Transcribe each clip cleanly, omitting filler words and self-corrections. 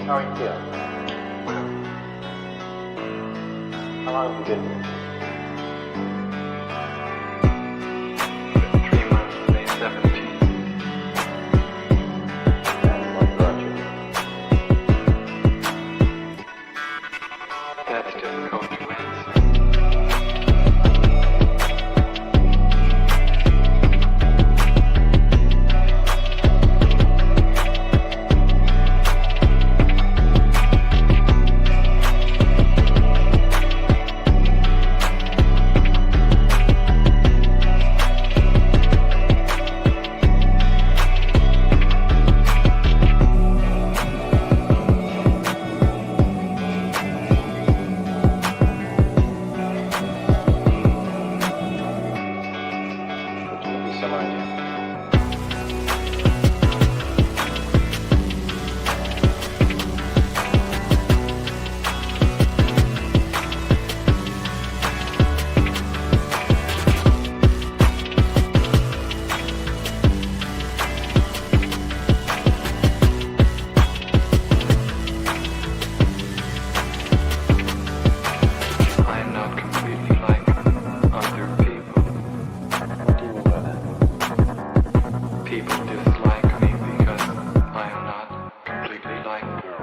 How are you feeling? How long have you been here? 3 months, May 17th. And what brought you? That's difficult to answer. Some idea. I am not completely like other people. What do you mean by that? People dislike me because I am not completely like them.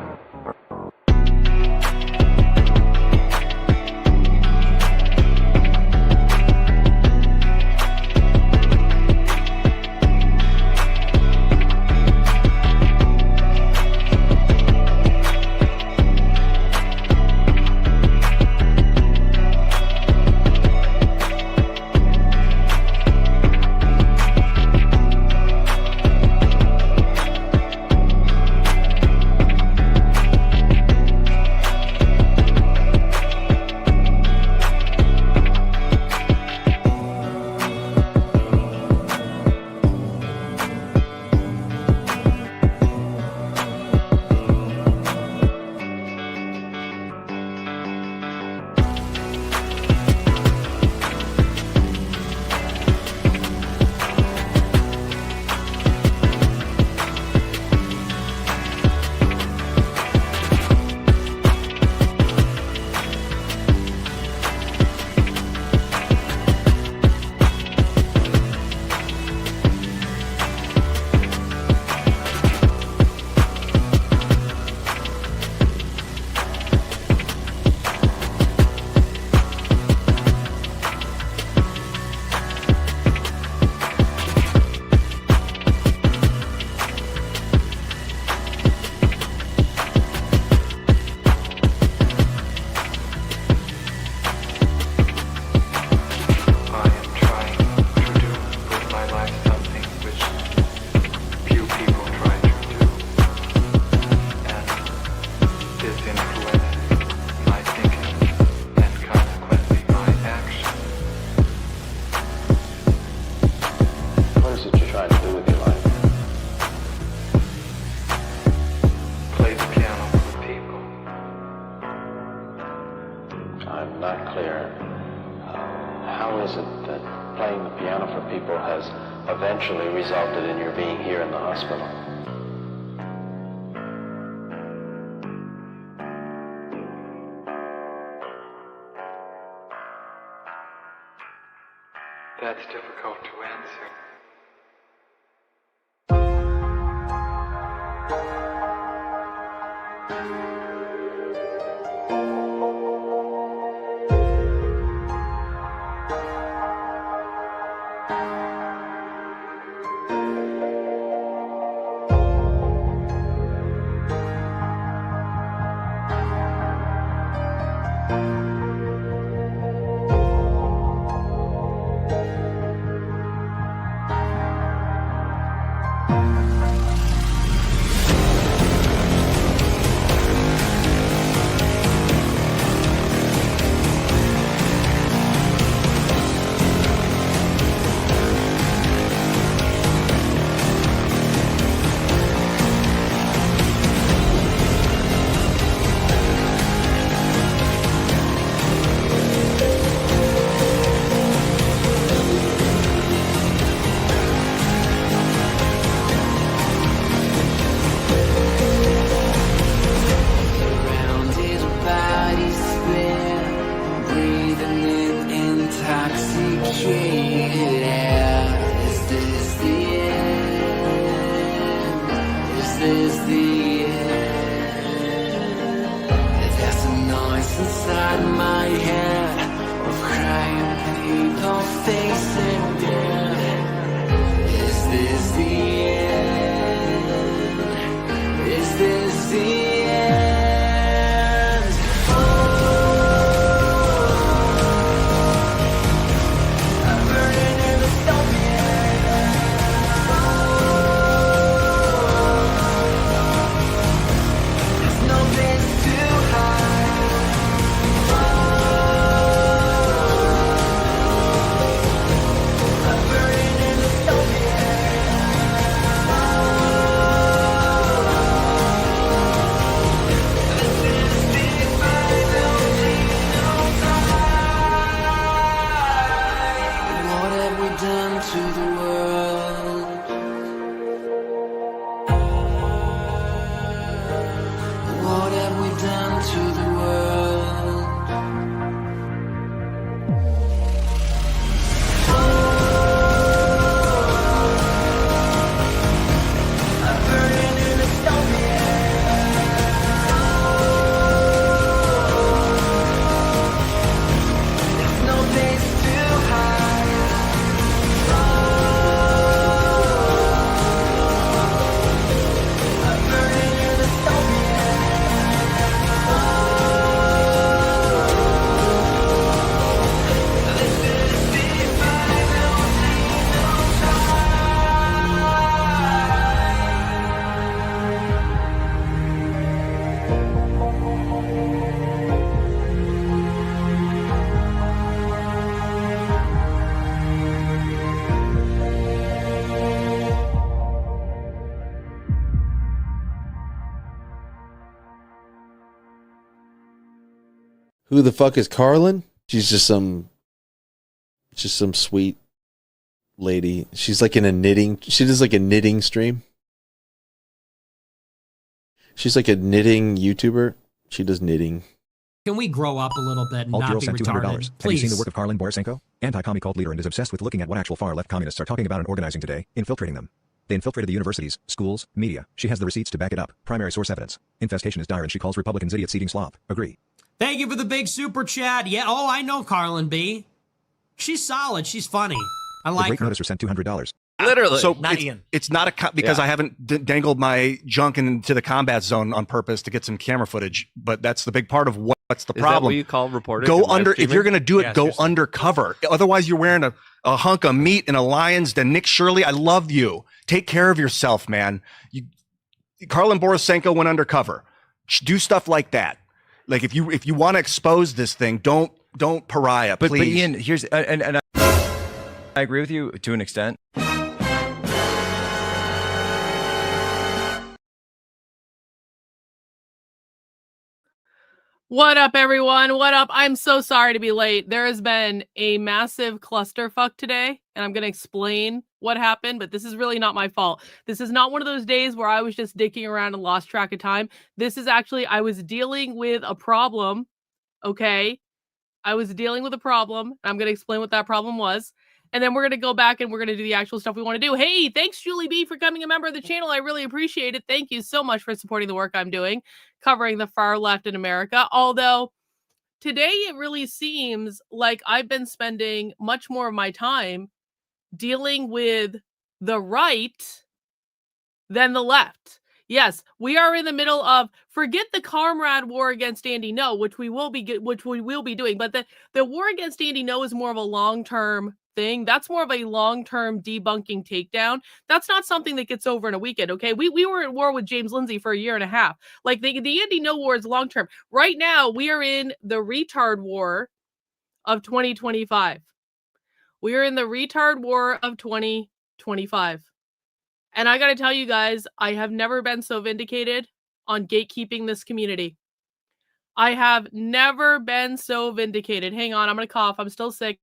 I am trying to do with my life something which few people try to do, and this influences my thinking and consequently my action. What is it you're trying to do with your life? Play the piano for people. I'm not clear. How is it that playing the piano for people has eventually resulted in your being here in the hospital? That's difficult to answer. the end. There's a noise inside my head of crying people facing death. Is this the end? Is this the end? Oh, I'm burning in the stone pit. There's no place to hide. I'm burning in the stone pit. This is the final time. What have we done to the world? What have we done to the world? I'm burning in the stone pit. There's no place to hide. I'm burning in the stone pit. This is the final Who the fuck is Karlyn? She's just some sweet lady. She's like in a knitting. She does like a knitting stream. She's like a knitting YouTuber. She does knitting. Can we grow up a little bit and Alt not Girl be sent retarded? $200. Have you Please. seen the work of Karlyn Borysenko? Anti-commie cult leader and is obsessed with looking at what actual far-left communists are talking about and organizing today, infiltrating them. They infiltrated the universities, schools, media. She has the receipts to back it up. Primary source evidence. Infestation is dire and she calls Republicans idiots eating slop. Agree. Thank you for the big super chat. Yeah, oh, I know Karlyn B. She's solid. She's funny. I The like great her. noticer sent $200. Literally, So not it's, Ian. it's not because I haven't dangled my junk into the combat zone on purpose to get some camera footage, but that's the big part of what's the Is that problem. what you call reporters? Go and live under if streaming? you're going to do it. Yeah, go seriously. undercover. Otherwise, you're wearing a hunk of meat in a lion's den. Nick Shirley, I love you. Take care of yourself, man. Karlyn Borysenko went undercover. Do stuff like that. Like if you want to expose this thing, don't pariah, But please. Ian, here's and I agree with you to an extent. What up, everyone? What up? I'm so sorry to be late. There has been a massive clusterfuck today, and I'm going to explain what happened, but this is really not my fault. This is not one of those days where I was just dicking around and lost track of time. This is actually, I was dealing with a problem, okay? I was dealing with a problem. I'm going to explain what that problem was. And then we're going to go back and we're going to do the actual stuff we want to do. Hey, thanks, Julie B, for becoming a member of the channel. I really appreciate it. Thank you so much for supporting the work I'm doing, covering the far left in America. Although today it really seems like I've been spending much more of my time dealing with the right than the left. Yes, we are in the middle of forget the comrade war against Andy No, which we will be doing. But the war against Andy No is more of a long-term thing. That's more of a long-term debunking takedown. That's not something that gets over in a weekend. Okay, we were at war with James Lindsay for a year and a half. Like the Andy No war is long-term. Right now, we are in the retard war of 2025. We are in the retard war of 2025. And I got to tell you guys, I have never been so vindicated on gatekeeping this community. I have never been so vindicated. Hang on, I'm going to cough. I'm still sick.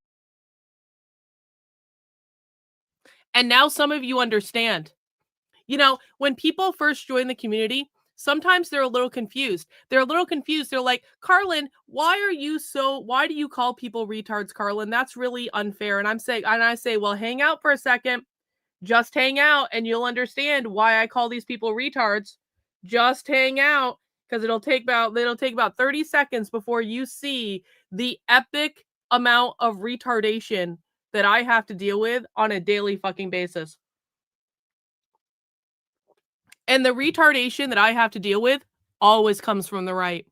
And now some of you understand. You know, when people first join the community, sometimes they're a little confused. They're like, Karlyn, why do you call people retards, Karlyn? That's really unfair. And I say, well, hang out for a second. Just hang out and you'll understand why I call these people retards. Just hang out, because it'll take about 30 seconds before you see the epic amount of retardation that I have to deal with on a daily fucking basis. And the retardation that I have to deal with always comes from the right.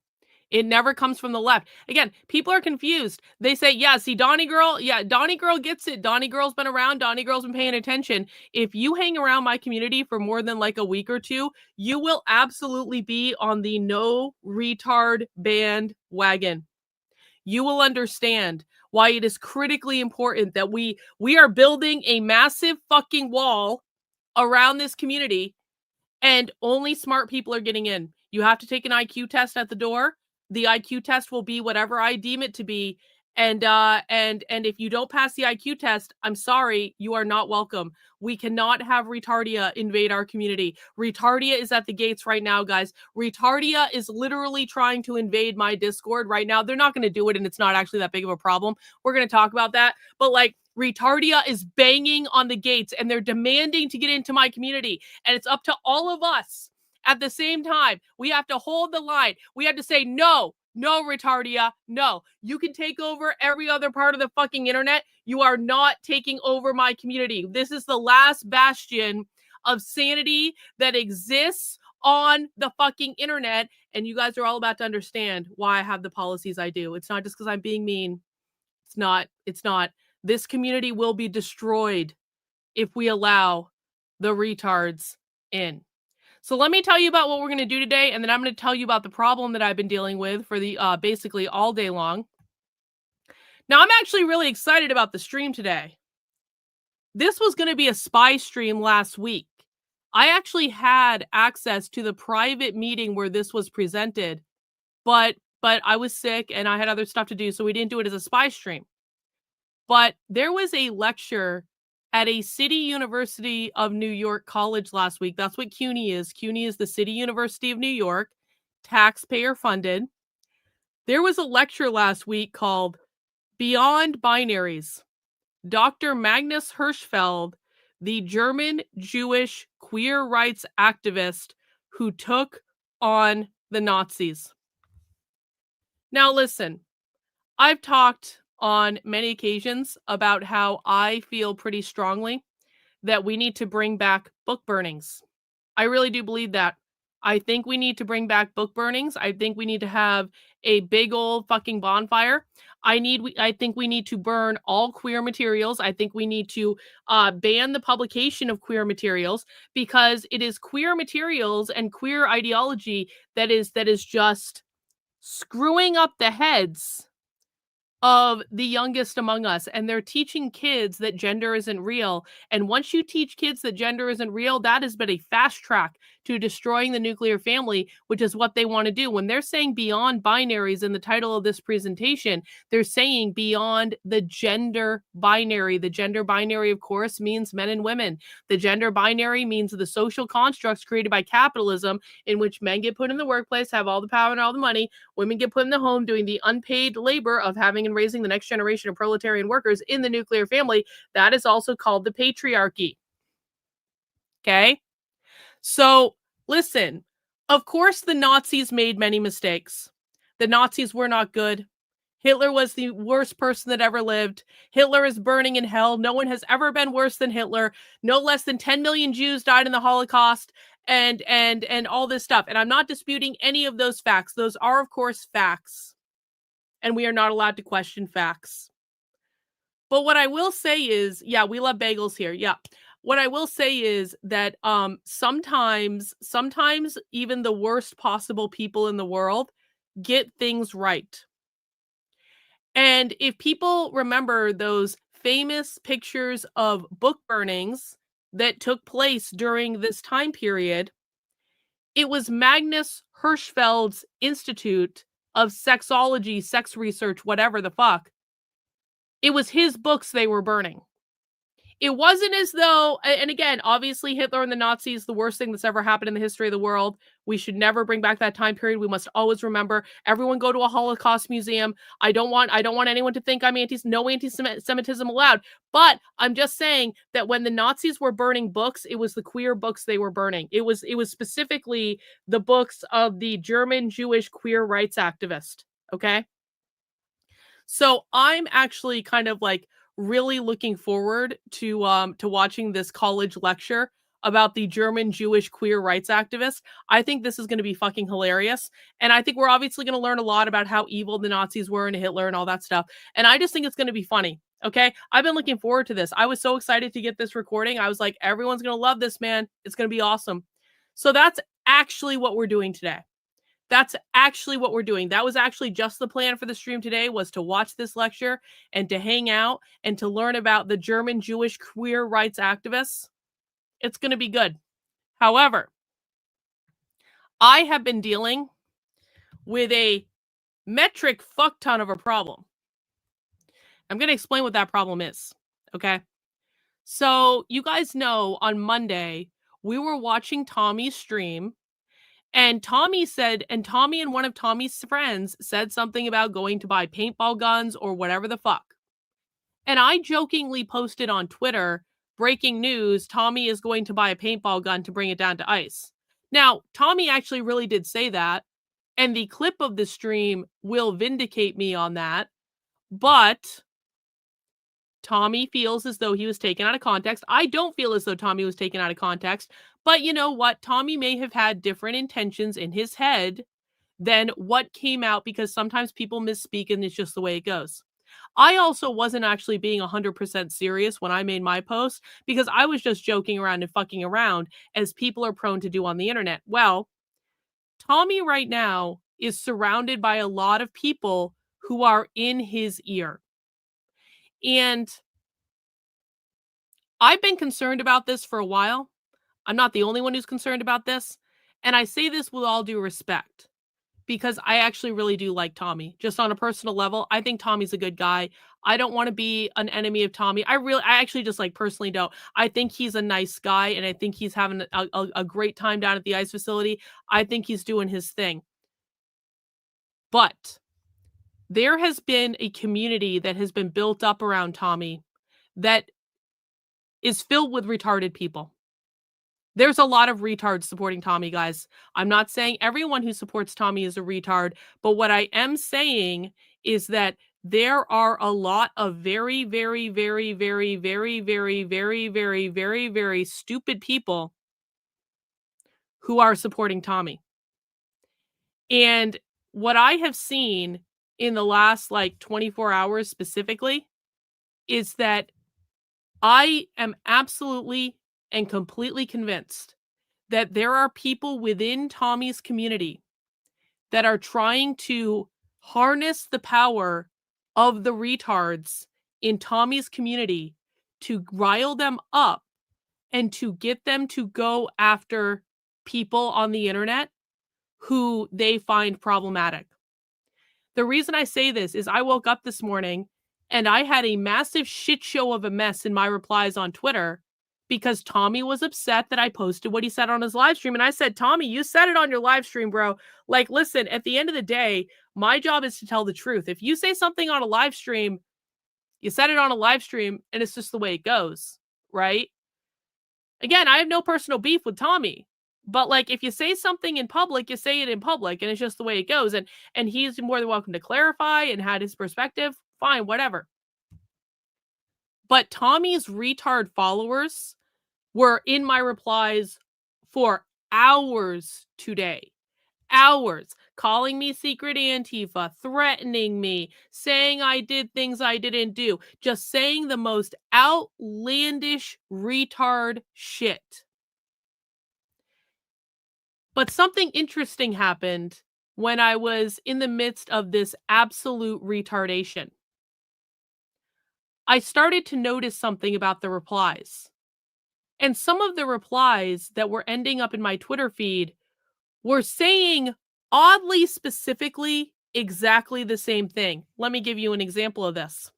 It never comes from the left. Again, people are confused. They say, yeah, see, Donnie Girl gets it. Donnie Girl's been around. Donnie Girl's been paying attention. If you hang around my community for more than like a week or two, you will absolutely be on the no retard bandwagon. You will understand why it is critically important that we are building a massive fucking wall around this community, and only smart people are getting in. You have to take an IQ test at the door. The IQ test will be whatever I deem it to be. And if you don't pass the IQ test, I'm sorry, you are not welcome. We cannot have Retardia invade our community. Retardia is at the gates right now, guys. Retardia is literally trying to invade my Discord right now. They're not going to do it, and it's not actually that big of a problem. We're going to talk about that. But like, Retardia is banging on the gates, and they're demanding to get into my community. And it's up to all of us at the same time. We have to hold the line. We have to say, no, Retardia, no. You can take over every other part of the fucking internet. You are not taking over my community. This is the last bastion of sanity that exists on the fucking internet. And you guys are all about to understand why I have the policies I do. It's not just because I'm being mean. It's not. This community will be destroyed if we allow the retards in. So let me tell you about what we're going to do today, and then I'm going to tell you about the problem that I've been dealing with for the basically all day long. Now, I'm actually really excited about the stream today. This was going to be a spy stream last week. I actually had access to the private meeting where this was presented, but I was sick and I had other stuff to do, so we didn't do it as a spy stream. But there was a lecture at a City University of New York college last week. That's what CUNY is. CUNY is the City University of New York, taxpayer funded. There was a lecture last week called Beyond Binaries. Dr. Magnus Hirschfeld, the German Jewish queer rights activist who took on the Nazis. Now listen, I've talked on many occasions about how I feel pretty strongly that we need to bring back book burnings. I really do believe that. I think we need to bring back book burnings. I think we need to have a big old fucking bonfire. I think we need to burn all queer materials. I think we need to ban the publication of queer materials, because it is queer materials and queer ideology that is just screwing up the heads of the youngest among us, and they're teaching kids that gender isn't real. And once you teach kids that gender isn't real, that has been a fast track to destroying the nuclear family, which is what they want to do. When they're saying beyond binaries in the title of this presentation, they're saying beyond the gender binary. The gender binary, of course, means men and women. The gender binary means the social constructs created by capitalism, in which men get put in the workplace, have all the power and all the money. Women get put in the home doing the unpaid labor of having and raising the next generation of proletarian workers in the nuclear family. That is also called the patriarchy. Okay? So, listen, of course the Nazis made many mistakes. The Nazis were not good. Hitler was the worst person that ever lived. Hitler is burning in hell. No one has ever been worse than Hitler. No less than 10 million Jews died in the Holocaust, and all this stuff. And I'm not disputing any of those facts. Those are, of course, facts. And we are not allowed to question facts. But what I will say is, yeah, we love bagels here. Yeah. What I will say is that sometimes even the worst possible people in the world get things right. And if people remember those famous pictures of book burnings that took place during this time period, it was Magnus Hirschfeld's Institute of Sexology, Sex Research, whatever the fuck. It was his books they were burning. It wasn't as though, and again, obviously Hitler and the Nazis, the worst thing that's ever happened in the history of the world. We should never bring back that time period. We must always remember. Everyone go to a Holocaust museum. I don't want anyone to think I'm no anti-Semitism allowed. But I'm just saying that when the Nazis were burning books, it was the queer books they were burning. It was specifically the books of the German Jewish queer rights activist. Okay. So I'm actually kind of like really looking forward to watching this college lecture about the German Jewish queer rights activist. I think this is going to be fucking hilarious. And I think we're obviously going to learn a lot about how evil the Nazis were and Hitler and all that stuff. And I just think it's going to be funny. Okay. I've been looking forward to this. I was so excited to get this recording. I was like, everyone's going to love this, man. It's going to be awesome. So that's actually what we're doing today. That's actually what we're doing. That was actually just the plan for the stream today, was to watch this lecture and to hang out and to learn about the German Jewish queer rights activists. It's going to be good. However, I have been dealing with a metric fuck ton of a problem. I'm going to explain what that problem is. Okay. So you guys know on Monday, we were watching Tommy's stream. And Tommy and one of Tommy's friends said something about going to buy paintball guns or whatever the fuck. And I jokingly posted on Twitter, breaking news, Tommy is going to buy a paintball gun to bring it down to ice. Now, Tommy actually really did say that, and the clip of the stream will vindicate me on that, but Tommy feels as though he was taken out of context. I don't feel as though Tommy was taken out of context. But you know what? Tommy may have had different intentions in his head than what came out, because sometimes people misspeak and it's just the way it goes. I also wasn't actually being 100% serious when I made my post, because I was just joking around and fucking around, as people are prone to do on the internet. Well, Tommy right now is surrounded by a lot of people who are in his ear. And I've been concerned about this for a while. I'm not the only one who's concerned about this. And I say this with all due respect, because I actually really do like Tommy. Just on a personal level, I think Tommy's a good guy. I don't want to be an enemy of Tommy. I actually just like personally don't. I think he's a nice guy, and I think he's having a great time down at the ice facility. I think he's doing his thing. But there has been a community that has been built up around Tommy that is filled with retarded people. There's a lot of retards supporting Tommy, guys. I'm not saying everyone who supports Tommy is a retard, but what I am saying is that there are a lot of very, very, very, very, very, very, very, very, very, very stupid people who are supporting Tommy. And what I have seen in the last 24 hours specifically is that I am absolutely and completely convinced that there are people within Tommy's community that are trying to harness the power of the retards in Tommy's community to rile them up and to get them to go after people on the internet who they find problematic. The reason I say this is I woke up this morning and I had a massive shit show of a mess in my replies on Twitter, because Tommy was upset that I posted what he said on his live stream. And I said, Tommy, you said it on your live stream, bro. Listen, at the end of the day, my job is to tell the truth. If you say something on a live stream, you said it on a live stream, and it's just the way it goes, right? Again, I have no personal beef with Tommy, but if you say something in public, you say it in public, and it's just the way it goes. And he's more than welcome to clarify and had his perspective. Fine, whatever. But Tommy's retard followers were in my replies for hours today. Hours. Calling me secret Antifa, threatening me, saying I did things I didn't do, just saying the most outlandish retard shit. But something interesting happened when I was in the midst of this absolute retardation. I started to notice something about the replies. And some of the replies that were ending up in my Twitter feed were saying, oddly specifically, exactly the same thing. Let me give you an example of this.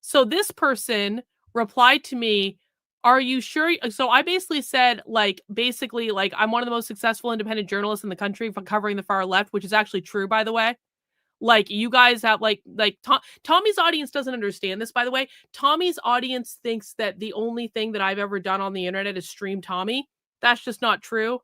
So this person replied to me, Are you sure? So I basically said, like, I'm one of the most successful independent journalists in the country for covering the far left, which is actually true, by the way. Like, you guys have, Tommy's audience doesn't understand this, by the way. Tommy's audience thinks that the only thing that I've ever done on the internet is stream Tommy. That's just not true.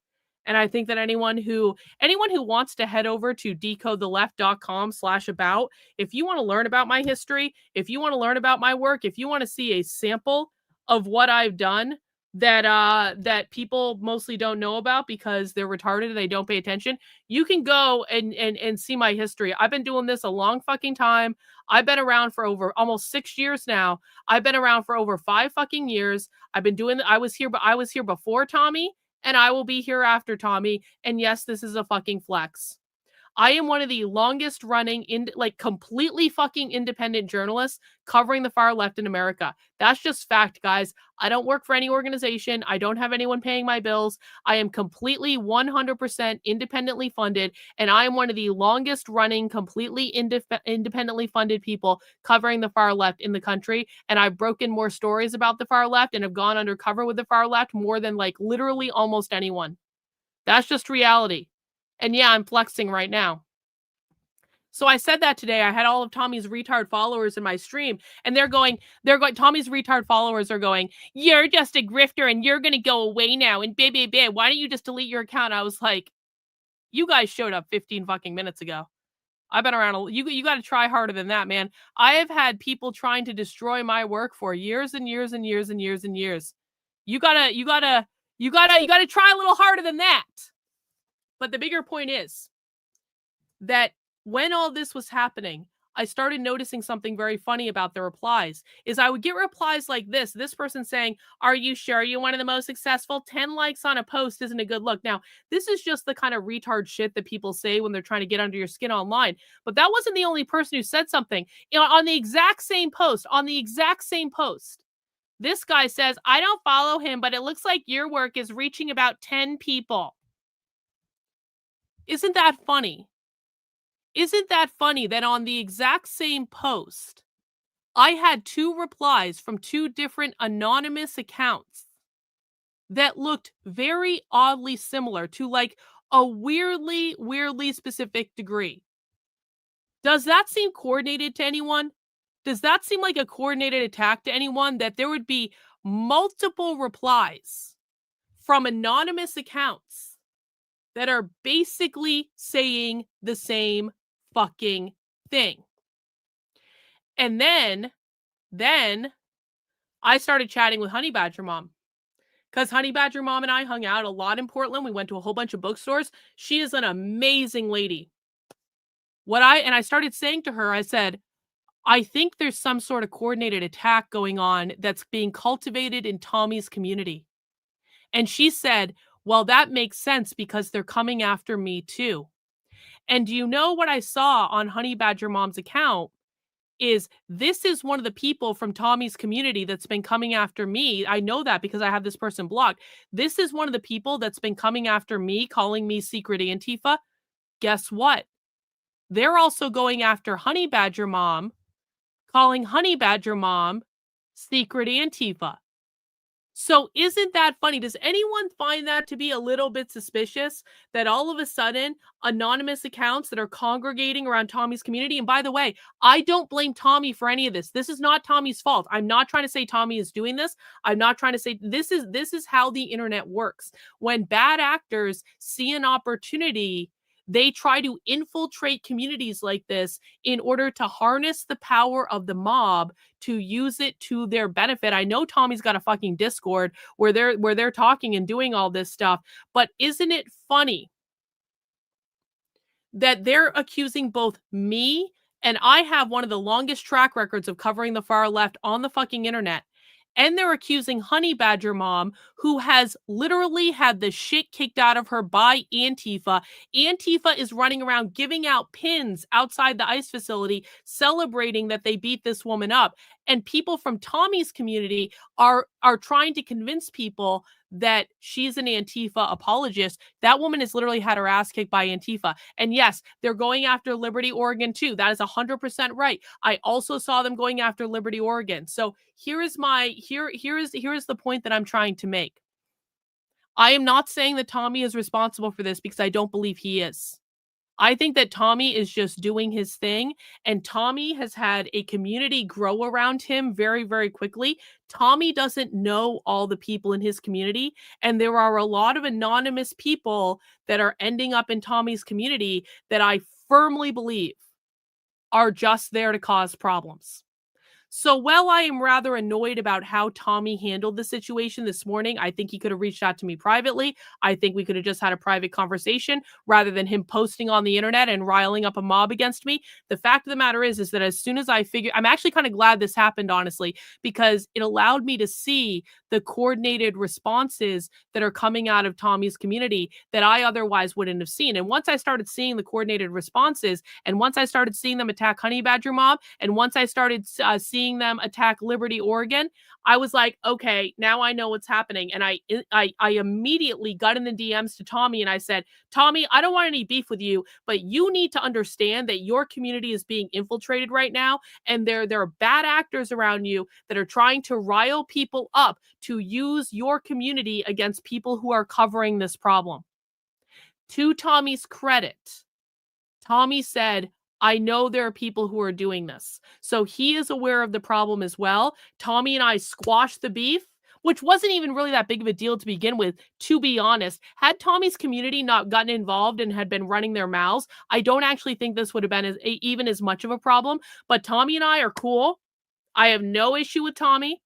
And I think that anyone who wants to head over to decodetheleft.com/about, if you want to learn about my history, if you want to learn about my work, if you want to see a sample of what I've done that people mostly don't know about because they're retarded and they don't pay attention, you can go and see my history. I've been doing this a long fucking time. I've been around for over almost 6 years now. I've been around for over 5 fucking years. I was here before Tommy, and I will be here after Tommy. And yes, this is a fucking flex. I am one of the longest running completely fucking independent journalists covering the far left in America. That's just fact, guys. I don't work for any organization. I don't have anyone paying my bills. I am completely 100% independently funded, and I am one of the longest running completely independently funded people covering the far left in the country. And I've broken more stories about the far left and have gone undercover with the far left more than literally almost anyone. That's just reality. And yeah, I'm flexing right now. So I said that today. I had all of Tommy's retard followers in my stream, and Tommy's retard followers are going, "You're just a grifter and you're going to go away now. And baby, why don't you just delete your account?" I was like, you guys showed up 15 fucking minutes ago. I've been around. You got to try harder than that, man. I have had people trying to destroy my work for years and years and years and years and years. You gotta try a little harder than that. But the bigger point is that when all this was happening, I started noticing something very funny about the replies. Is I would get replies like this person saying, "Are you sure you're one of the most successful? 10 likes on a post isn't a good look." Now, this is just the kind of retard shit that people say when they're trying to get under your skin online. But that wasn't the only person who said something. On the exact same post, this guy says, "I don't follow him, but it looks like your work is reaching about 10 people. Isn't that funny? Isn't that funny that on the exact same post, I had 2 replies from 2 different anonymous accounts that looked very oddly similar to a weirdly specific degree? Does that seem coordinated to anyone? Does that seem like a coordinated attack to anyone, that there would be multiple replies from anonymous accounts that are basically saying the same fucking thing? And then I started chatting with Honey Badger Mom, because Honey Badger Mom and I hung out a lot in Portland. We went to a whole bunch of bookstores. She is an amazing lady. I started saying to her, I said, I think there's some sort of coordinated attack going on that's being cultivated in Tommy's community. And she said, well, that makes sense because they're coming after me too. And do you know what I saw on Honey Badger Mom's account? This is one of the people from Tommy's community that's been coming after me. I know that because I have this person blocked. This is one of the people that's been coming after me, calling me secret Antifa. Guess what? They're also going after Honey Badger Mom, calling Honey Badger Mom secret Antifa. So isn't that funny? Does anyone find that to be a little bit suspicious, that all of a sudden anonymous accounts that are congregating around Tommy's community? And by the way, I don't blame Tommy for any of this. This is not Tommy's fault. I'm not trying to say Tommy is doing this. I'm not trying to say this is how the internet works. When bad actors see an opportunity, they try to infiltrate communities like this in order to harness the power of the mob to use it to their benefit. I know Tommy's got a fucking Discord where they're talking and doing all this stuff, but isn't it funny that they're accusing both me, and I have one of the longest track records of covering the far left on the fucking internet, and they're accusing Honey Badger Mom, who has literally had the shit kicked out of her by Antifa. Antifa is running around giving out pins outside the ICE facility, celebrating that they beat this woman up. And people from Tommy's community are trying to convince people that she's an Antifa apologist. That woman has literally had her ass kicked by Antifa. And yes, they're going after Liberty, Oregon too. That is 100% right. I also saw them going after Liberty, Oregon. So here is the point that I'm trying to make. I am not saying that Tommy is responsible for this because I don't believe he is. I think that Tommy is just doing his thing, and Tommy has had a community grow around him very, very quickly. Tommy doesn't know all the people in his community, and there are a lot of anonymous people that are ending up in Tommy's community that I firmly believe are just there to cause problems. So while I am rather annoyed about how Tommy handled the situation this morning, I think he could have reached out to me privately. I think we could have just had a private conversation rather than him posting on the internet and riling up a mob against me. The fact of the matter is that as soon as I'm actually kind of glad this happened, honestly, because it allowed me to see the coordinated responses that are coming out of Tommy's community that I otherwise wouldn't have seen. And once I started seeing the coordinated responses, and once I started seeing them attack Honey Badger Mob, and once I started seeing them attack Liberty, Oregon, I was like, okay, now I know what's happening. And I immediately got in the DMs to Tommy and I said, Tommy, I don't want any beef with you, but you need to understand that your community is being infiltrated right now. And there are bad actors around you that are trying to rile people up to use your community against people who are covering this problem. To Tommy's credit, Tommy said, I know there are people who are doing this. So he is aware of the problem as well. Tommy and I squashed the beef, which wasn't even really that big of a deal to begin with, to be honest. Had Tommy's community not gotten involved and had been running their mouths, I don't actually think this would have been even as much of a problem. But Tommy and I are cool. I have no issue with Tommy.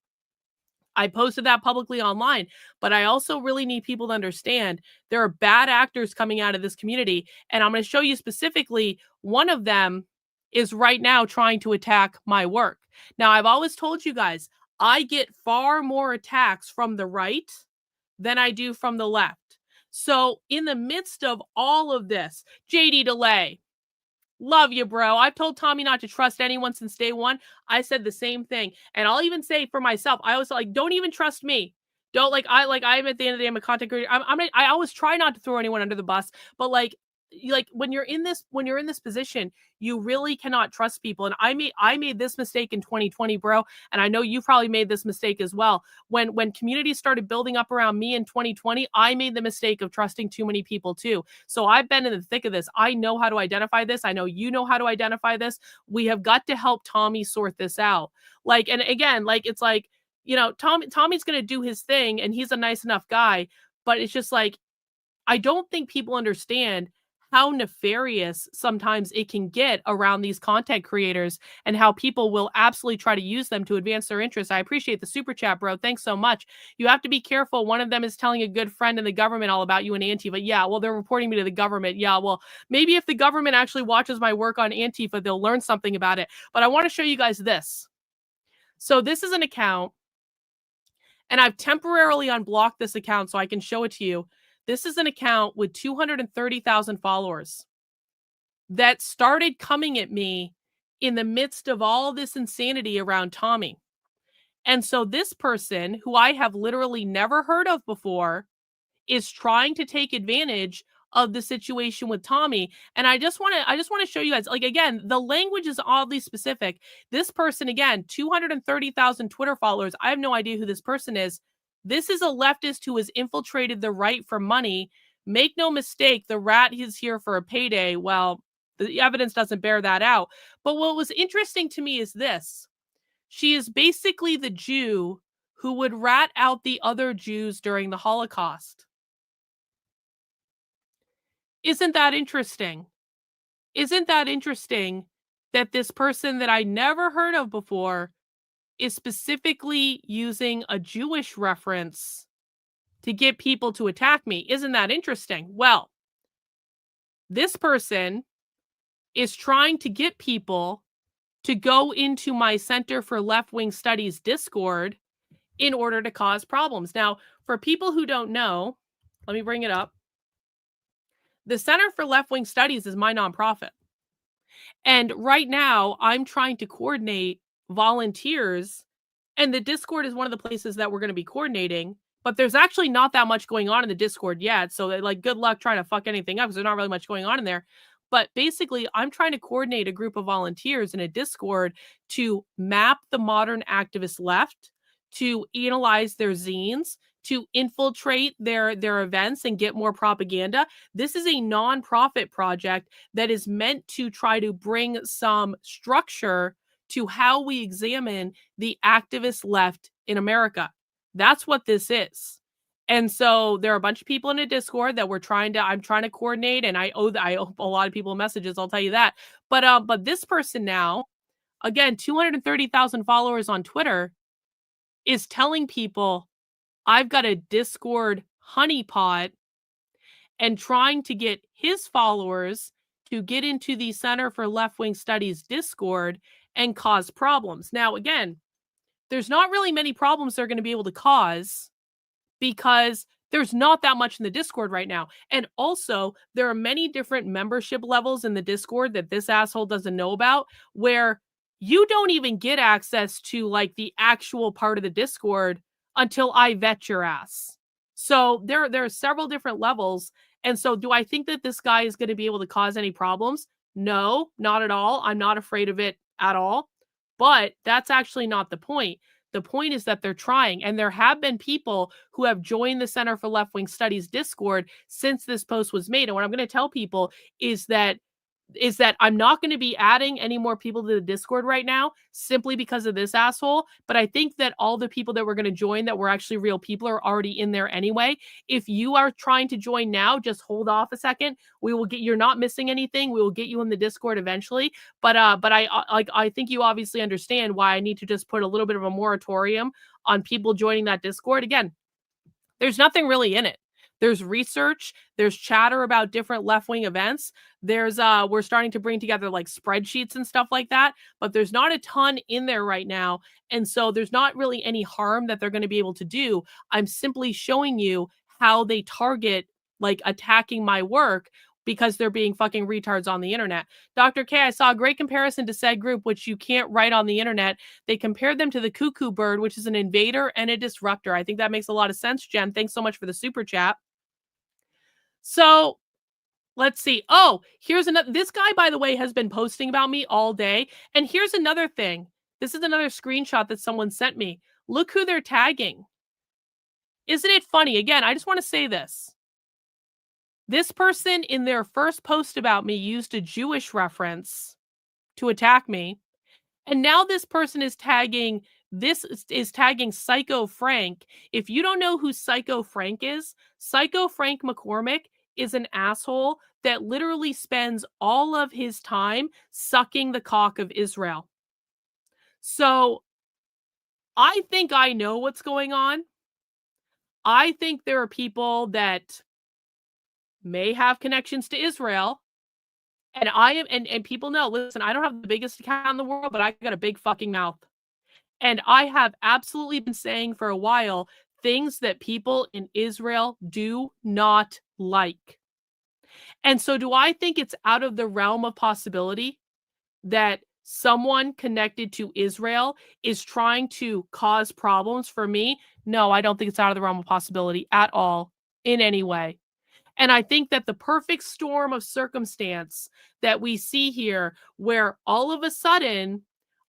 I posted that publicly online, but I also really need people to understand there are bad actors coming out of this community. And I'm going to show you specifically one of them is right now trying to attack my work. Now, I've always told you guys, I get far more attacks from the right than I do from the left. So in the midst of all of this, JD Delay, love you, bro. I've told Tommy not to trust anyone since day one. I said the same thing. And I'll even say for myself, I was like, don't even trust me. Don't I'm at the end of the day, I'm a content creator. I always try not to throw anyone under the bus, but like when you're in this position, you really cannot trust people. And I made this mistake in 2020, bro. And I know you probably made this mistake as well. When communities started building up around me in 2020, I made the mistake of trusting too many people too. So I've been in the thick of this. I know how to identify this. I know you know how to identify this. We have got to help Tommy sort this out. And again, it's like, Tommy's going to do his thing and he's a nice enough guy, but it's just like, I don't think people understand how nefarious sometimes it can get around these content creators and how people will absolutely try to use them to advance their interests. I appreciate the super chat, bro. Thanks so much. You have to be careful. One of them is telling a good friend in the government all about you and Antifa. Yeah, well, they're reporting me to the government. Yeah, well, maybe if the government actually watches my work on Antifa, they'll learn something about it. But I want to show you guys this. So this is an account, and I've temporarily unblocked this account so I can show it to you. This is an account with 230,000 followers that started coming at me in the midst of all this insanity around Tommy. And so this person, who I have literally never heard of before, is trying to take advantage of the situation with Tommy. And I just want to show you guys, again, the language is oddly specific. This person, again, 230,000 Twitter followers. I have no idea who this person is. This is a leftist who has infiltrated the right for money. Make no mistake, the rat is here for a payday. Well, the evidence doesn't bear that out. But what was interesting to me is this. She is basically the Jew who would rat out the other Jews during the Holocaust. Isn't that interesting? Isn't that interesting that this person that I never heard of before is specifically using a Jewish reference to get people to attack me? Isn't that interesting? Well, this person is trying to get people to go into my Center for Left-Wing Studies Discord in order to cause problems. Now, for people who don't know, let me bring it up. The Center for Left-Wing Studies is my nonprofit. And right now, I'm trying to coordinate volunteers, and the Discord is one of the places that we're going to be coordinating but there's actually not that much going on in the Discord yet. So like, good luck trying to fuck anything up because there's not really much going on in there. But basically, I'm trying to coordinate a group of volunteers in a Discord to map the modern activist left, to analyze their zines, to infiltrate their events and get more propaganda. This is a nonprofit project that is meant to try to bring some structure to how we examine the activist left in America. That's what this is. And so there are a bunch of people in a Discord that I'm trying to coordinate, and I owe a lot of people messages, I'll tell you that. But this person now, again, 230,000 followers on Twitter, is telling people I've got a Discord honeypot and trying to get his followers to get into the Center for Left-Wing Studies Discord and cause problems. Now, again, there's not really many problems they're going to be able to cause because there's not that much in the Discord right now. And also, there are many different membership levels in the Discord that this asshole doesn't know about, where you don't even get access to like the actual part of the Discord until I vet your ass. So there are several different levels. And so do I think that this guy is going to be able to cause any problems? No, not at all. I'm not afraid of it at all. But that's actually not the point. The point is that they're trying, and there have been people who have joined the Center for Left-Wing Studies Discord since this post was made. And what I'm going to tell people is that I'm not going to be adding any more people to the Discord right now simply because of this asshole. But I think that all the people that were going to join that were actually real people are already in there anyway. If you are trying to join now, just hold off a second. You're not missing anything. We will get you in the Discord eventually. But I think you obviously understand why I need to just put a little bit of a moratorium on people joining that Discord. Again, there's nothing really in it. There's research, there's chatter about different left-wing events. We're starting to bring together like spreadsheets and stuff like that, but there's not a ton in there right now. And so there's not really any harm that they're going to be able to do. I'm simply showing you how they target like attacking my work because they're being fucking retards on the internet. Dr. K, I saw a great comparison to said group, which you can't write on the internet. They compared them to the cuckoo bird, which is an invader and a disruptor. I think that makes a lot of sense, Jen. Thanks so much for the super chat. So let's see. Oh, here's another. This guy, by the way, has been posting about me all day. And here's another thing. This is another screenshot that someone sent me. Look who they're tagging. Isn't it funny? Again, I just want to say this. This person in their first post about me used a Jewish reference to attack me. And now this person is tagging Psycho Frank. If you don't know who Psycho Frank is, Psycho Frank McCormick is an asshole that literally spends all of his time sucking the cock of Israel. So I think I know what's going on. I think there are people that may have connections to Israel. And and people know, listen, I don't have the biggest account in the world, but I got a big fucking mouth. And I have absolutely been saying for a while things that people in Israel do not like. And so do I think it's out of the realm of possibility that someone connected to Israel is trying to cause problems for me? No, I don't think it's out of the realm of possibility at all in any way. And I think that the perfect storm of circumstance that we see here, where all of a sudden,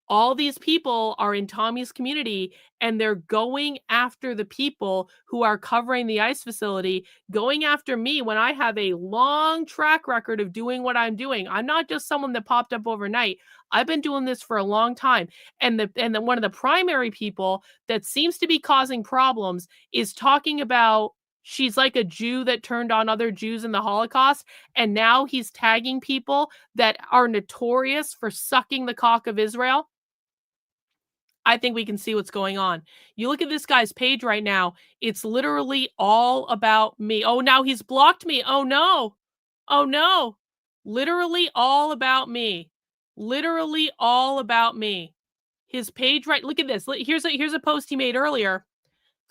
all these people are in Tommy's community and they're going after the people who are covering the ICE facility, going after me when I have a long track record of doing what I'm doing. I'm not just someone that popped up overnight. I've been doing this for a long time. And one of the primary people that seems to be causing problems is talking about she's like a Jew that turned on other Jews in the Holocaust. And now he's tagging people that are notorious for sucking the cock of Israel. I think we can see what's going on. You look at this guy's page right now. It's literally all about me. Oh, now he's blocked me. Oh, no. Oh, no. Literally all about me. Literally all about me. His page, right? Look at this. Here's a post he made earlier.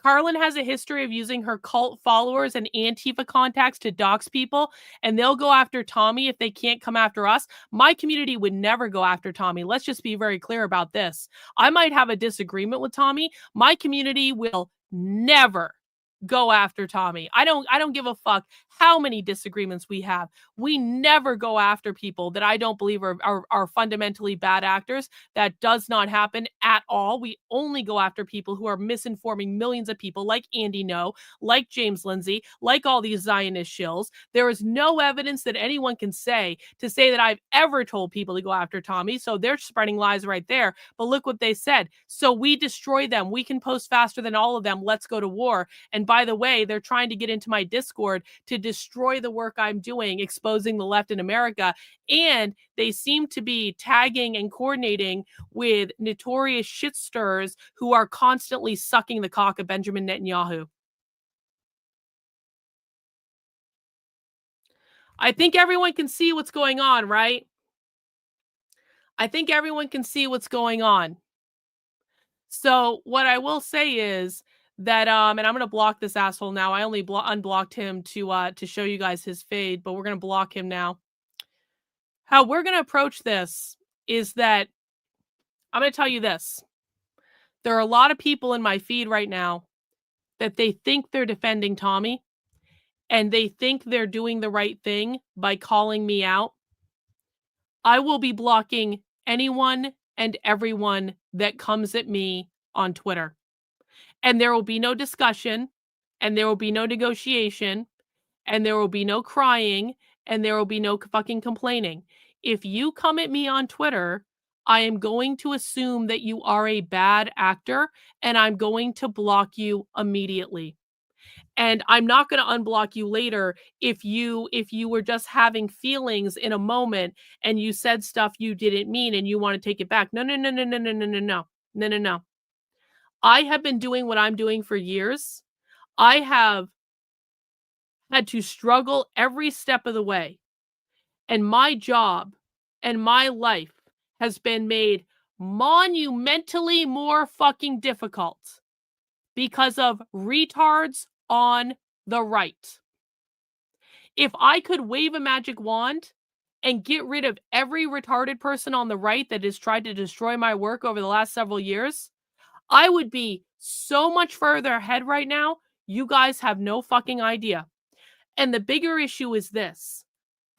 Karlyn has a history of using her cult followers and Antifa contacts to dox people, and they'll go after Tommy if they can't come after us. My community would never go after Tommy. Let's just be very clear about this. I might have a disagreement with Tommy. My community will never, go after Tommy. I don't give a fuck how many disagreements we have. We never go after people that I don't believe are fundamentally bad actors. That does not happen at all. We only go after people who are misinforming millions of people, like Andy No, like James Lindsay, like all these Zionist shills. There is no evidence that anyone can say that I've ever told people to go after Tommy. So they're spreading lies right there. But look what they said. So we destroy them. We can post faster than all of them. Let's go to war. And by the way, they're trying to get into my Discord to destroy the work I'm doing, exposing the left in America. And they seem to be tagging and coordinating with notorious shit stirrers who are constantly sucking the cock of Benjamin Netanyahu. I think everyone can see what's going on, right? I think everyone can see what's going on. So what I will say is that, and I'm going to block this asshole now. I only unblocked him to show you guys his fade, but we're going to block him now. How we're going to approach this is that I'm going to tell you this. There are a lot of people in my feed right now that they think they're defending Tommy and they think they're doing the right thing by calling me out. I will be blocking anyone and everyone that comes at me on Twitter. And there will be no discussion, and there will be no negotiation, and there will be no crying, and there will be no fucking complaining. If you come at me on Twitter, I am going to assume that you are a bad actor, and I'm going to block you immediately. And I'm not going to unblock you later if you were just having feelings in a moment and you said stuff you didn't mean and you want to take it back. No. I have been doing what I'm doing for years. I have had to struggle every step of the way. And my job and my life has been made monumentally more fucking difficult because of retards on the right. If I could wave a magic wand and get rid of every retarded person on the right that has tried to destroy my work over the last several years, I would be so much further ahead right now. You guys have no fucking idea. And the bigger issue is this.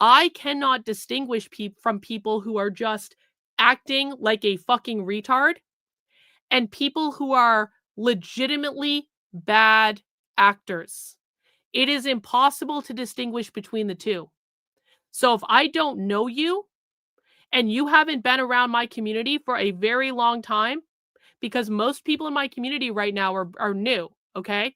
I cannot distinguish from people who are just acting like a fucking retard and people who are legitimately bad actors. It is impossible to distinguish between the two. So if I don't know you and you haven't been around my community for a very long time, because most people in my community right now are new, okay?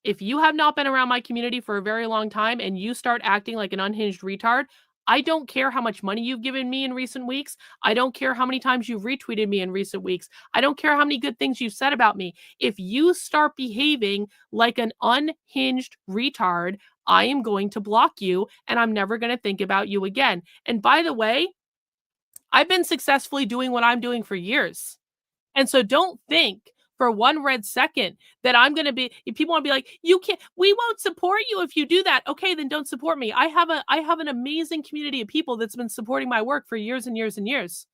If you have not been around my community for a very long time and you start acting like an unhinged retard, I don't care how much money you've given me in recent weeks. I don't care how many times you've retweeted me in recent weeks. I don't care how many good things you've said about me. If you start behaving like an unhinged retard, I am going to block you and I'm never going to think about you again. And by the way, I've been successfully doing what I'm doing for years. And so don't think for one red second that I'm going to be, if people want to be like, you can't, we won't support you if you do that. Okay, then don't support me. I have an amazing community of people that's been supporting my work for years and years and years.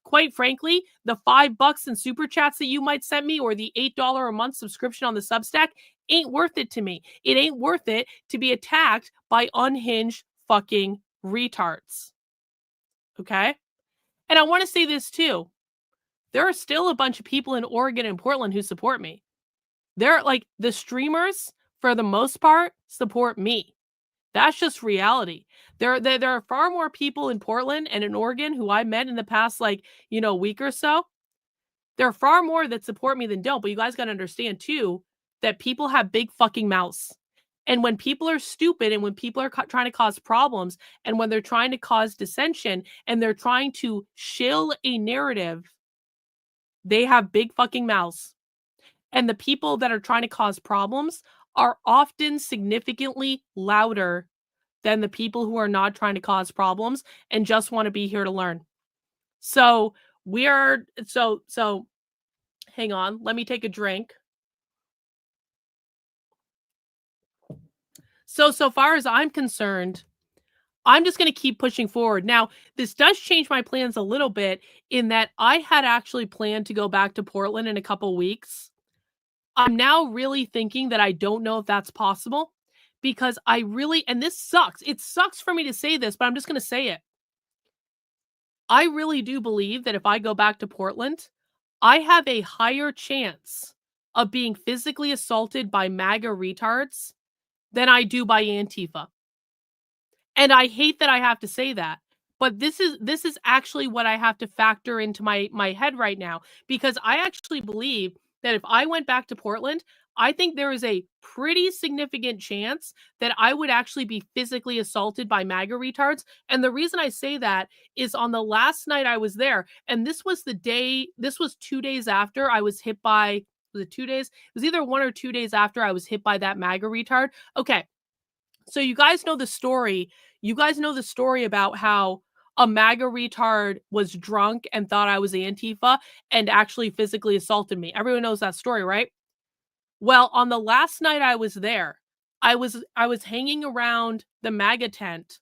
Quite frankly, the $5 in super chats that you might send me or the $8 a month subscription on the Substack ain't worth it to me. It ain't worth it to be attacked by unhinged fucking retards. Okay? And I want to say this too. There are still a bunch of people in Oregon and Portland who support me. They're like the streamers, for the most part, support me. That's just reality. There are far more people in Portland and in Oregon who I met in the past, week or so. There are far more that support me than don't. But you guys got to understand, too, that people have big fucking mouths. And when people are stupid and when people are trying to cause problems and when they're trying to cause dissension and they're trying to shill a narrative, they have big fucking mouths. And the people that are trying to cause problems are often significantly louder than the people who are not trying to cause problems and just want to be here to learn. So hang on, let me take a drink. So far as I'm concerned, I'm just going to keep pushing forward. Now, this does change my plans a little bit in that I had actually planned to go back to Portland in a couple weeks. I'm now really thinking that I don't know if that's possible, because I really, and this sucks. It sucks for me to say this, but I'm just going to say it. I really do believe that if I go back to Portland, I have a higher chance of being physically assaulted by MAGA retards than I do by Antifa. And I hate that I have to say that, but this is actually what I have to factor into my head right now, because I actually believe that if I went back to Portland, I think there is a pretty significant chance that I would actually be physically assaulted by MAGA retards. And the reason I say that is on the last night I was there, and this was 2 days after I was hit by, was it 2 days? It was either 1 or 2 days after I was hit by that MAGA retard. Okay. So you guys know the story. You guys know the story about how a MAGA retard was drunk and thought I was Antifa and actually physically assaulted me. Everyone knows that story, right? Well, on the last night I was there, I was hanging around the MAGA tent,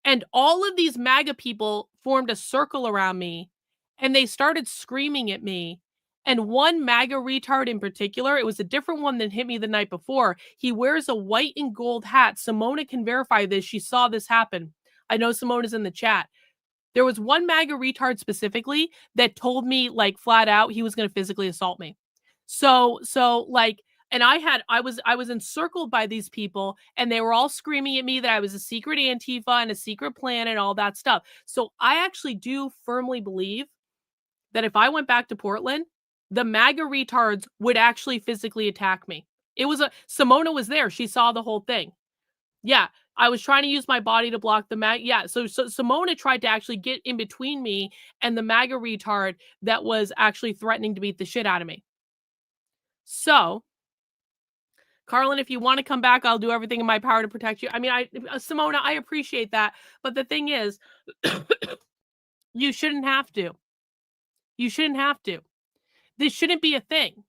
and all of these MAGA people formed a circle around me, and they started screaming at me. And one MAGA retard in particular, it was a different one than hit me the night before. He wears a white and gold hat. Simona can verify this. She saw this happen. I know Simona's in the chat. There was one MAGA retard specifically that told me, like, flat out he was going to physically assault me. So like, and I was encircled by these people, and they were all screaming at me that I was a secret Antifa and a secret plan and all that stuff. So I actually do firmly believe that if I went back to Portland, the MAGA retards would actually physically attack me. Simona was there. She saw the whole thing. Yeah, I was trying to use my body to block the MAGA. Yeah, so Simona tried to actually get in between me and the MAGA retard that was actually threatening to beat the shit out of me. So, Karlyn, if you want to come back, I'll do everything in my power to protect you. I mean, Simona, I appreciate that. But the thing is, you shouldn't have to. You shouldn't have to. This shouldn't be a thing.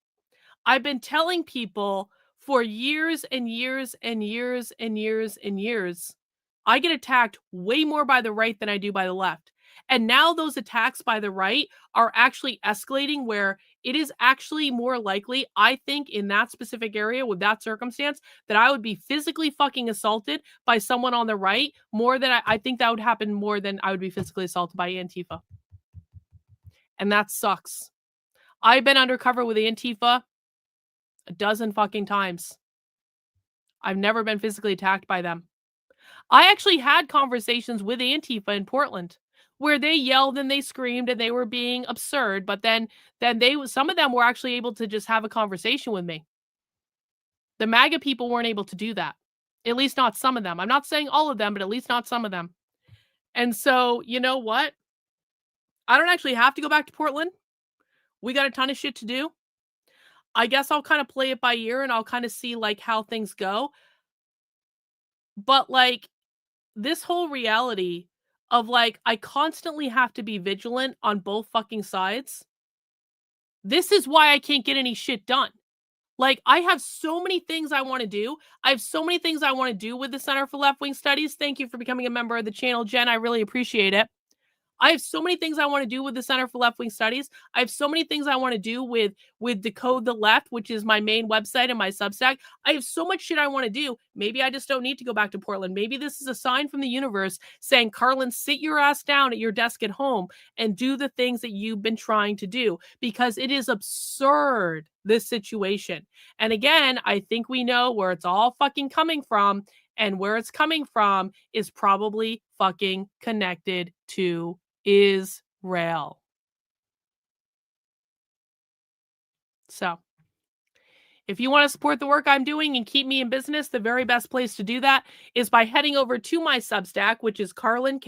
I've been telling people for years and years and years and years and years, I get attacked way more by the right than I do by the left. And now those attacks by the right are actually escalating, where it is actually more likely, I think, in that specific area with that circumstance, that I would be physically fucking assaulted by someone on the right more than I think that would happen more than I would be physically assaulted by Antifa. And that sucks. I've been undercover with Antifa a dozen fucking times. I've never been physically attacked by them. I actually had conversations with Antifa in Portland where they yelled and they screamed and they were being absurd, but then some of them were actually able to just have a conversation with me. The MAGA people weren't able to do that. At least not some of them. I'm not saying all of them, but at least not some of them. And so, you know what? I don't actually have to go back to Portland. We got a ton of shit to do. I guess I'll kind of play it by ear and I'll kind of see like how things go. But like this whole reality of like, I constantly have to be vigilant on both fucking sides. This is why I can't get any shit done. Like, I have so many things I want to do. I have so many things I want to do with the Center for Left-Wing Studies. Thank you for becoming a member of the channel, Jen. I really appreciate it. I have so many things I want to do with the Center for Left-Wing Studies. I have so many things I want to do with Decode the Left, which is my main website and my Substack. I have so much shit I want to do. Maybe I just don't need to go back to Portland. Maybe this is a sign from the universe saying, Karlyn, sit your ass down at your desk at home and do the things that you've been trying to do, because it is absurd, this situation. And again, I think we know where it's all fucking coming from, and where it's coming from is probably fucking connected to Israel. So, if you want to support the work I'm doing and keep me in business, the very best place to do that is by heading over to my Substack, which is Karlyn,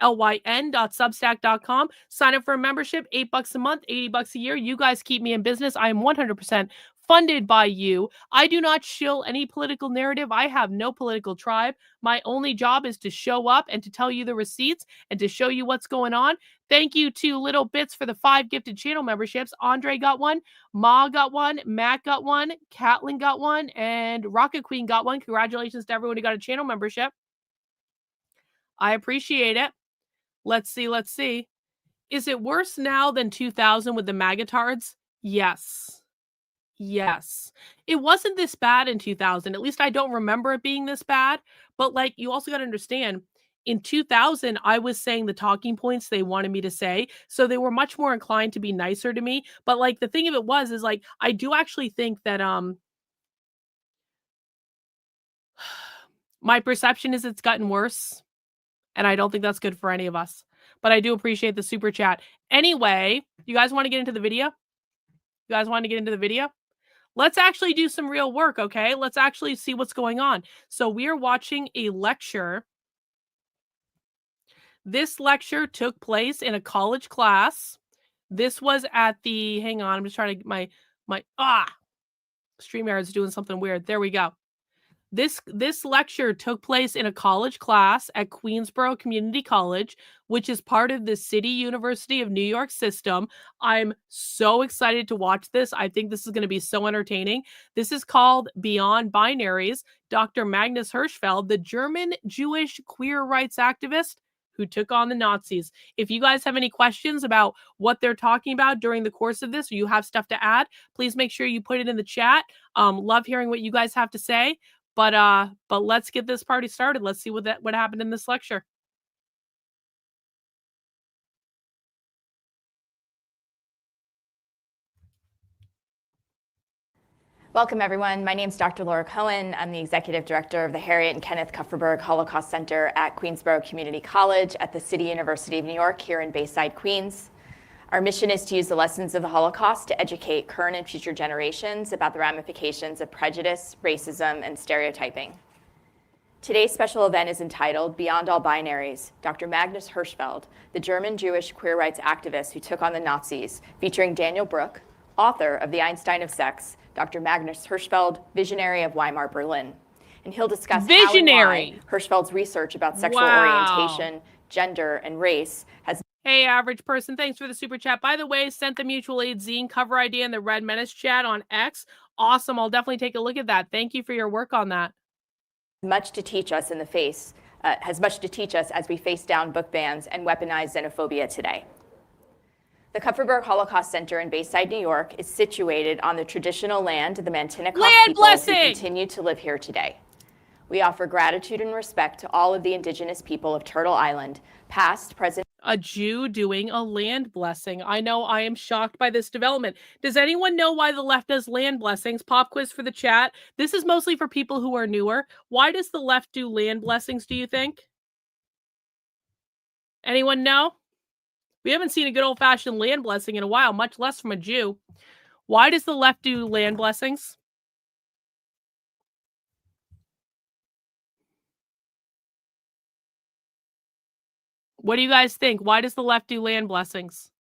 KARLYN.substack.com. Sign up for a membership, $8 a month, $80 a year. You guys keep me in business. I am 100% funded by you. I do not shill any political narrative. I have no political tribe. My only job is to show up and to tell you the receipts and to show you what's going on. Thank you to Little Bits for the 5 gifted channel memberships. Andre got one, Ma got one, Matt got one, Catlin got one, and Rocket Queen got one. Congratulations to everyone who got a channel membership. I appreciate it. Let's see. Is it worse now than 2000 with the MAGA-tards? Yes. Yes. It wasn't this bad in 2000. At least I don't remember it being this bad. But like, you also got to understand, in 2000, I was saying the talking points they wanted me to say. So they were much more inclined to be nicer to me. But like, the thing of it was, is like, I do actually think that, my perception is it's gotten worse. And I don't think that's good for any of us. But I do appreciate the super chat. Anyway, you guys want to get into the video? You guys want to get into the video? Let's actually do some real work, okay? Let's actually see what's going on. So we are watching a lecture. This lecture took place in a college class. This was at the, hang on, I'm just trying to get StreamYard's doing something weird. There we go. This lecture took place in a college class at Queensborough Community College, which is part of the City University of New York system. I'm so excited to watch this. I think this is going to be so entertaining. This is called Beyond Binaries. Dr. Magnus Hirschfeld, the German Jewish queer rights activist who took on the Nazis. If you guys have any questions about what they're talking about during the course of this, or you have stuff to add, please make sure you put it in the chat. Love hearing what you guys have to say. But let's get this party started. Let's see what happened in this lecture. Welcome, everyone. My name is Dr. Laura Cohen. I'm the Executive Director of the Harriet and Kenneth Kupferberg Holocaust Center at Queensborough Community College at the City University of New York here in Bayside, Queens. Our mission is to use the lessons of the Holocaust to educate current and future generations about the ramifications of prejudice, racism, and stereotyping. Today's special event is entitled Beyond All Binaries, Dr. Magnus Hirschfeld, the German Jewish queer rights activist who took on the Nazis, featuring Daniel Bruck, author of The Einstein of Sex, Dr. Magnus Hirschfeld, visionary of Weimar, Berlin. And he'll discuss how and why Hirschfeld's research about sexual orientation, gender, and race has... Hey, average person, thanks for the super chat. By the way, sent the mutual aid zine cover idea in the Red Menace chat on X. Awesome. I'll definitely take a look at that. Thank you for your work on that. Much to teach us has much to teach us as we face down book bans and weaponize xenophobia today. The Kupferberg Holocaust Center in Bayside, New York is situated on the traditional land of the Mantinecock people who continue to live here today. We offer gratitude and respect to all of the indigenous people of Turtle Island, past, present. A Jew doing a land blessing. I know, I am shocked by this development. Does anyone know why the left does land blessings? Pop quiz for the chat. This is mostly for people who are newer. Why does the left do land blessings, do you think? Anyone know? We haven't seen a good old-fashioned land blessing in a while, much less from a Jew. Why does the left do land blessings? What do you guys think? Why does the left do land blessings?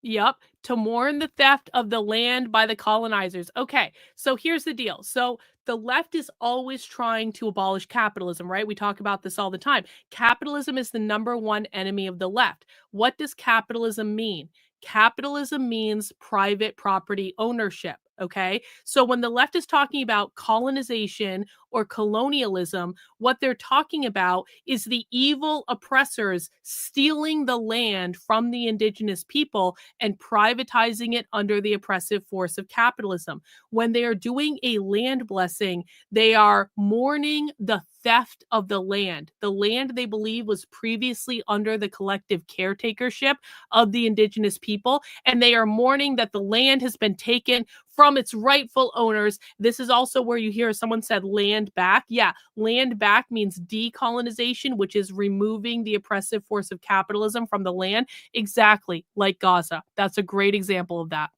Yep, to mourn the theft of the land by the colonizers. Okay, so here's the deal. So the left is always trying to abolish capitalism, right? We talk about this all the time. Capitalism is the #1 enemy of the left. What does capitalism mean? Capitalism means private property ownership. Okay, so when the left is talking about colonization or colonialism, what they're talking about is the evil oppressors stealing the land from the indigenous people and privatizing it under the oppressive force of capitalism. When they are doing a land blessing, they are mourning the theft of the land they believe was previously under the collective caretakership of the indigenous people, and they are mourning that the land has been taken from its rightful owners. This is also where you hear someone said land back. Yeah, land back means decolonization, which is removing the oppressive force of capitalism from the land. Exactly like Gaza. That's a great example of that.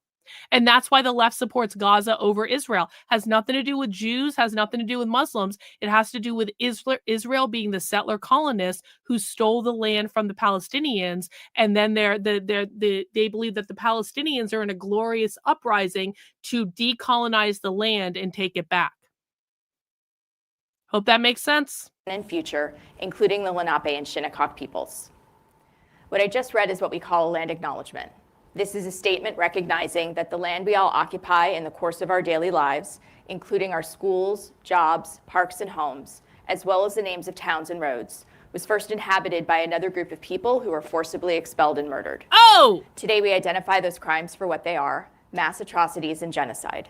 And that's why the left supports Gaza over Israel. Has nothing to do with Jews, has nothing to do with Muslims. It has to do with Israel being the settler colonists who stole the land from the Palestinians. And then they believe that the Palestinians are in a glorious uprising to decolonize the land and take it back. Hope that makes sense. And future, including the Lenape and Shinnecock peoples. What I just read is what we call a land acknowledgement. This is a statement recognizing that the land we all occupy in the course of our daily lives, including our schools, jobs, parks, and homes, as well as the names of towns and roads, was first inhabited by another group of people who were forcibly expelled and murdered. Oh! Today we identify those crimes for what they are, mass atrocities and genocide.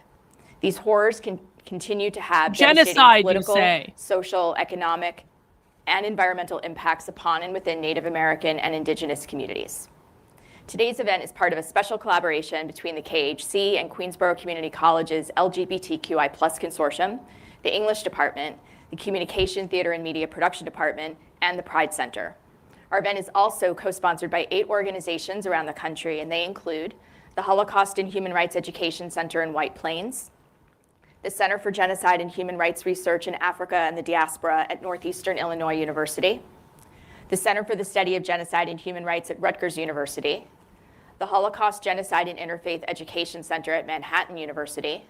These horrors can continue to have genocide, political, you say. social, economic, and environmental impacts upon and within Native American and Indigenous communities. Today's event is part of a special collaboration between the KHC and Queensborough Community College's LGBTQI+ Consortium, the English Department, the Communication, Theater, and Media Production Department, and the Pride Center. Our event is also co-sponsored by 8 organizations around the country, and they include the Holocaust and Human Rights Education Center in White Plains, the Center for Genocide and Human Rights Research in Africa and the Diaspora at Northeastern Illinois University, the Center for the Study of Genocide and Human Rights at Rutgers University, the Holocaust, Genocide, and Interfaith Education Center at Manhattan University,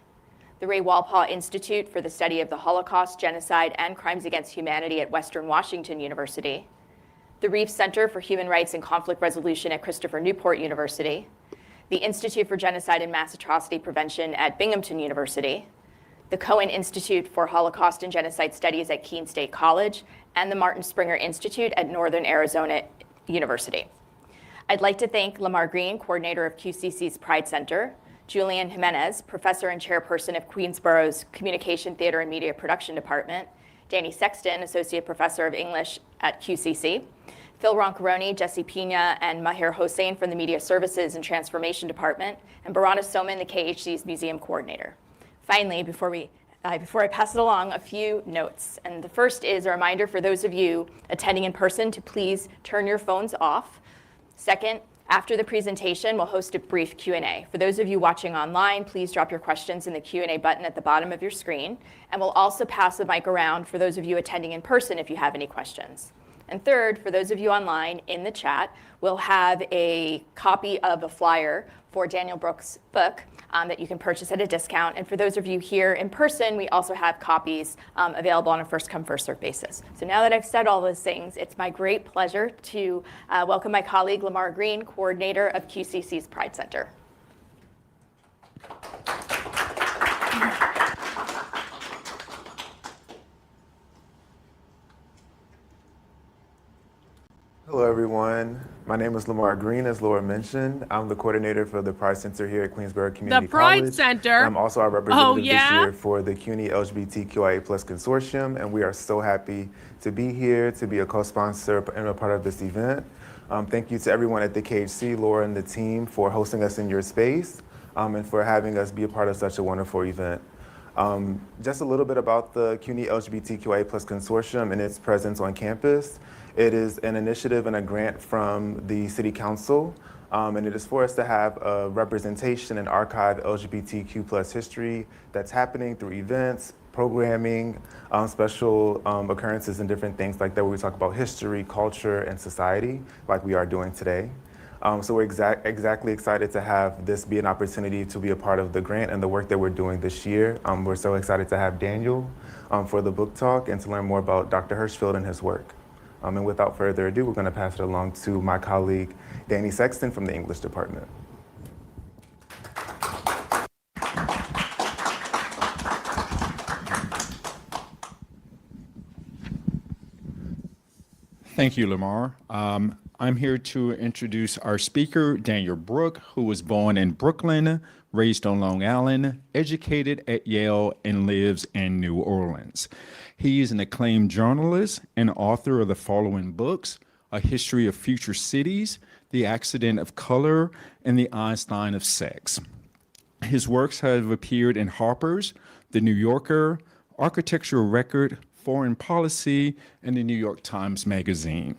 the Ray Walpole Institute for the Study of the Holocaust, Genocide, and Crimes Against Humanity at Western Washington University, the Reef Center for Human Rights and Conflict Resolution at Christopher Newport University, the Institute for Genocide and Mass Atrocity Prevention at Binghamton University, the Cohen Institute for Holocaust and Genocide Studies at Keene State College, and the Martin Springer Institute at Northern Arizona University. I'd like to thank Lamar Green, coordinator of QCC's Pride Center, Julian Jimenez, professor and chairperson of Queensborough's Communication, Theater, and Media Production Department, Danny Sexton, associate professor of English at QCC, Phil Roncaroni, Jesse Pina, and Mahir Hossein from the Media Services and Transformation Department, and Barana Soman, the KHC's museum coordinator. Finally, before I pass it along, a few notes. And the first is a reminder for those of you attending in person to please turn your phones off. Second, after the presentation, we'll host a brief Q&A. For those of you watching online, please drop your questions in the Q&A button at the bottom of your screen. And we'll also pass the mic around for those of you attending in person if you have any questions. And third, for those of you online in the chat, we'll have a copy of a flyer for Daniel Brooks' book that you can purchase at a discount. And for those of you here in person, we also have copies available on a first-come, first-served basis. So now that I've said all those things, it's my great pleasure to welcome my colleague, Lamar Green, coordinator of QCC's Pride Center. Hello, everyone. My name is Lamar Green, as Laura mentioned. I'm the coordinator for the Pride Center here at Queensborough Community College. The Pride Center. I'm also our representative this year for the CUNY LGBTQIA+ Consortium, and we are so happy to be here, to be a co-sponsor and a part of this event. Thank you to everyone at the KHC, Laura and the team, for hosting us in your space and for having us be a part of such a wonderful event. Just a little bit about the CUNY LGBTQIA+ Consortium and its presence on campus. It is an initiative and a grant from the City Council, and it is for us to have a representation and archive LGBTQ+ history that's happening through events, programming, special occurrences and different things like that where we talk about history, culture, and society like we are doing today. So we're exactly excited to have this be an opportunity to be a part of the grant and the work that we're doing this year. We're so excited to have Daniel for the book talk and to learn more about Dr. Hirschfeld and his work. And without further ado, we're going to pass it along to my colleague, Danny Sexton from the English Department. Thank you, Lamar. I'm here to introduce our speaker, Daniel Brooks, who was born in Brooklyn, raised on Long Island, educated at Yale, and lives in New Orleans. He is an acclaimed journalist and author of the following books: A History of Future Cities, The Accident of Color, and The Einstein of Sex. His works have appeared in Harper's, The New Yorker, Architectural Record, Foreign Policy, and the New York Times Magazine.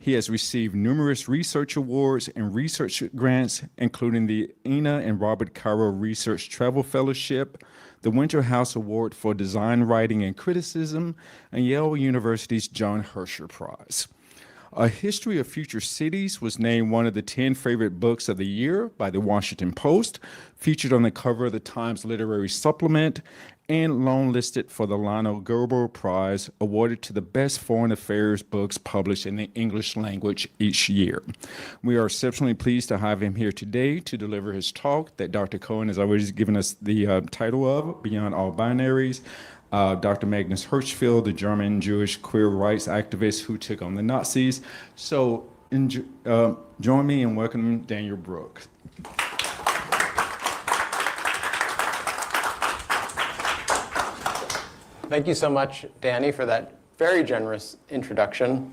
He has received numerous research awards and research grants, including the Ina and Robert Caro Research Travel Fellowship, the Winter House Award for Design, Writing, and Criticism, and Yale University's John Herscher Prize. A History of Future Cities was named one of the 10 favorite books of the year by the Washington Post, featured on the cover of the Times Literary Supplement, and long-listed for the Lionel Gerber Prize, awarded to the best foreign affairs books published in the English language each year. We are exceptionally pleased to have him here today to deliver his talk that Dr. Cohen has already given us the title of, Beyond All Binaries. Dr. Magnus Hirschfeld, the German Jewish queer rights activist who took on the Nazis. So join me in welcoming Daniel Brooke. Thank you so much, Danny, for that very generous introduction.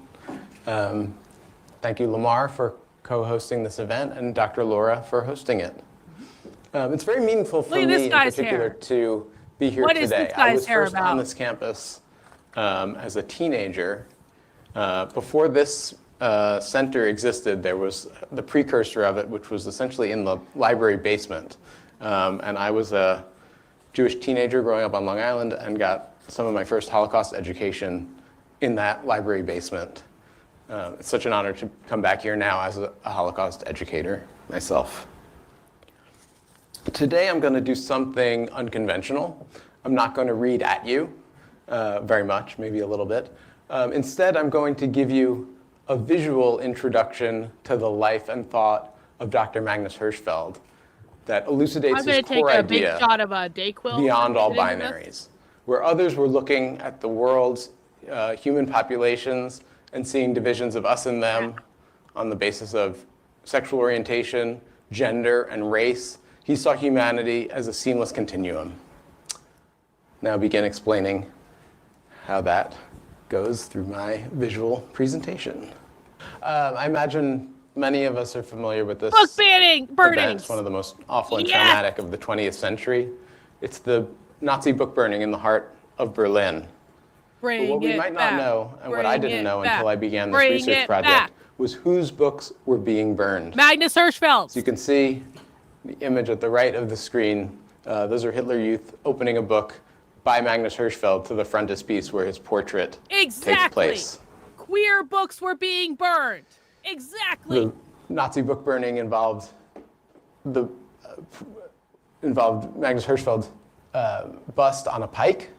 Thank you, Lamar, for co-hosting this event, and Dr. Laura for hosting it. It's very meaningful for me in particular to be here today. I was first on this campus as a teenager. Before this center existed, there was the precursor of it, which was essentially in the library basement. And I was a Jewish teenager growing up on Long Island and got some of my first Holocaust education in that library basement. It's such an honor to come back here now as a Holocaust educator myself. Today I'm going to do something unconventional. I'm not going to read at you very much, maybe a little bit. Instead, I'm going to give you a visual introduction to the life and thought of Dr. Magnus Hirschfeld that elucidates his core idea beyond all binaries, where others were looking at the world's human populations and seeing divisions of us and them on the basis of sexual orientation, gender, and race. He saw humanity as a seamless continuum. Now begin explaining how that goes through my visual presentation. I imagine many of us are familiar with this book banning, burnings. It's one of the most awful and traumatic of the 20th century. It's the Nazi book burning in the heart of Berlin. But what we might not know, and what I didn't know until I began this research project, was whose books were being burned. Magnus Hirschfeld. So you can see the image at the right of the screen. Those are Hitler Youth opening a book by Magnus Hirschfeld to the frontispiece where his portrait takes place. Queer books were being burned. Exactly. The Nazi book burning involved Magnus Hirschfeld's bust on a pike.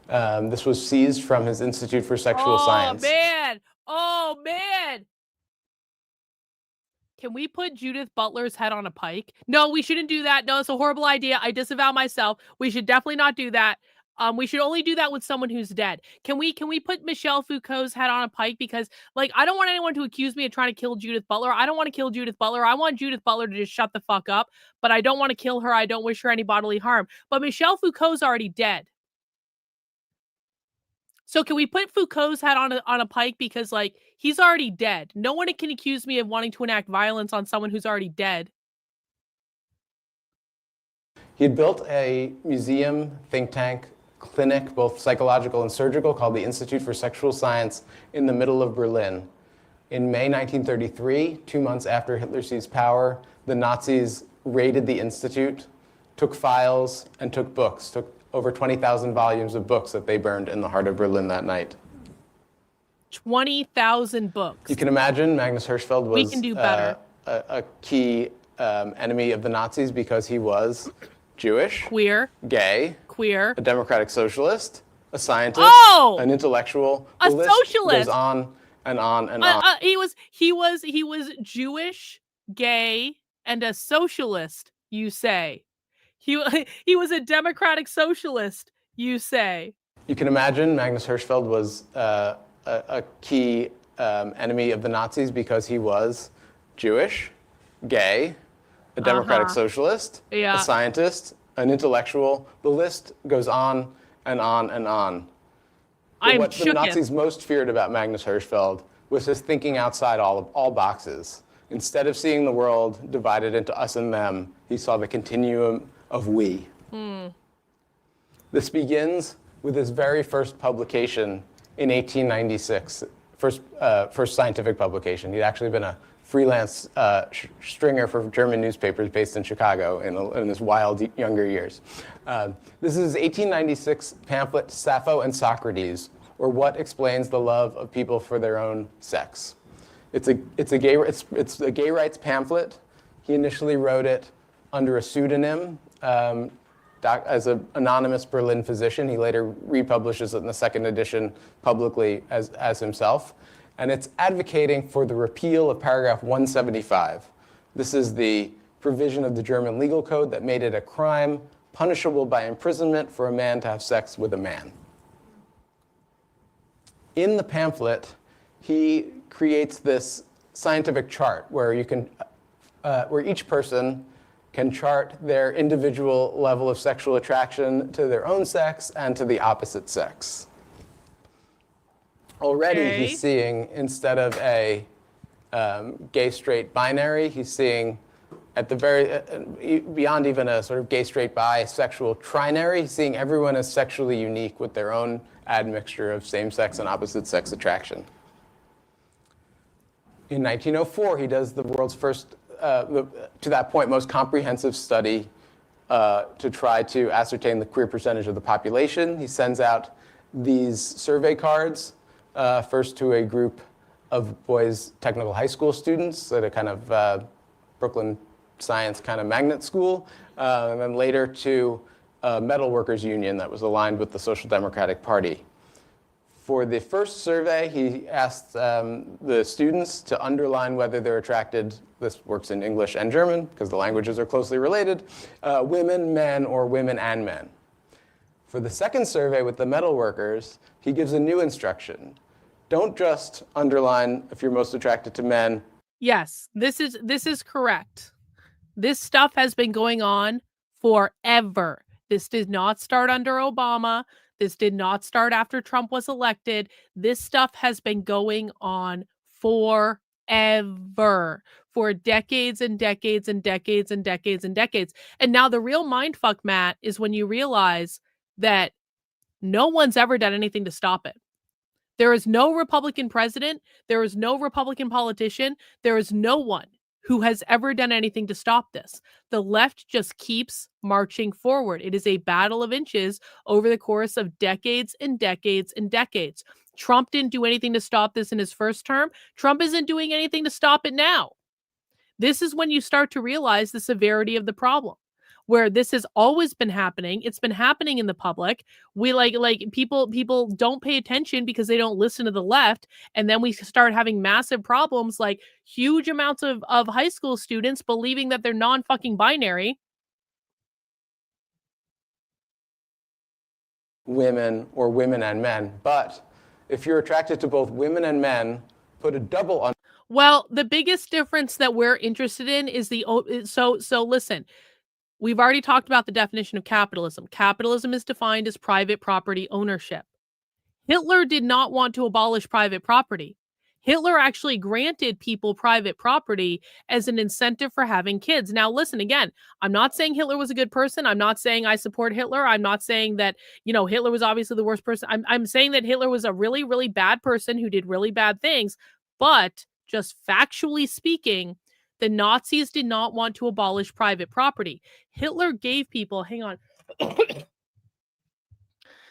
This was seized from his Institute for Sexual Science. Oh, man. Can we put Judith Butler's head on a pike? No, we shouldn't do that. No, it's a horrible idea. I disavow myself. We should definitely not do that. We should only do that with someone who's dead. Can we put Michel Foucault's head on a pike? Because, like, I don't want anyone to accuse me of trying to kill Judith Butler. I don't want to kill Judith Butler. I want Judith Butler to just shut the fuck up. But I don't want to kill her. I don't wish her any bodily harm. But Michel Foucault's already dead. So can we put Foucault's head on a pike? Because, like, he's already dead. No one can accuse me of wanting to enact violence on someone who's already dead. He had built a museum, think tank, clinic, both psychological and surgical, called the Institute for Sexual Science in the middle of Berlin. In May 1933, 2 months after Hitler seized power, the Nazis raided the institute, took files, and took books, took over 20,000 volumes of books that they burned in the heart of Berlin that night. 20,000 books. You can imagine Magnus Hirschfeld was we can do better. A key enemy of the Nazis because he was Jewish, queer, gay, queer, a democratic socialist, a scientist, an intellectual. A socialist. Goes on and on and on. He was Jewish, gay, and a socialist, you say. He was a democratic socialist, you say. You can imagine Magnus Hirschfeld was a key enemy of the Nazis because he was Jewish, gay, a democratic socialist, a scientist, an intellectual. The list goes on and on and on. What the Nazis most feared about Magnus Hirschfeld was his thinking outside all boxes. Instead of seeing the world divided into us and them, he saw the continuum of we. This begins with his very first publication in 1896, first scientific publication. He'd actually been a freelance stringer for German newspapers based in Chicago in his wild younger years. This is his 1896 pamphlet, Sappho and Socrates, or What Explains the Love of People for Their Own Sex. It's a gay rights pamphlet. He initially wrote it under a pseudonym as an anonymous Berlin physician. He later republishes it in the second edition publicly as himself. And it's advocating for the repeal of paragraph 175. This is the provision of the German legal code that made it a crime punishable by imprisonment for a man to have sex with a man. In the pamphlet, he creates this scientific chart where you can, where each person can chart their individual level of sexual attraction to their own sex and to the opposite sex. Already he's seeing, instead of a gay straight binary, he's seeing at the very, beyond even a sort of gay straight bisexual trinary, he's seeing everyone as sexually unique with their own admixture of same-sex and opposite-sex attraction. In 1904, he does the world's first, to that point, most comprehensive study to try to ascertain the queer percentage of the population. He sends out these survey cards, first to a group of boys' technical high school students at a kind of Brooklyn science kind of magnet school, and then later to a metal workers union that was aligned with the Social Democratic Party. For the first survey, he asked the students to underline whether they're attracted, this works in English and German because the languages are closely related, women, men, or women and men. For the second survey with the metal workers, he gives a new instruction. Don't just underline if you're most attracted to men. Yes, this is correct. This stuff has been going on forever. This did not start under Obama. This did not start after Trump was elected. This stuff has been going on forever, for decades and decades and decades and decades and decades. And now the real mindfuck, Matt, is when you realize that no one's ever done anything to stop it. There is no Republican president. There is no Republican politician. There is no one who has ever done anything to stop this. The left just keeps marching forward. It is a battle of inches over the course of decades and decades and decades. Trump didn't do anything to stop this in his first term. Trump isn't doing anything to stop it now. This is when you start to realize the severity of the problem, where this has always been happening. It's been happening in the public. We like people don't pay attention because they don't listen to the left. And then we start having massive problems, like huge amounts of high school students believing that they're non-fucking binary. Women or women and men. But if you're attracted to both women and men, put a double on. Well, the biggest difference that we're interested in is so listen. We've already talked about the definition of capitalism. Capitalism is defined as private property ownership. Hitler did not want to abolish private property. Hitler actually granted people private property as an incentive for having kids. Now, listen, again, I'm not saying Hitler was a good person. I'm not saying I support Hitler. I'm not saying that, Hitler was obviously the worst person. I'm saying that Hitler was a really, really bad person who did really bad things. But just factually speaking, the Nazis did not want to abolish private property. Hitler gave people, hang on.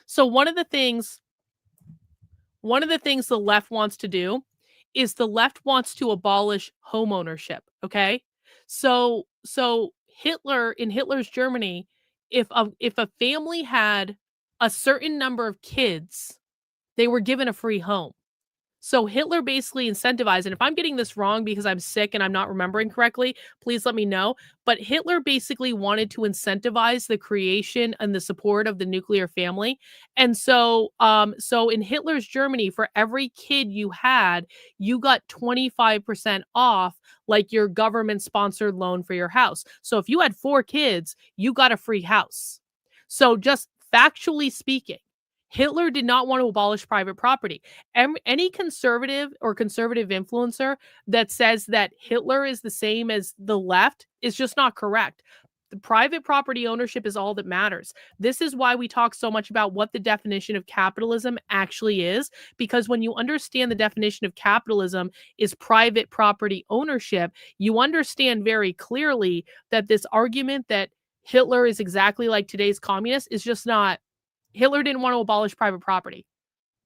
So one of the things the left wants to do is the left wants to abolish home ownership, okay? So Hitler, in Hitler's Germany, if a family had a certain number of kids, they were given a free home. So Hitler basically incentivized, and if I'm getting this wrong because I'm sick and I'm not remembering correctly, please let me know. But Hitler basically wanted to incentivize the creation and the support of the nuclear family. And so in Hitler's Germany, for every kid you had, you got 25% off, like your government-sponsored loan for your house. So if you had 4 kids, you got a free house. So just factually speaking, Hitler did not want to abolish private property. Any conservative or conservative influencer that says that Hitler is the same as the left is just not correct. The private property ownership is all that matters. This is why we talk so much about what the definition of capitalism actually is, because when you understand the definition of capitalism is private property ownership, you understand very clearly that this argument that Hitler is exactly like today's communists is just not. Hitler didn't want to abolish private property.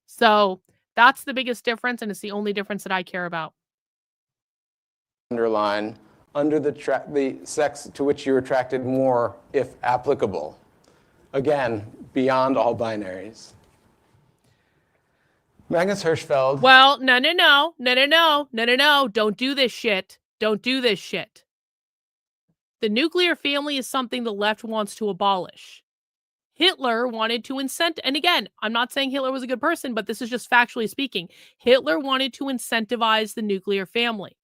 So that's the biggest difference, and it's the only difference that I care about. Underline under the sex to which you're attracted more, if applicable. Again, beyond all binaries. Magnus Hirschfeld. Well, no. Don't do this shit. Don't do this shit. The nuclear family is something the left wants to abolish. Hitler wanted to and again, I'm not saying Hitler was a good person, but this is just factually speaking. Hitler wanted to incentivize the nuclear family.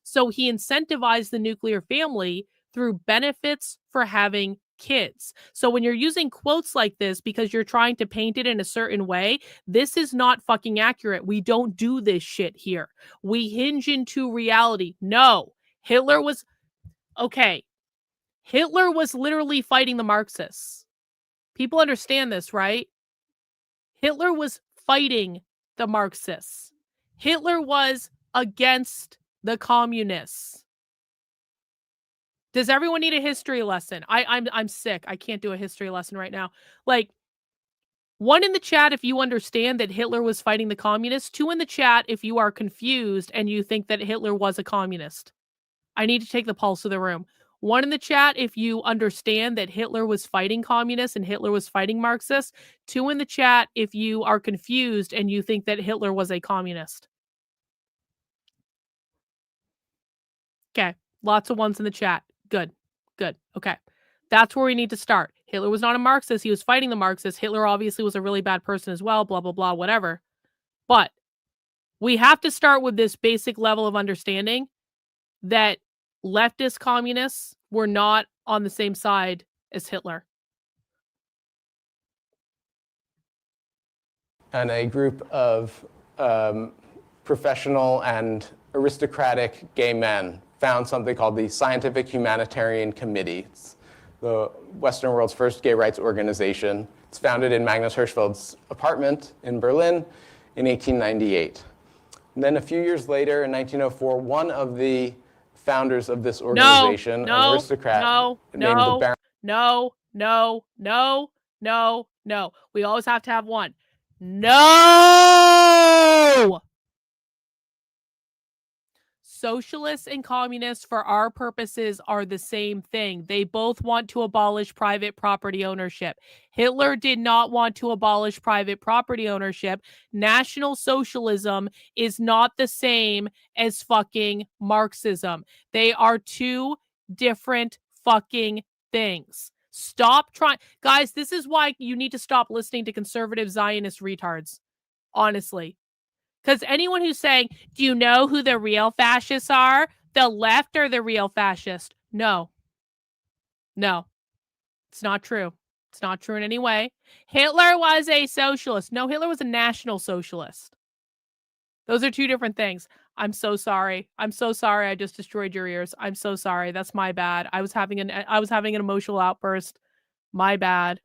So he incentivized the nuclear family through benefits for having kids. So when you're using quotes like this because you're trying to paint it in a certain way, this is not fucking accurate. We don't do this shit here. We hinge into reality. No, Hitler was literally fighting the Marxists. People understand this, right? Hitler was fighting the Marxists. Hitler was against the communists. Does everyone need a history lesson? I'm sick. I can't do a history lesson right now. Like, 1 in the chat if you understand that Hitler was fighting the communists. 2 in the chat if you are confused and you think that Hitler was a communist. I need to take the pulse of the room. 1 in the chat if you understand that Hitler was fighting communists and Hitler was fighting Marxists. 2 in the chat if you are confused and you think that Hitler was a communist. Okay, lots of 1s in the chat. Good. Okay, that's where we need to start. Hitler was not a Marxist. He was fighting the Marxists. Hitler obviously was a really bad person as well, blah, blah, blah, whatever. But we have to start with this basic level of understanding that leftist communists were not on the same side as Hitler. And a group of professional and aristocratic gay men found something called the Scientific Humanitarian Committee. It's the Western world's first gay rights organization. It's founded in Magnus Hirschfeld's apartment in Berlin in 1898. And then a few years later, in 1904, one of the founders of this organization, an aristocrat named the Baron. No. We always have to have one. No! Socialists and communists, for our purposes, are the same thing. They both want to abolish private property ownership. Hitler did not want to abolish private property ownership. National Socialism is not the same as fucking Marxism. They are 2 different fucking things. Stop trying. Guys, this is why you need to stop listening to conservative Zionist retards. Honestly. Because anyone who's saying, do you know who the real fascists are? The left are the real fascist. No. It's not true. It's not true in any way. Hitler was a socialist. No, Hitler was a national socialist. Those are 2 different things. I'm so sorry. I just destroyed your ears. I'm so sorry. That's my bad. I was having an emotional outburst. My bad.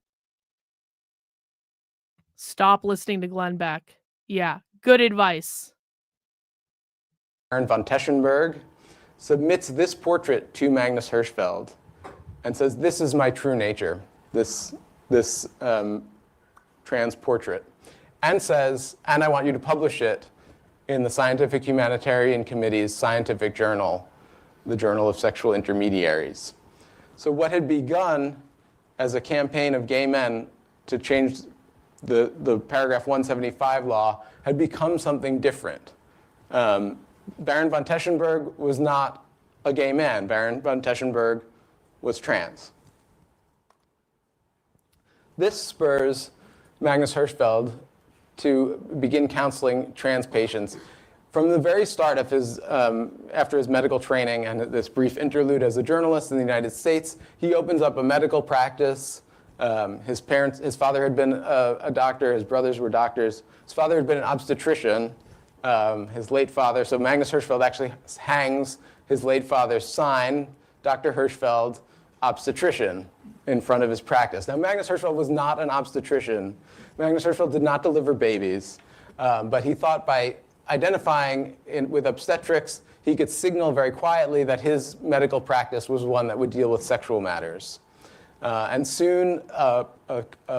Stop listening to Glenn Beck. Yeah. Good advice. Baron von Teschenberg submits this portrait to Magnus Hirschfeld and says, this is my true nature, this trans portrait, and says, and I want you to publish it in the Scientific Humanitarian Committee's scientific journal, the Journal of Sexual Intermediaries. So what had begun as a campaign of gay men to change the paragraph 175 law had become something different. Baron von Teschenberg was not a gay man. Baron von Teschenberg was trans. This spurs Magnus Hirschfeld to begin counseling trans patients. From the very start of his, after his medical training and this brief interlude as a journalist in the United States, he opens up a medical practice. His father had been a doctor, his brothers were doctors. His father had been an obstetrician, his late father. So Magnus Hirschfeld actually hangs his late father's sign, Dr. Hirschfeld, obstetrician, in front of his practice. Now, Magnus Hirschfeld was not an obstetrician. Magnus Hirschfeld did not deliver babies, but he thought by identifying with obstetrics, he could signal very quietly that his medical practice was one that would deal with sexual matters. And soon, a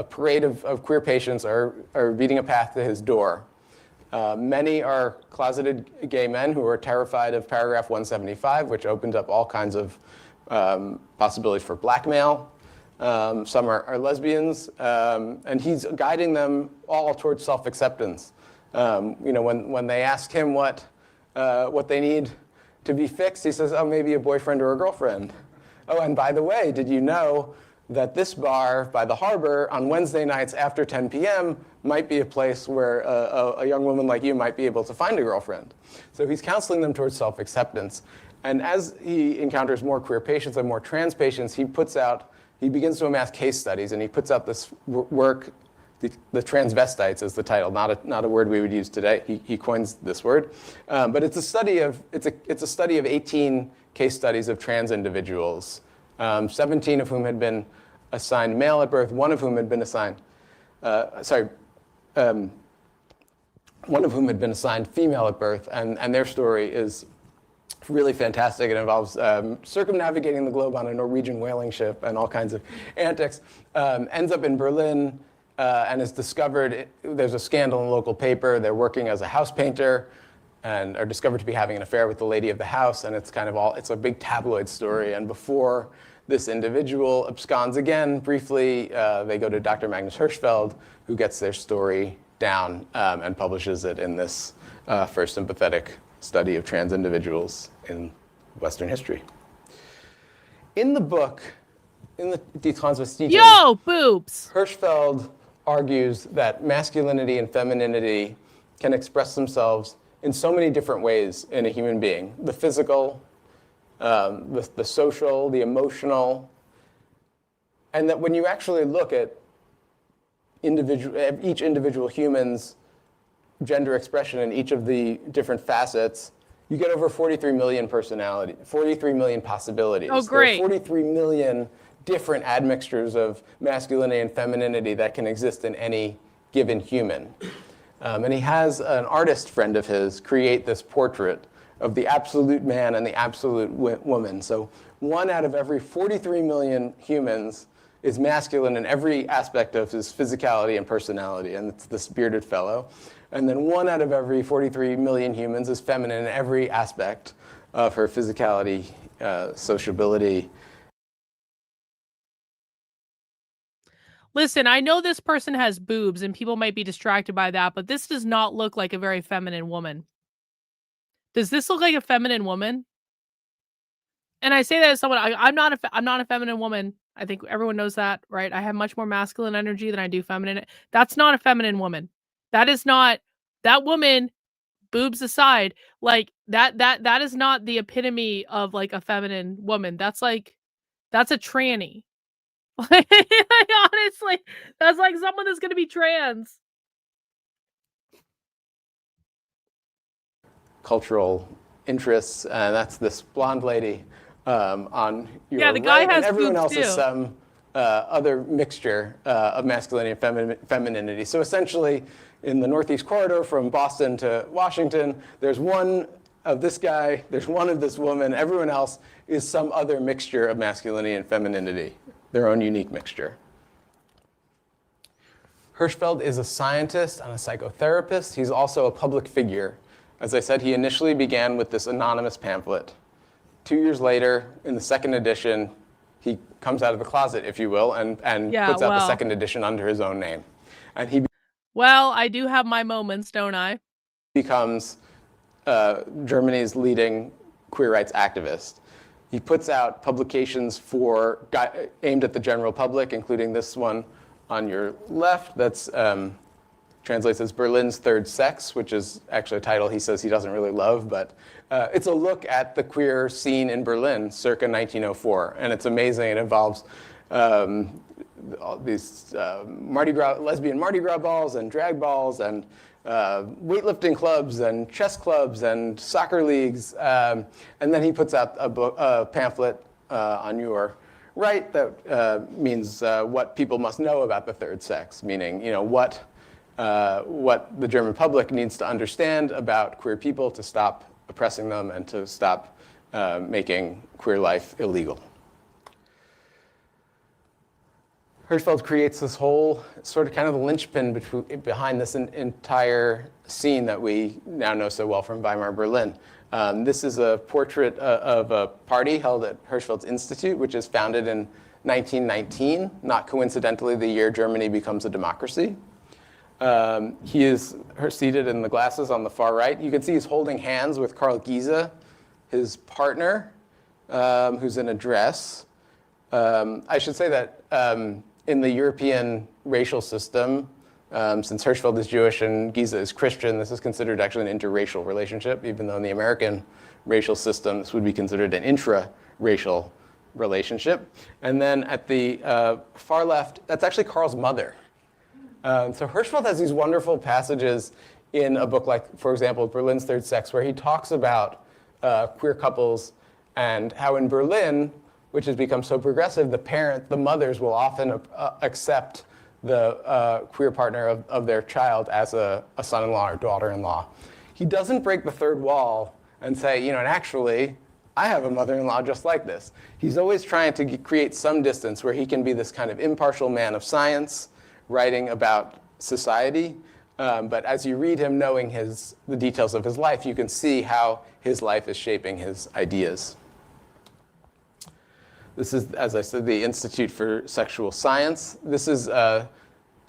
parade of queer patients are beating a path to his door. Many are closeted gay men who are terrified of paragraph 175, which opens up all kinds of possibilities for blackmail. Some are lesbians, and he's guiding them all towards self-acceptance. When they ask him what they need to be fixed, he says, oh, maybe a boyfriend or a girlfriend. Oh, and by the way, did you know that this bar by the harbor on Wednesday nights after 10 p.m. might be a place where a young woman like you might be able to find a girlfriend? So he's counseling them towards self-acceptance. And as he encounters more queer patients and more trans patients, he begins to amass case studies, and he puts out this work. The transvestites is the title, not a word we would use today. He coins this word, but it's a study of 18 case studies of trans individuals, 17 of whom had been assigned male at birth, one of whom had been assigned female at birth, and their story is really fantastic. It involves circumnavigating the globe on a Norwegian whaling ship and all kinds of antics. Ends up in Berlin. And is discovered, there's a scandal in the local paper. They're working as a house painter and are discovered to be having an affair with the lady of the house. And it's it's a big tabloid story. And before this individual absconds again, briefly, they go to Dr. Magnus Hirschfeld, who gets their story down and publishes it in this first sympathetic study of trans individuals in Western history. In the book, in the Die Transvestiten, yo, boobs! Hirschfeld argues that masculinity and femininity can express themselves in so many different ways in a human being. The physical, the social, the emotional, and that when you actually look at each individual human's gender expression in each of the different facets, you get over 43 million possibilities. Oh, great. There are 43 million different admixtures of masculinity and femininity that can exist in any given human. And he has an artist friend of his create this portrait of the absolute man and the absolute woman. So 1 out of every 43 million humans is masculine in every aspect of his physicality and personality, and it's this bearded fellow. And then 1 out of every 43 million humans is feminine in every aspect of her physicality, sociability. Listen, I know this person has boobs and people might be distracted by that, but this does not look like a very feminine woman. Does this look like a feminine woman? And I say that as someone, I'm not a feminine woman. I think everyone knows that, right? I have much more masculine energy than I do feminine. That's not a feminine woman. That is not, that woman, boobs aside, like that is not the epitome of like a feminine woman. That's a tranny. Like, honestly, that's like someone that's going to be trans. Cultural interests, and that's this blonde lady on your yeah, the guy right, has and everyone boobs else too. is some other mixture of masculinity and femininity. So essentially, in the Northeast Corridor from Boston to Washington, there's one of this guy, there's one of this woman, everyone else is some other mixture of masculinity and femininity, their own unique mixture. Hirschfeld is a scientist and a psychotherapist. He's also a public figure. As I said, he initially began with this anonymous pamphlet. 2 years later, in the second edition, he comes out of the closet, if you will, and puts out the second edition under his own name. And he Well, I do have my moments, don't I? becomes Germany's leading queer rights activist. He puts out publications aimed at the general public, including this one on your left that's translates as Berlin's Third Sex, which is actually a title he says he doesn't really love, but it's a look at the queer scene in Berlin circa 1904, and it's amazing. It involves all these lesbian Mardi Gras balls and drag balls and weightlifting clubs and chess clubs and soccer leagues, and then he puts out a pamphlet on your right that means what people must know about the third sex, meaning what the German public needs to understand about queer people to stop oppressing them and to stop making queer life illegal. Hirschfeld creates this whole sort of kind of linchpin behind this entire scene that we now know so well from Weimar Berlin. This is a portrait of a party held at Hirschfeld's Institute, which is founded in 1919, not coincidentally the year Germany becomes a democracy. He is seated in the glasses on the far right. You can see he's holding hands with Karl Giese, his partner, who's in a dress. I should say that in the European racial system, since Hirschfeld is Jewish and Giese is Christian, this is considered actually an interracial relationship, even though in the American racial system, this would be considered an intra-racial relationship. And then at the far left, that's actually Karl's mother. So Hirschfeld has these wonderful passages in a book like, for example, Berlin's Third Sex, where he talks about queer couples and how in Berlin, which has become so progressive, the mothers will often accept the queer partner of their child as a son-in-law or daughter-in-law. He doesn't break the third wall and say, and actually, I have a mother-in-law just like this. He's always trying to create some distance where he can be this kind of impartial man of science, writing about society. But as you read him, knowing the details of his life, you can see how his life is shaping his ideas. This is, as I said, the Institute for Sexual Science. This is,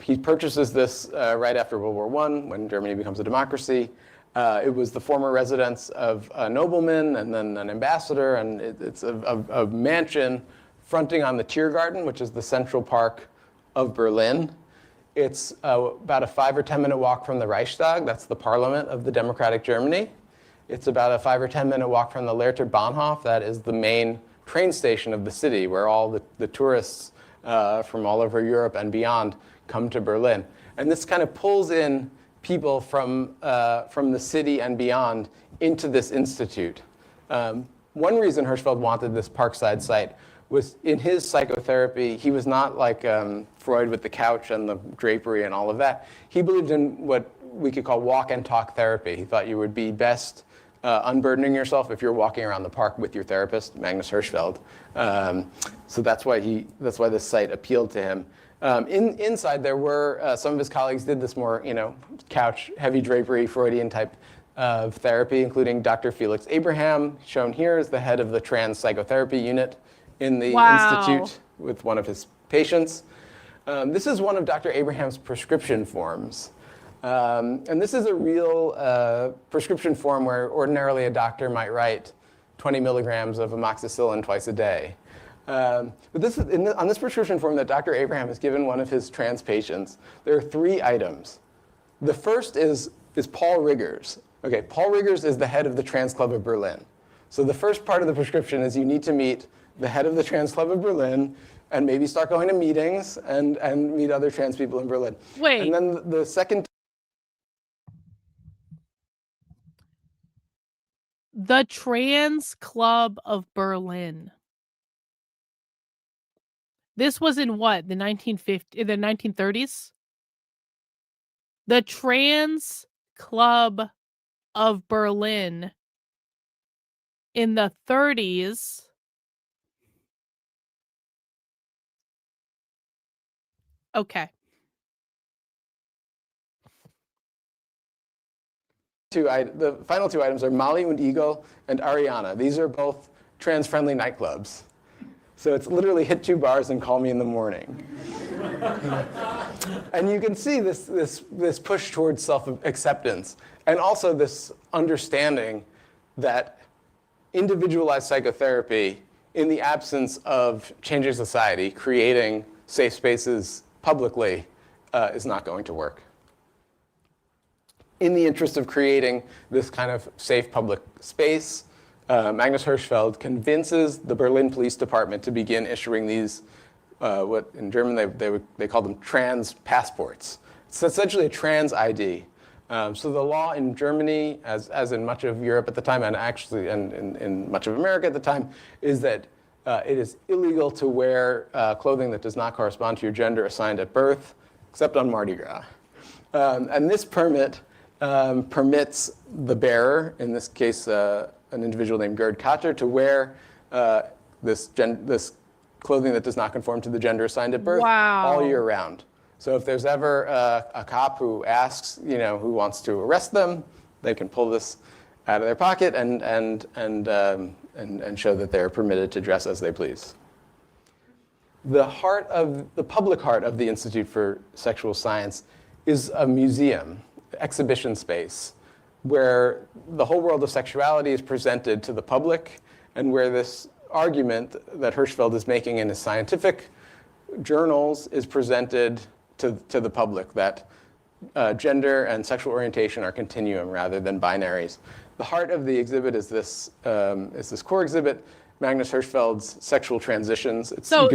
he purchases this right after World War I, when Germany becomes a democracy. It was the former residence of a nobleman and then an ambassador, and it's a mansion fronting on the Tiergarten, which is the central park of Berlin. It's about a 5 or 10 minute walk from the Reichstag. That's the parliament of the democratic Germany. It's about a 5 or 10 minute walk from the Lehrter Bahnhof. That is the main train station of the city where all the tourists from all over Europe and beyond come to Berlin. And this kind of pulls in people from the city and beyond into this institute. One reason Hirschfeld wanted this Parkside site was in his psychotherapy, he was not like Freud with the couch and the drapery and all of that. He believed in what we could call walk and talk therapy. He thought you would be best unburdening yourself if you're walking around the park with your therapist, Magnus Hirschfeld. So that's why this site appealed to him. Inside there were some of his colleagues did this more, couch, heavy drapery, Freudian type of therapy, including Dr. Felix Abraham, shown here as the head of the trans psychotherapy unit in the institute with one of his patients. This is one of Dr. Abraham's prescription forms. And this is a real prescription form where ordinarily a doctor might write 20 milligrams of amoxicillin twice a day. But this is, on this prescription form that Dr. Abraham has given one of his trans patients, there are 3 items. The first is Paul Riggers. Okay, Paul Riggers is the head of the Trans Club of Berlin. So the first part of the prescription is you need to meet the head of the Trans Club of Berlin and maybe start going to meetings and meet other trans people in Berlin. Wait. And then the second. The Trans Club of Berlin. This was in what? The 1930s? The Trans Club of Berlin in the 30s. Okay. The final 2 items are Molly und Eagle and Ariana. These are both trans-friendly nightclubs. So it's literally hit 2 bars and call me in the morning. And you can see this push towards self-acceptance and also this understanding that individualized psychotherapy, in the absence of changing society, creating safe spaces publicly, is not going to work. In the interest of creating this kind of safe public space, Magnus Hirschfeld convinces the Berlin Police Department to begin issuing these, what in German they call them trans passports. It's essentially a trans ID. So the law in Germany, as in much of Europe at the time, and actually in much of America at the time, is that it is illegal to wear clothing that does not correspond to your gender assigned at birth, except on Mardi Gras. And this permit permits the bearer, in this case an individual named Gerd Katter, to wear this clothing that does not conform to the gender assigned at birth Wow. all year round. So if there's ever a cop who asks, who wants to arrest them, they can pull this out of their pocket and show that they're permitted to dress as they please. The public heart of the Institute for Sexual Science is a museum, exhibition space, where the whole world of sexuality is presented to the public, and where this argument that Hirschfeld is making in his scientific journals is presented to the public, that gender and sexual orientation are continuum rather than binaries. The heart of the exhibit is this core exhibit, Magnus Hirschfeld's Sexual Transitions. So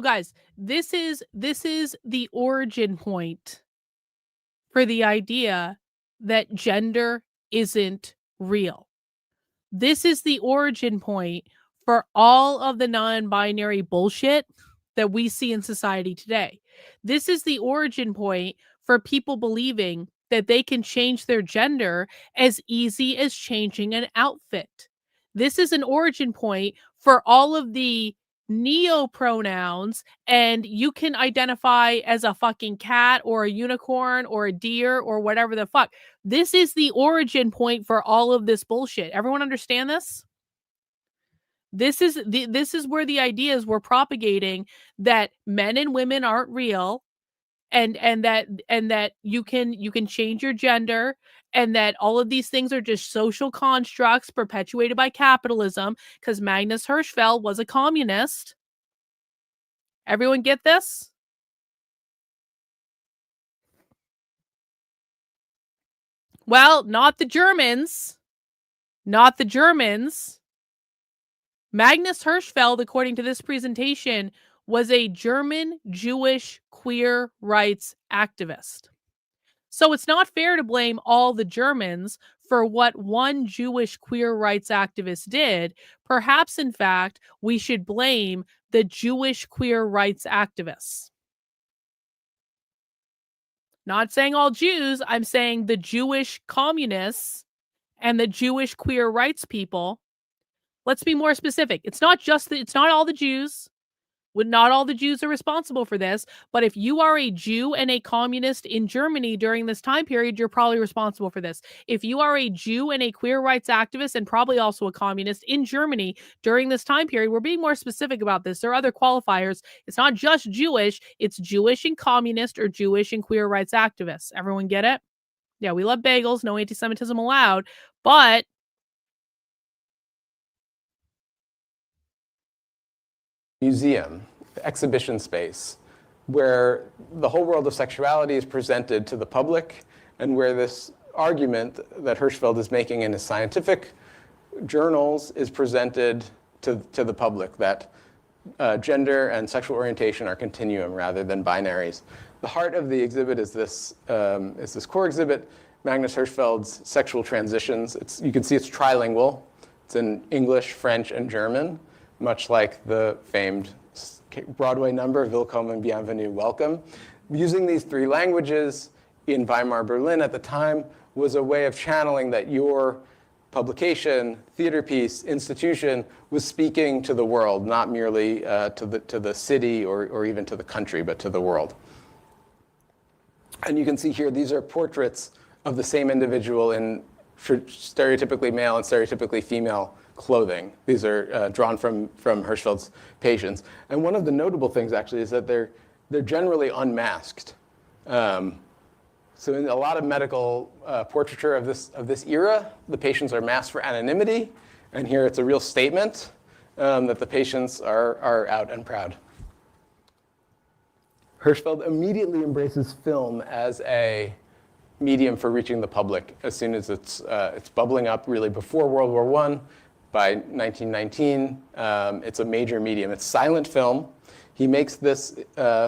guys, this is the origin point for the idea that gender isn't real. This is the origin point for all of the non-binary bullshit that we see in society today. This is the origin point for people believing that they can change their gender as easy as changing an outfit. This is an origin point for all of the neo-pronouns, and you can identify as a fucking cat or a unicorn or a deer or whatever the fuck. This is the origin point for all of this bullshit. Everyone understand this? This is where the ideas were propagating that men and women aren't real, and that you can change your gender, and that all of these things are just social constructs perpetuated by capitalism, because Magnus Hirschfeld was a communist. Everyone get this? Well, not the Germans. Not the Germans. Magnus Hirschfeld, according to this presentation, was a German Jewish queer rights activist. So it's not fair to blame all the Germans for what one Jewish queer rights activist did. Perhaps, in fact, we should blame the Jewish queer rights activists. Not saying all Jews, I'm saying the Jewish communists and the Jewish queer rights people. Let's be more specific. It's not all the Jews. Not all the Jews are responsible for this, but if you are a Jew and a communist in Germany during this time period, you're probably responsible for this. If you are a Jew and a queer rights activist and probably also a communist in Germany during this time period, we're being more specific about this. There are other qualifiers. It's not just Jewish, it's Jewish and communist or Jewish and queer rights activists. Everyone get it? Yeah, we love bagels, no anti-Semitism allowed, but museum, exhibition space, where the whole world of sexuality is presented to the public, and where this argument that Hirschfeld is making in his scientific journals is presented to the public, that gender and sexual orientation are continuum rather than binaries. The heart of the exhibit is this core exhibit, Magnus Hirschfeld's Sexual Transitions. You can see it's trilingual. It's in English, French, and German, much like the famed Broadway number, Willkommen, Bienvenue, Welcome. Using these three languages in Weimar, Berlin at the time was a way of channeling that your publication, theater piece, institution was speaking to the world, not merely to the city or even to the country, but to the world. And you can see here, these are portraits of the same individual in stereotypically male and stereotypically female clothing. These are drawn from Hirschfeld's patients. And one of the notable things, actually, is that they're generally unmasked. So in a lot of medical portraiture of this era, the patients are masked for anonymity. And here it's a real statement that the patients are out and proud. Hirschfeld immediately embraces film as a medium for reaching the public as soon as it's bubbling up, really before World War I. By 1919, it's a major medium. It's silent film. He makes this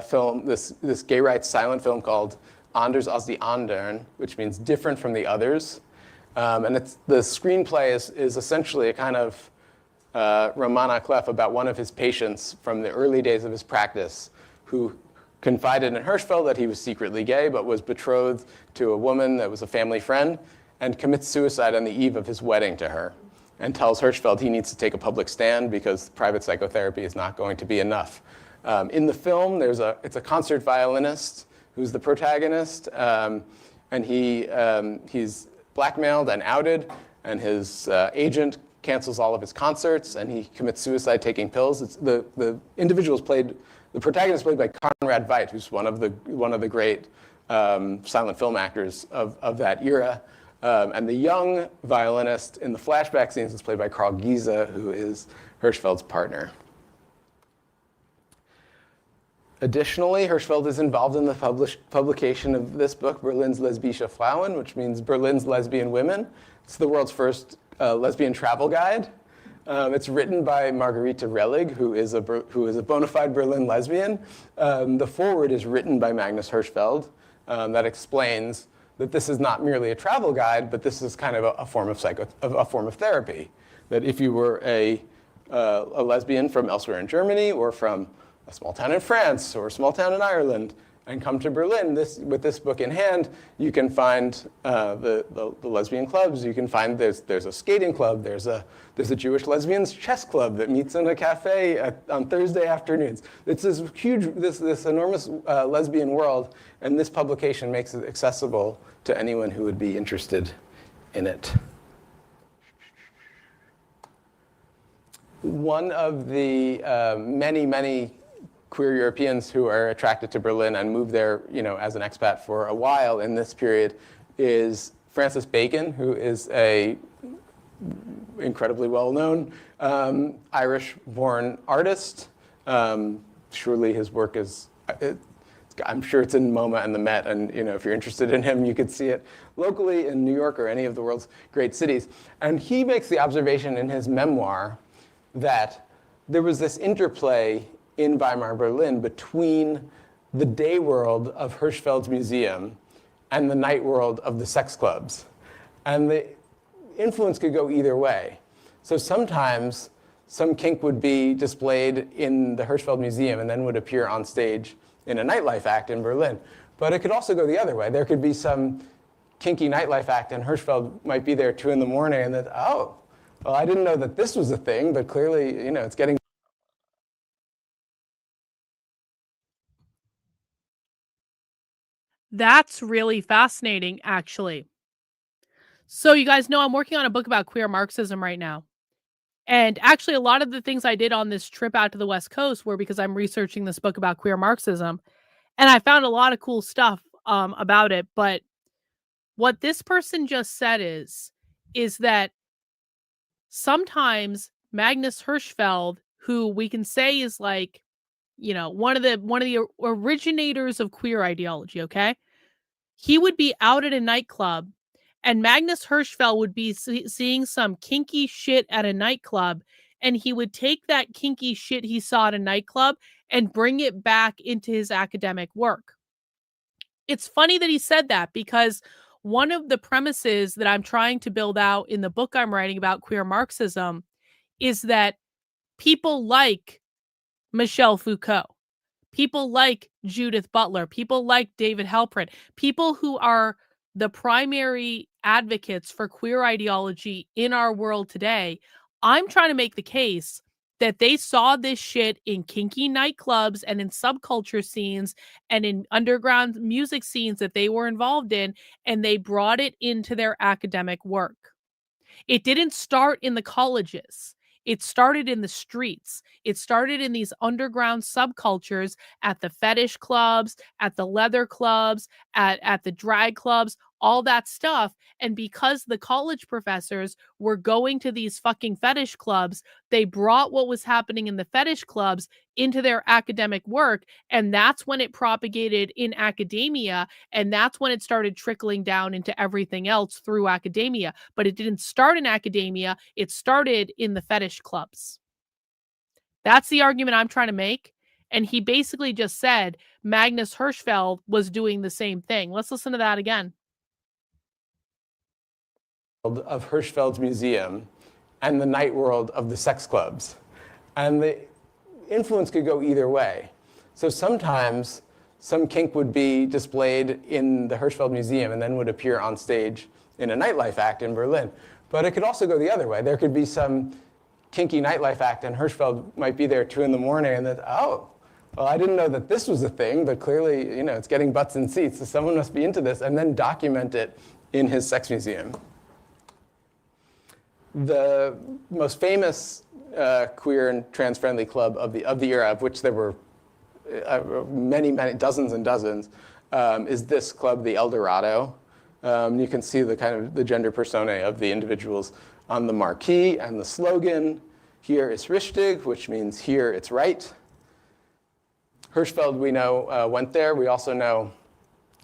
film, this gay rights silent film called Anders als die Andern, which means different from the others. And the screenplay is essentially a kind of roman à clef about one of his patients from the early days of his practice who confided in Hirschfeld that he was secretly gay but was betrothed to a woman that was a family friend and commits suicide on the eve of his wedding to her. and tells Hirschfeld he needs to take a public stand because private psychotherapy is not going to be enough. In the film, it's a concert violinist who's the protagonist, and he's blackmailed and outed, and his agent cancels all of his concerts, and he commits suicide taking pills. The protagonist played by Conrad Veidt, who's one of the great silent film actors of that era. And the young violinist in the flashback scenes is played by Karl Giese, who is Hirschfeld's partner. Additionally, Hirschfeld is involved in the publication of this book, Berlin's Lesbische Frauen, which means Berlin's lesbian women. It's the world's first lesbian travel guide. It's written by Margarete Rellig, who is a bona fide Berlin lesbian. The foreword is written by Magnus Hirschfeld that explains that this is not merely a travel guide, but this is kind of a form of therapy. That if you were a lesbian from elsewhere in Germany or from a small town in France or a small town in Ireland and come to Berlin, with this book in hand, you can find the lesbian clubs. You can find there's a skating club. There's a Jewish lesbians chess club that meets in a cafe on Thursday afternoons. It's this huge, this enormous lesbian world, and this publication makes it accessible to anyone who would be interested in it. One of the many queer Europeans who are attracted to Berlin and move there, as an expat for a while in this period is Francis Bacon, who is a incredibly well-known Irish-born artist. Surely his work is, I'm sure it's in MoMA and the Met, and if you're interested in him, you could see it locally in New York or any of the world's great cities. And he makes the observation in his memoir that there was this interplay in Weimar Berlin between the day world of Hirschfeld's museum and the night world of the sex clubs. And the influence could go either way. So sometimes some kink would be displayed in the Hirschfeld Museum and then would appear on stage in a nightlife act in Berlin. But it could also go the other way. There could be some kinky nightlife act and Hirschfeld might be there at 2 in the morning and then, oh, well, I didn't know that this was a thing, but clearly, it's getting. That's really fascinating, actually. So you guys know I'm working on a book about queer Marxism right now. And actually, a lot of the things I did on this trip out to the West Coast were because I'm researching this book about queer Marxism. And I found a lot of cool stuff about it. But what this person just said is that sometimes Magnus Hirschfeld, who we can say is like, one of the originators of queer ideology, okay? He would be out at a nightclub and Magnus Hirschfeld would be seeing some kinky shit at a nightclub, and he would take that kinky shit he saw at a nightclub and bring it back into his academic work. It's funny that he said that because one of the premises that I'm trying to build out in the book I'm writing about queer Marxism is that people like Michel Foucault, people like Judith Butler, people like David Halprin, people who are the primary advocates for queer ideology in our world today, I'm trying to make the case that they saw this shit in kinky nightclubs and in subculture scenes and in underground music scenes that they were involved in, and they brought it into their academic work. It didn't start in the colleges. It started in the streets. It started in these underground subcultures at the fetish clubs, at the leather clubs, at the drag clubs, all that stuff. And because the college professors were going to these fucking fetish clubs, they brought what was happening in the fetish clubs into their academic work. And that's when it propagated in academia. And that's when it started trickling down into everything else through academia. But it didn't start in academia. It started in the fetish clubs. That's the argument I'm trying to make. And he basically just said Magnus Hirschfeld was doing the same thing. Let's listen to that again. Of Hirschfeld's museum and the night world of the sex clubs. And the influence could go either way. So sometimes some kink would be displayed in the Hirschfeld Museum and then would appear on stage in a nightlife act in Berlin. But it could also go the other way. There could be some kinky nightlife act, and Hirschfeld might be there 2 in the morning, and then, oh, well, I didn't know that this was a thing, but clearly, it's getting butts in seats, so someone must be into this, and then document it in his sex museum. The most famous queer and trans-friendly club of the era, of which there were many, dozens and dozens, is this club, the El Dorado. You can see the gender personae of the individuals on the marquee, and the slogan, "Hier ist richtig," which means here it's right. Hirschfeld, we know, went there. We also know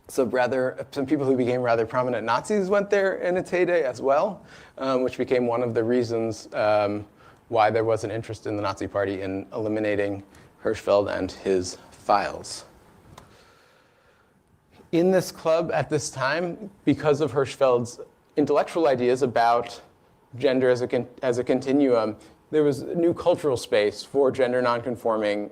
some people who became rather prominent Nazis went there in its heyday as well, which became one of the reasons why there was an interest in the Nazi Party in eliminating Hirschfeld and his files. In this club at this time, because of Hirschfeld's intellectual ideas about gender as a continuum, there was a new cultural space for gender nonconforming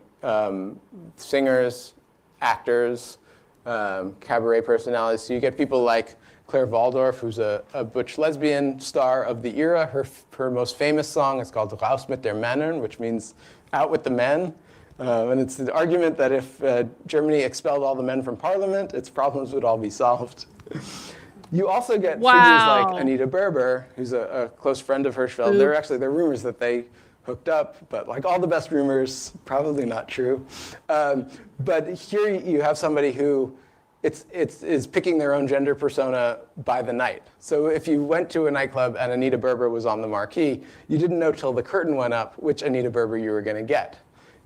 singers, actors, cabaret personalities. So you get people like Claire Waldorf, who's a butch lesbian star of the era. Her most famous song is called Raus mit der Männern, which means out with the men. And it's the argument that if Germany expelled all the men from parliament, its problems would all be solved. You also get figures like Anita Berber, who's a close friend of Hirschfeld. There are rumors that they hooked up, but like all the best rumors, probably not true. But here you have somebody who is picking their own gender persona by the night. So if you went to a nightclub and Anita Berber was on the marquee, you didn't know till the curtain went up which Anita Berber you were going to get.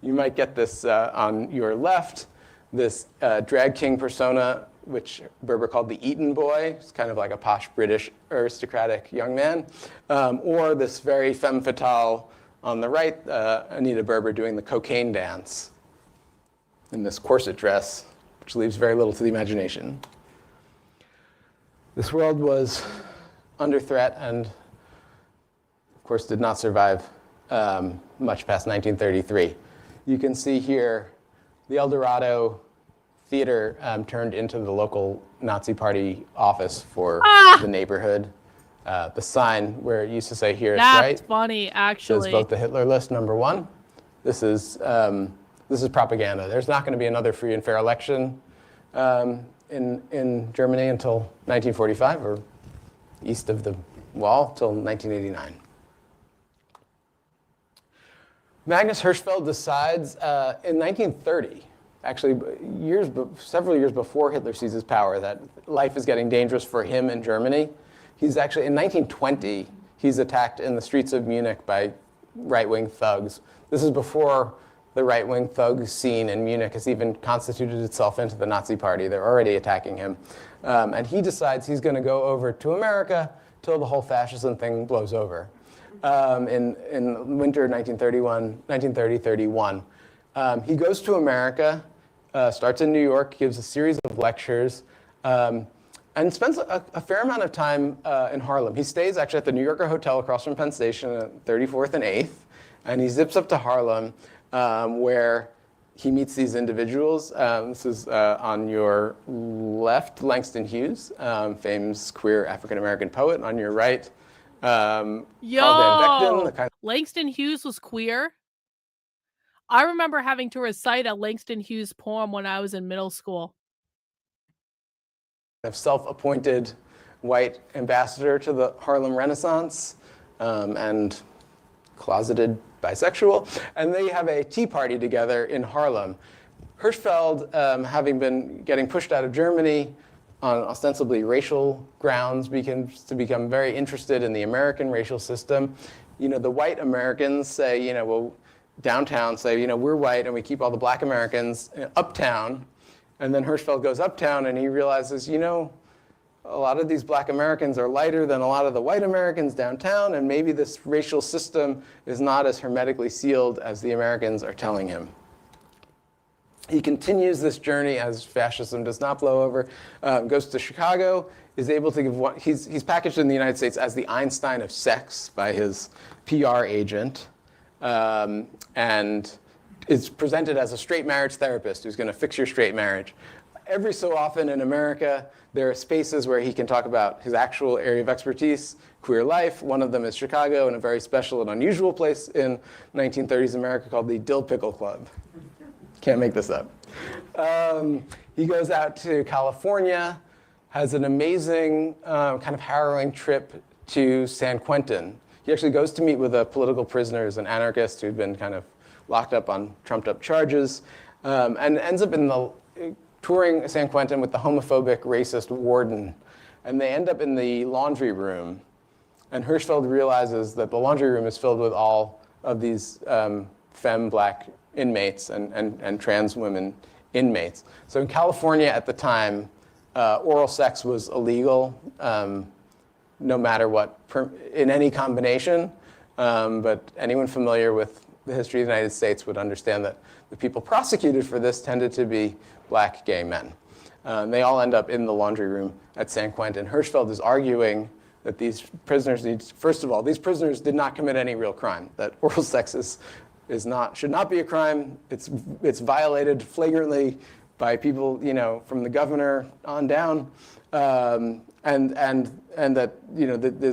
You might get this on your left, this drag king persona, which Berber called the Eton boy. It's kind of like a posh British aristocratic young man. Or this very femme fatale on the right, Anita Berber doing the cocaine dance in this corset dress, which leaves very little to the imagination. This world was under threat and, of course, did not survive much past 1933. You can see here the El Dorado Theater turned into the local Nazi Party office for the neighborhood. The sign where it used to say "Here it's right." That's funny, actually. Says "Vote the Hitler List" #1. This is propaganda. There's not going to be another free and fair election in Germany until 1945, or east of the wall till 1989. Magnus Hirschfeld decides in 1930, actually several years before Hitler seizes power, that life is getting dangerous for him in Germany. He's actually, in 1920, he's attacked in the streets of Munich by right-wing thugs. This is before the right-wing thug scene in Munich has even constituted itself into the Nazi Party. They're already attacking him. And he decides he's going to go over to America till the whole fascism thing blows over. In winter 1930-31. He goes to America, starts in New York, gives a series of lectures, and spends a fair amount of time in Harlem. He stays actually at the New Yorker Hotel across from Penn Station at 34th and 8th, and he zips up to Harlem, where he meets these individuals. This is on your left, Langston Hughes, famous queer African-American poet. On your right, Yo, Langston Hughes was queer. I remember having to recite a Langston Hughes poem when I was in middle school. Self-appointed white ambassador to the Harlem Renaissance, and closeted bisexual, and they have a tea party together in Harlem. Hirschfeld, having been getting pushed out of Germany on ostensibly racial grounds, begins to become very interested in the American racial system. The white Americans say, well, downtown say, we're white and we keep all the black Americans uptown. And then Hirschfeld goes uptown and he realizes, a lot of these black Americans are lighter than a lot of the white Americans downtown, and maybe this racial system is not as hermetically sealed as the Americans are telling him. He continues this journey as fascism does not blow over, goes to Chicago, is able to give he's packaged in the United States as the Einstein of sex by his PR agent, and is presented as a straight marriage therapist who's going to fix your straight marriage. every so often in America, there are spaces where he can talk about his actual area of expertise, queer life. One of them is Chicago, in a very special and unusual place in 1930s America called the Dill Pickle Club. Can't make this up. He goes out to California, has an amazing kind of harrowing trip to San Quentin. He actually goes to meet with a political prisoners, an anarchist who'd been kind of locked up on trumped-up charges, and ends up touring San Quentin with the homophobic, racist warden. And they end up in the laundry room. And Hirschfeld realizes that the laundry room is filled with all of these femme black inmates and trans women inmates. So in California at the time, oral sex was illegal, no matter what, in any combination. But anyone familiar with the history of the United States would understand that the people prosecuted for this tended to be black gay men. They all end up in the laundry room at San Quentin. Hirschfeld is arguing that these prisoners first of all, these prisoners did not commit any real crime, that oral sex should not be a crime. It's violated flagrantly by people, from the governor on down, and that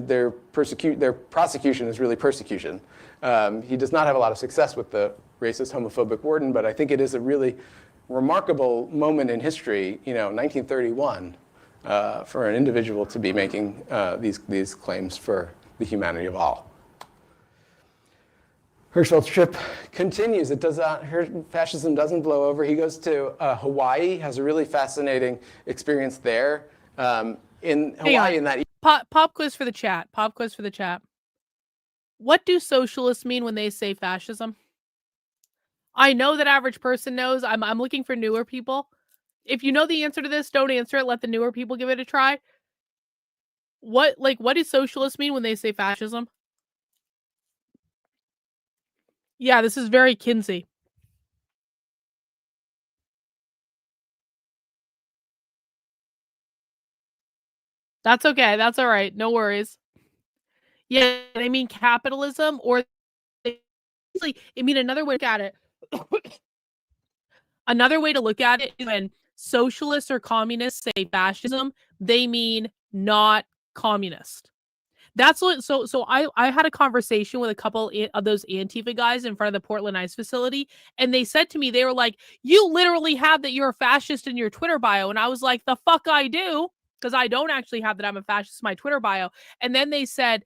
their prosecution is really persecution. He does not have a lot of success with the racist, homophobic warden, but I think it is a really remarkable moment in history, 1931, for an individual to be making these claims for the humanity of all. Hirschfeld's trip continues. Fascism doesn't blow over. He goes to Hawaii, has a really fascinating experience there. In Hawaii, in that pop quiz for the chat. Pop quiz for the chat. What do socialists mean when they say fascism? I know that average person knows. I'm looking for newer people. If you know the answer to this, don't answer it. Let the newer people give it a try. What do socialists mean when they say fascism? Yeah, this is very Kinsey. That's okay. That's all right. No worries. Yeah, they mean capitalism, or I mean another way to look at it. Another way to look at it is when socialists or communists say fascism, they mean not communist. That's what. So I had a conversation with a couple of those Antifa guys in front of the Portland ICE facility, and they said to me, they were like, "You literally have that you're a fascist in your Twitter bio," and I was like, "The fuck I do." Because I don't actually have that I'm a fascist in my Twitter bio. And then they said,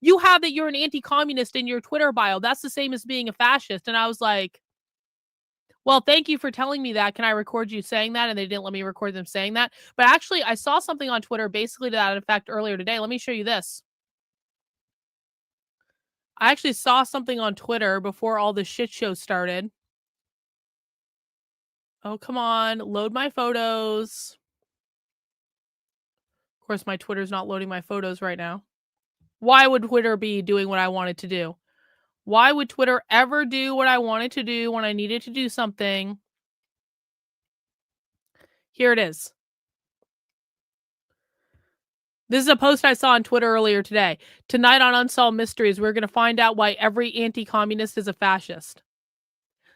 you have that you're an anti-communist in your Twitter bio. That's the same as being a fascist. And I was like, well, thank you for telling me that. Can I record you saying that? And they didn't let me record them saying that. But actually, I saw something on Twitter basically to that effect earlier today. Let me show you this. I actually saw something on Twitter before all this shit show started. Oh, come on. Load my photos. Of course, my Twitter's not loading my photos right now. Why would Twitter be doing what I wanted to do? Why would Twitter ever do what I wanted to do when I needed to do something? Here it is. This is a post I saw on Twitter earlier today. Tonight on Unsolved Mysteries, we're going to find out why every anti-communist is a fascist.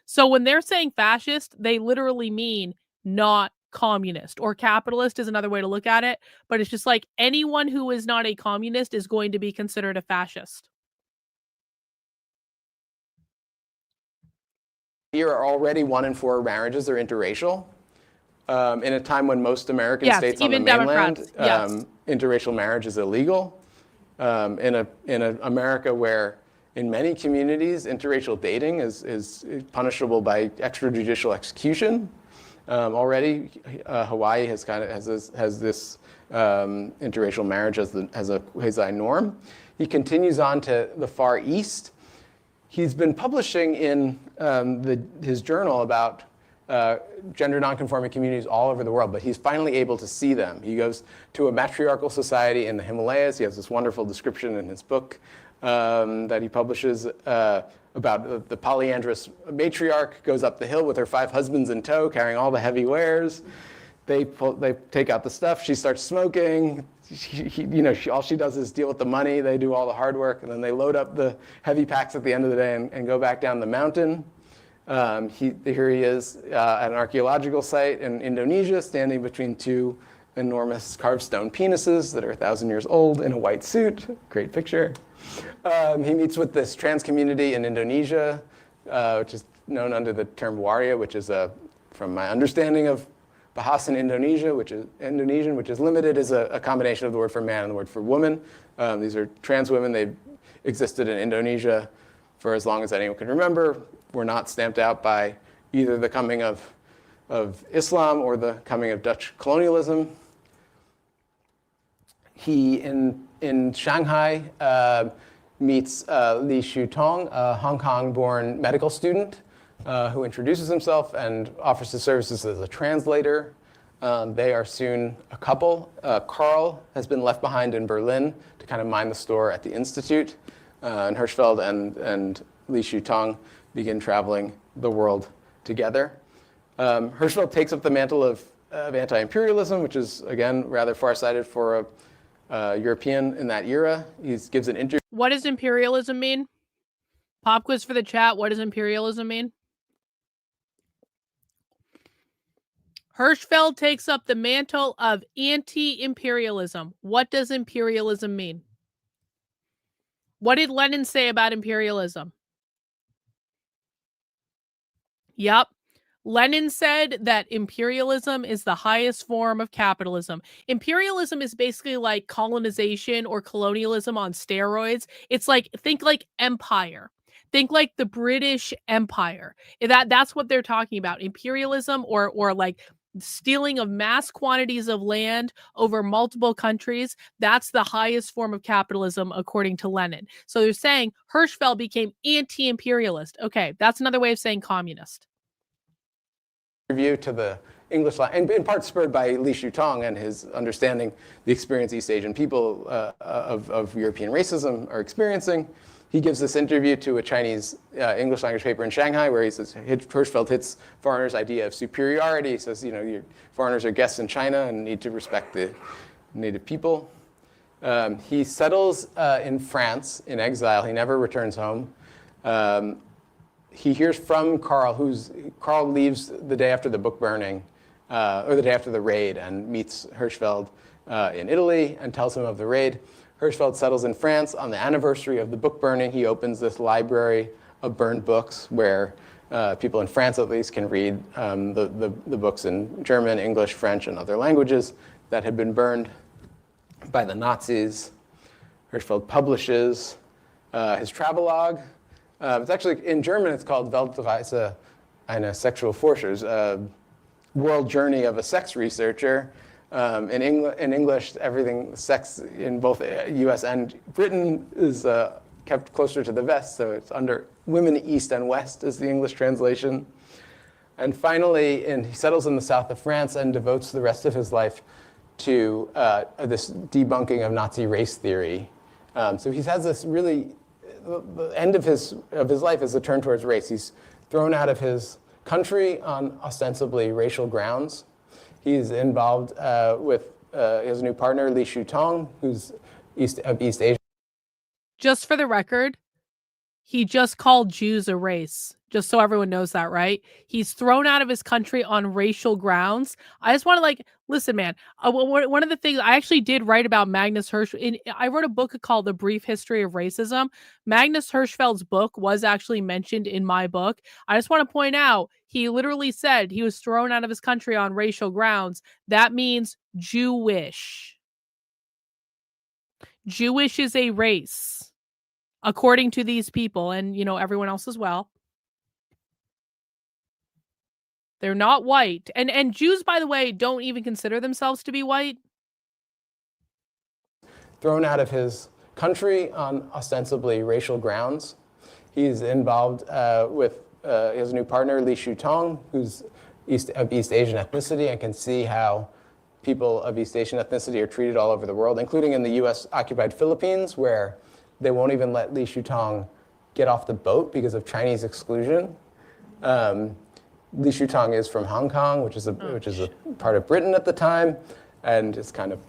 So when they're saying fascist, they literally mean not communist, or capitalist is another way to look at it. But it's just like anyone who is not a communist is going to be considered a fascist. Here are already 1 in 4 marriages are interracial. In a time when most American states on the mainland, interracial marriage is illegal. In a America where in many communities interracial dating is punishable by extrajudicial execution. Already, Hawaii has this interracial marriage as a quasi norm. He continues on to the Far East. He's been publishing in his journal about gender nonconforming communities all over the world, but he's finally able to see them. He goes to a matriarchal society in the Himalayas. He has this wonderful description in his book that he publishes about the polyandrous matriarch goes up the hill with her 5 husbands in tow, carrying all the heavy wares. They take out the stuff. She starts smoking. All she does is deal with the money. They do all the hard work, and then they load up the heavy packs at the end of the day and go back down the mountain. Here he is at an archaeological site in Indonesia, standing between two enormous carved stone penises that are 1,000 years old in a white suit. Great picture. He meets with this trans community in Indonesia, which is known under the term waria, which is, from my understanding of Bahasan Indonesia, which is Indonesian, which is limited, is a combination of the word for man and the word for woman. These are trans women. They've existed in Indonesia for as long as anyone can remember. Were not stamped out by either the coming of Islam or the coming of Dutch colonialism. He, in Shanghai, meets Li Shutong, a Hong Kong-born medical student who introduces himself and offers his services as a translator. They are soon a couple. Karl has been left behind in Berlin to kind of mind the store at the Institute. And Hirschfeld and Li Shutong begin traveling the world together. Hirschfeld takes up the mantle of anti-imperialism, which is, again, rather far-sighted for a European in that era. He gives an interview. What does imperialism mean? Pop quiz for the chat. What does imperialism mean? Hirschfeld takes up the mantle of anti-imperialism. What does imperialism mean? What did Lenin say about imperialism? Yep. Lenin said that imperialism is the highest form of capitalism. Imperialism is basically like colonization or colonialism on steroids. It's like, think like empire. Think like the British Empire. That's what they're talking about. Imperialism or like stealing of mass quantities of land over multiple countries. That's the highest form of capitalism, according to Lenin. So they're saying Hirschfeld became anti-imperialist. Okay, that's another way of saying communist. Review to the English language, and in part spurred by Li Shutong and his understanding the experience East Asian people of European racism are experiencing. He gives this interview to a Chinese English language paper in Shanghai where he says Hirschfeld hits foreigners' idea of superiority. He says, foreigners are guests in China and need to respect the native people. He settles in France in exile. He never returns home. He hears from Karl, Karl leaves the day after the book burning, or the day after the raid, and meets Hirschfeld in Italy and tells him of the raid. Hirschfeld settles in France on the anniversary of the book burning. He opens this library of burned books where people in France, at least, can read the books in German, English, French, and other languages that had been burned by the Nazis. Hirschfeld publishes his travelogue. It's actually, in German, it's called Weltreise eines Sexualforschers, world journey of a sex researcher. In English, everything, sex in both US and Britain is kept closer to the vest, so it's under Women East and West is the English translation. And finally, he settles in the south of France and devotes the rest of his life to this debunking of Nazi race theory. So he has this really, the end of his life is a turn towards race. He's thrown out of his country on ostensibly racial grounds. He's involved with his new partner, Li Shutong, who's of East Asia. Just for the record, he just called Jews a race, just so everyone knows that, right? He's thrown out of his country on racial grounds. I just want to listen, man, one of the things I actually did write about Magnus Hirschfeld, I wrote a book called The Brief History of Racism. Magnus Hirschfeld's book was actually mentioned in my book. I just want to point out, he literally said he was thrown out of his country on racial grounds. That means Jewish. Jewish is a race, according to these people and, everyone else as well. They're not white. And Jews, by the way, don't even consider themselves to be white. Thrown out of his country on ostensibly racial grounds. He's involved with his new partner, Li Shutong, who's of East Asian ethnicity, and can see how people of East Asian ethnicity are treated all over the world, including in the US-occupied Philippines, where they won't even let Li Shutong get off the boat because of Chinese exclusion. Li Shutong is from Hong Kong, which is a part of Britain at the time, and is kind of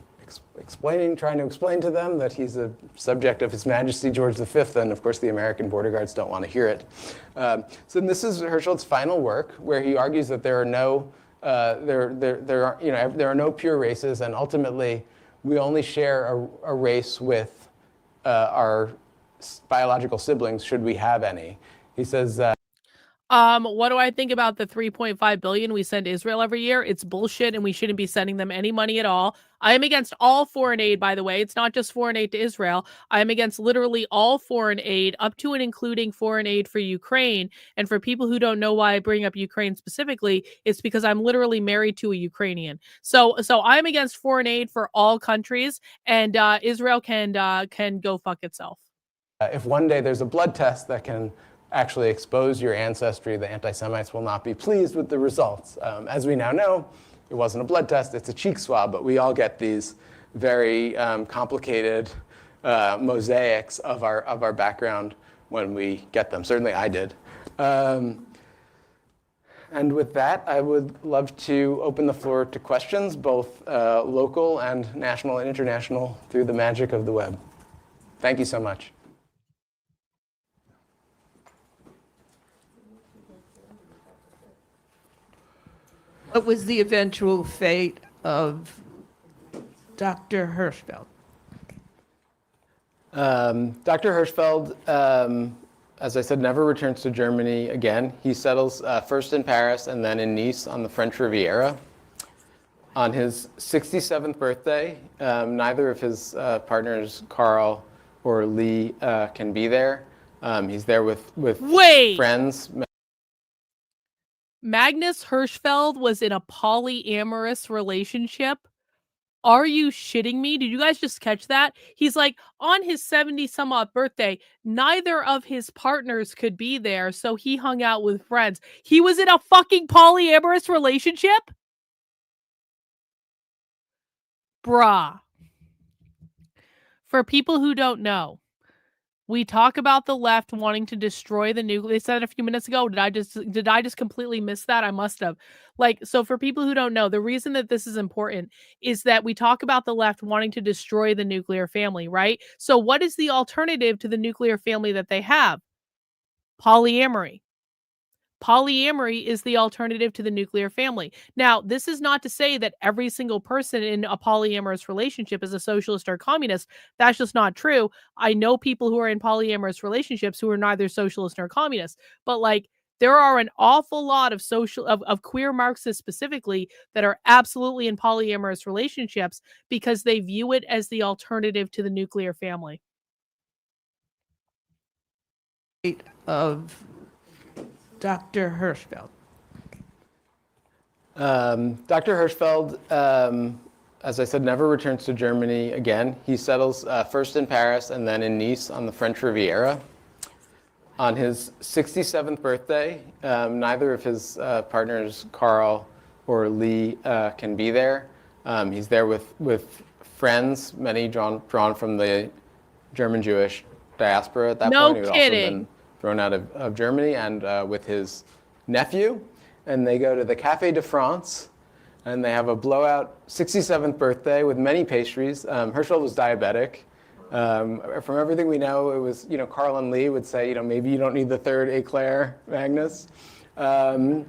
trying to explain to them that he's a subject of His Majesty George V, and of course the American border guards don't want to hear it. So this is Hirschfeld's final work, where he argues that there are no there are no pure races, and ultimately we only share a race with our biological siblings, should we have any. He says. What do I think about the 3.5 billion we send Israel every year? It's bullshit, and we shouldn't be sending them any money at all. I am against all foreign aid, by the way. It's not just foreign aid to Israel. I am against literally all foreign aid, up to and including foreign aid for Ukraine. And for people who don't know why I bring up Ukraine specifically, it's because I'm literally married to a Ukrainian. So I'm against foreign aid for all countries, and Israel can go fuck itself. If one day there's a blood test that can actually expose your ancestry, the anti-Semites will not be pleased with the results. As we now know, it wasn't a blood test, it's a cheek swab, but we all get these very complicated mosaics of our background when we get them. Certainly I did. And with that, I would love to open the floor to questions, both local and national and international, through the magic of the web. Thank you so much. What was the eventual fate of Dr. Hirschfeld? Dr. Hirschfeld, as I said, never returns to Germany again. He settles first in Paris and then in Nice on the French Riviera. On his 67th birthday, neither of his partners, Carl or Lee, can be there. He's there with friends. Magnus Hirschfeld was in a polyamorous relationship. Are you shitting me? Did you guys just catch that? He's like, on his 70-some-odd birthday, neither of his partners could be there, so he hung out with friends. He was in a fucking polyamorous relationship? Bruh. For people who don't know, we talk about the left wanting to destroy the nuclear. They said it a few minutes ago. Did I just completely miss that? I must have. So for people who don't know, the reason that this is important is that we talk about the left wanting to destroy the nuclear family, right? So what is the alternative to the nuclear family that they have? Polyamory. Polyamory is the alternative to the nuclear family. Now, this is not to say that every single person in a polyamorous relationship is a socialist or communist. That's just not true. I know people who are in polyamorous relationships who are neither socialist nor communist. But there are an awful lot of queer Marxists specifically that are absolutely in polyamorous relationships because they view it as the alternative to the nuclear family. Of Dr. Hirschfeld. Dr. Hirschfeld, as I said, never returns to Germany again. He settles first in Paris and then in Nice on the French Riviera. On his 67th birthday, neither of his partners, Carl or Lee, can be there. He's there with friends, many drawn from the German Jewish diaspora at that point. He had also been thrown out of Germany, and with his nephew. And they go to the Café de France, and they have a blowout 67th birthday with many pastries. Hirschfeld was diabetic. From everything we know, it was, Carl and Lee would say, maybe you don't need the third éclair, Magnus. And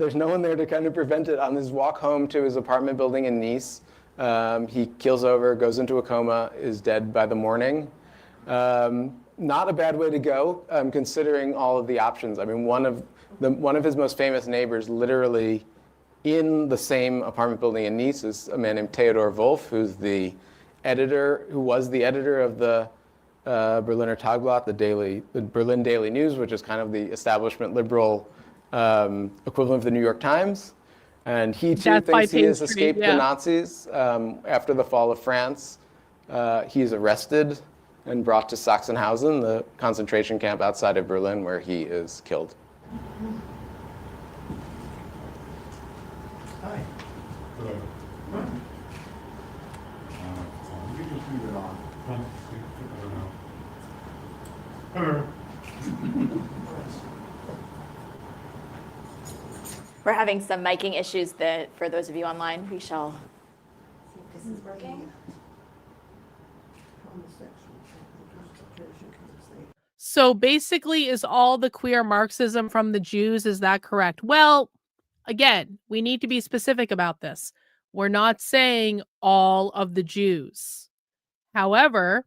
there's no one there to kind of prevent it. On his walk home to his apartment building in Nice, he keels over, goes into a coma, is dead by the morning. Not a bad way to go, considering all of the options. I mean, one of his most famous neighbors, literally in the same apartment building in Nice, is a man named Theodor Wolff, who was the editor of the Berliner Tagblatt, the Berlin Daily News, which is kind of the establishment liberal equivalent of the New York Times. And he too thinks he has escaped the Nazis. After the fall of France, he's arrested and brought to Sachsenhausen, the concentration camp outside of Berlin, where he is killed. Hi. Hello. You just leave it on. Hello. We're having some miking issues for those of you online. We shall see if This is working. So basically, is all the queer Marxism from the Jews? Is that correct? Well, again, we need to be specific about this. We're not saying all of the Jews. However,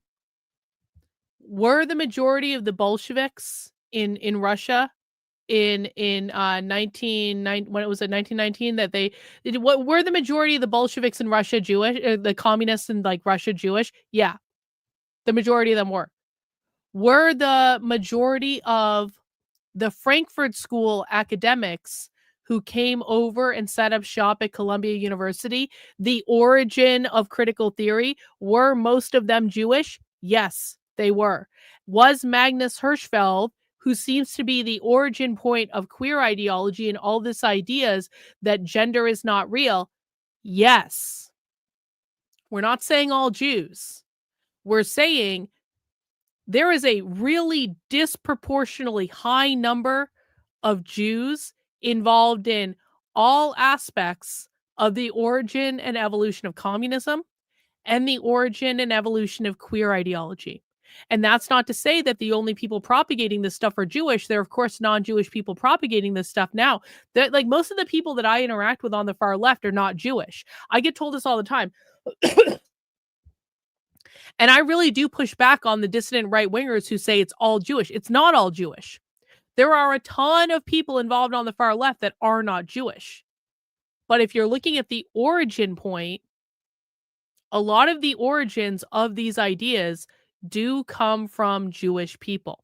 were the majority of the Bolsheviks in Russia in 1919 that what were the majority of the Bolsheviks in Russia Jewish, the communists in like Russia Jewish? Yeah, the majority of them were. Were the majority of the Frankfurt School academics who came over and set up shop at Columbia University, the origin of critical theory, were most of them Jewish? Yes, they were. Was Magnus Hirschfeld, who seems to be the origin point of queer ideology and all this ideas that gender is not real? Yes. We're not saying all Jews. We're saying there is a really disproportionately high number of Jews involved in all aspects of the origin and evolution of communism and the origin and evolution of queer ideology. And that's not to say that the only people propagating this stuff are Jewish. There are, of course, non-Jewish people propagating this stuff now. That, like, most of the people that I interact with on the far left are not Jewish. I get told this all the time. And I really do push back on the dissident right-wingers who say it's all Jewish. It's not all Jewish. There are a ton of people involved on the far left that are not Jewish. But if you're looking at the origin point, a lot of the origins of these ideas do come from Jewish people.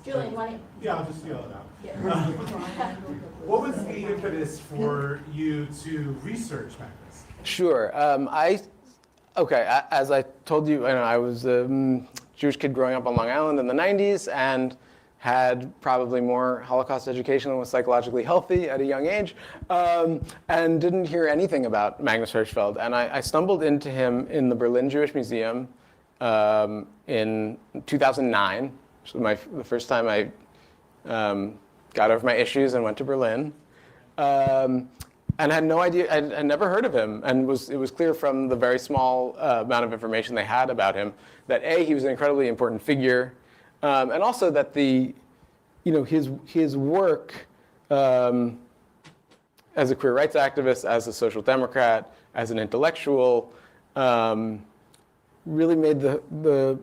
Julian, why? Yeah, I'll just yell it out. What was the impetus for you to research Magnus? Sure. As I told you, I was a Jewish kid growing up on Long Island in the 90s and had probably more Holocaust education than was psychologically healthy at a young age, and didn't hear anything about Magnus Hirschfeld. And I stumbled into him in the Berlin Jewish Museum in 2009, which was the first time I got over my issues and went to Berlin. And had no idea, I'd never heard of him, and it was clear from the very small amount of information they had about him that A, he was an incredibly important figure, and also that his work as a queer rights activist, as a social democrat, as an intellectual, really made the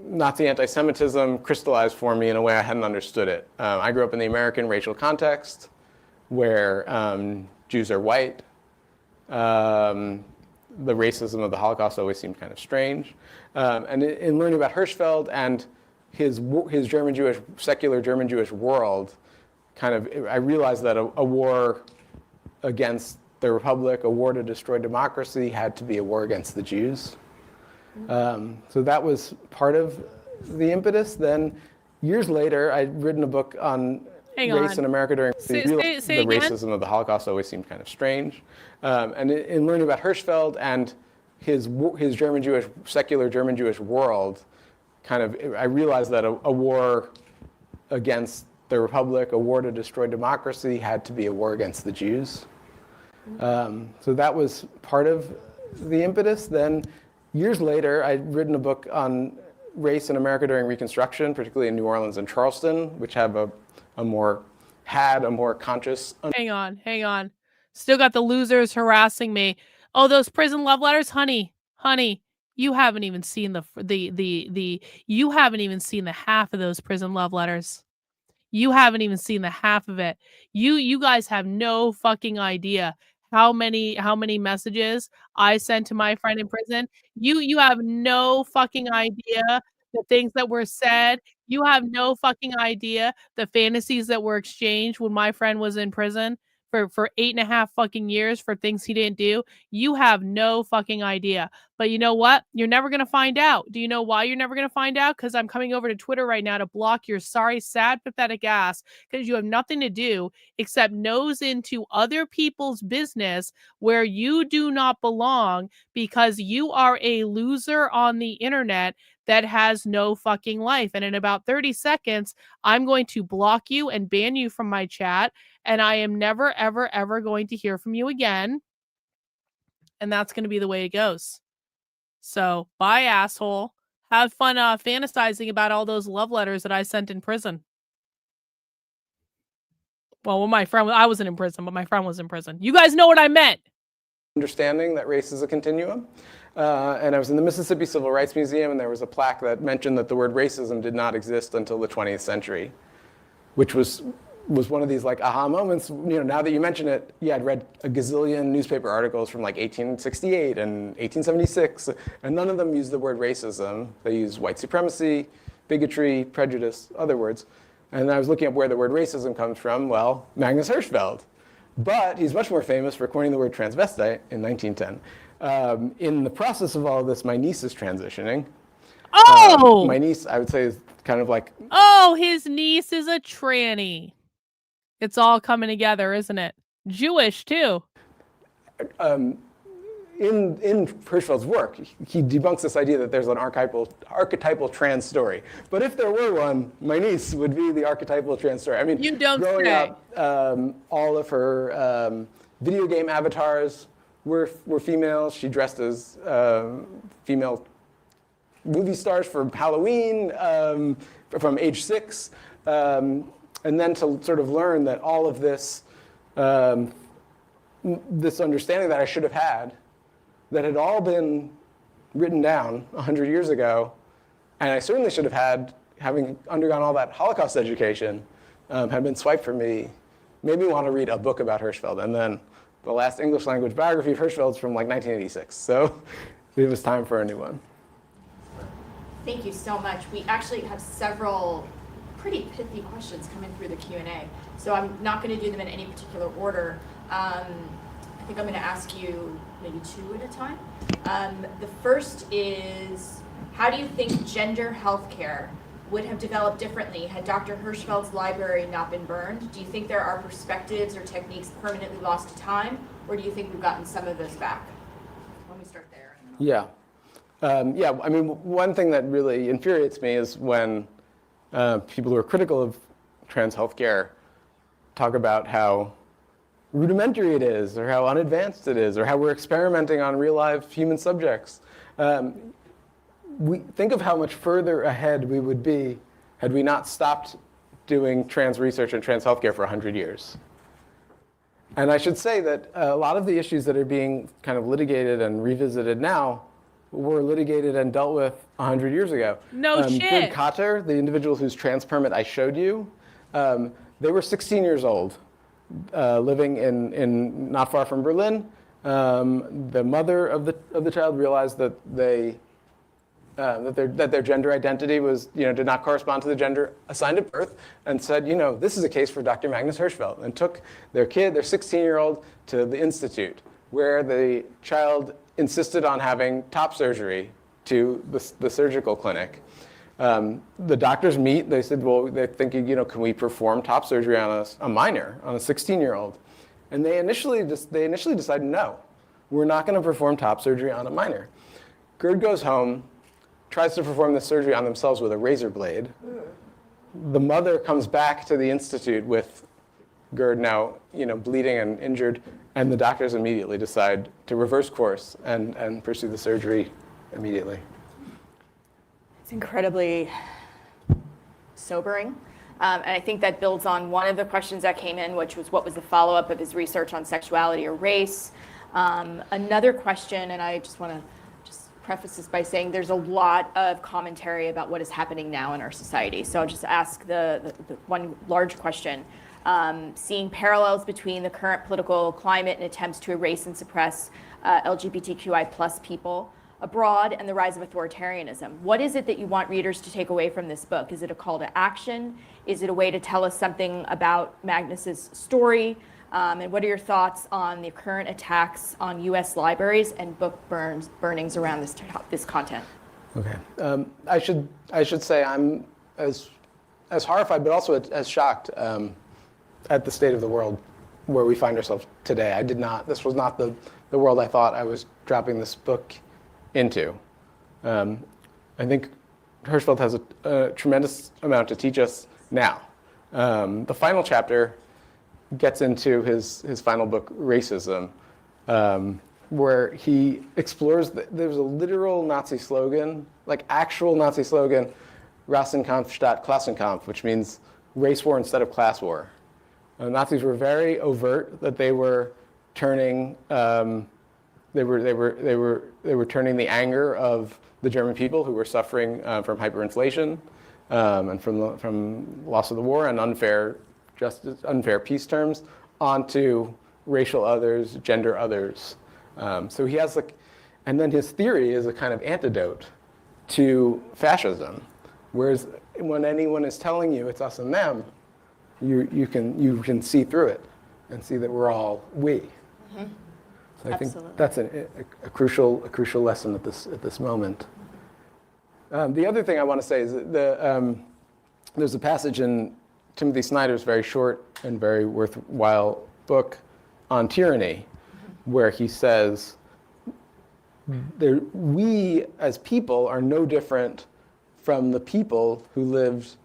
Nazi anti-Semitism crystallize for me in a way I hadn't understood it. I grew up in the American racial context, where Jews are white. The racism of the Holocaust always seemed kind of strange. And in learning about Hirschfeld and his German Jewish, secular German Jewish world, I realized that a war against the Republic, a war to destroy democracy, had to be a war against the Jews. So that was part of the impetus. Then years later, I'd written a book on race in America during the racism of the Holocaust always seemed kind of strange. And in learning about Hirschfeld and his German Jewish, secular German Jewish world, I realized that a war against the Republic, a war to destroy democracy, had to be a war against the Jews. So that was part of the impetus. Then years later, I'd written a book on race in America during Reconstruction, particularly in New Orleans and Charleston, which have a more conscious. Hang on. Still got the losers harassing me. Oh, those prison love letters, honey. You haven't even seen you haven't even seen the half of those prison love letters. You haven't even seen the half of it. You guys have no fucking idea how many messages I sent to my friend in prison. You have no fucking idea the things that were said. You have no fucking idea the fantasies that were exchanged when my friend was in prison for 8.5 fucking years for things he didn't do. You have no fucking idea. But you know what? You're never going to find out. Do you know why you're never going to find out? Because I'm coming over to Twitter right now to block your sorry, sad, pathetic ass, because you have nothing to do except nose into other people's business where you do not belong, because you are a loser on the internet that has no fucking life. And in about 30 seconds, I'm going to block you and ban you from my chat. And I am never, ever, ever going to hear from you again. And that's going to be the way it goes. So bye, asshole. Have fun fantasizing about all those love letters that I sent in prison. Well, my friend, I wasn't in prison, but my friend was in prison. You guys know what I meant. Understanding that race is a continuum. And I was in the Mississippi Civil Rights Museum, and there was a plaque that mentioned that the word racism did not exist until the 20th century, which was one of these like aha moments. Now that you mention it, yeah, I'd read a gazillion newspaper articles from like 1868 and 1876, and none of them used the word racism. They used white supremacy, bigotry, prejudice, other words. And I was looking up where the word racism comes from. Well, Magnus Hirschfeld. But he's much more famous for coining the word transvestite in 1910. In the process of all of this, my niece is transitioning. Oh! My niece, I would say, is kind of like... Oh, his niece is a tranny. It's all coming together, isn't it? Jewish, too. In Hirschfeld's work, he debunks this idea that there's an archetypal trans story. But if there were one, my niece would be the archetypal trans story. I mean, you don't growing say. up, all of her video game avatars were female. She dressed as female movie stars for Halloween from age 6. And then to sort of learn that all of this, this understanding that I should have had, that had all been written down 100 years ago, and I certainly should have had, having undergone all that Holocaust education, had been swiped from me, made me want to read a book about Hirschfeld. And then the last English language biography of Hirschfeld is from like 1986. So it was time for a new one. Thank you so much. We actually have several pretty pithy questions coming through the Q&A. So I'm not going to do them in any particular order. I think I'm going to ask you maybe 2 at a time. The first is, how do you think gender healthcare would have developed differently had Dr. Hirschfeld's library not been burned? Do you think there are perspectives or techniques permanently lost to time, or do you think we've gotten some of those back? Let me start there. Yeah. Yeah, I mean, one thing that really infuriates me is when people who are critical of trans healthcare talk about how rudimentary it is, or how unadvanced it is, or how we're experimenting on real life human subjects. We think of how much further ahead we would be had we not stopped doing trans research and trans healthcare for 100 years. And I should say that a lot of the issues that are being kind of litigated and revisited now were litigated and dealt with 100 years ago. No shit. Gerd Cotter, the individual whose trans permit I showed you, they were 16 years old. Living in not far from Berlin. The mother of the child realized that that their gender identity was, did not correspond to the gender assigned at birth, and said, this is a case for Dr. Magnus Hirschfeld, and took their 16-year-old, to the institute, where the child insisted on having top surgery to the surgical clinic. The doctors meet. They said, well, they're thinking, can we perform top surgery on a minor, on a 16-year-old? And they initially decided, no, we're not going to perform top surgery on a minor. Gerd goes home, tries to perform the surgery on themselves with a razor blade. The mother comes back to the institute with Gerd now, bleeding and injured, and the doctors immediately decide to reverse course and pursue the surgery immediately. It's incredibly sobering. And I think that builds on one of the questions that came in, which was what was the follow-up of his research on sexuality or race. Another question, and I just want to preface this by saying there's a lot of commentary about what is happening now in our society. So I'll just ask the one large question. Seeing parallels between the current political climate and attempts to erase and suppress LGBTQI plus people abroad and the rise of authoritarianism. What is it that you want readers to take away from this book? Is it a call to action? Is it a way to tell us something about Magnus's story? And what are your thoughts on the current attacks on U.S. libraries and book burnings around this content? Okay, I should say I'm as horrified, but also as shocked at the state of the world where we find ourselves today. This was not the world I thought I was dropping this book into. I think Hirschfeld has a tremendous amount to teach us now. The final chapter gets into his final book, Racism, where he explores, there's a literal Nazi slogan, like actual Nazi slogan, Rassenkampf statt Klassenkampf, which means race war instead of class war. Nazis were very overt that they were turning they were turning the anger of the German people who were suffering from hyperinflation and from loss of the war and unfair peace terms onto racial others, gender others. So he has and then his theory is a kind of antidote to fascism. Whereas when anyone is telling you it's us and them, you can see through it and see that we're all we. Mm-hmm. So I think that's a crucial lesson at this moment. The other thing I want to say is that there's a passage in Timothy Snyder's very short and very worthwhile book on tyranny, where he says, we as people are no different from the people who lived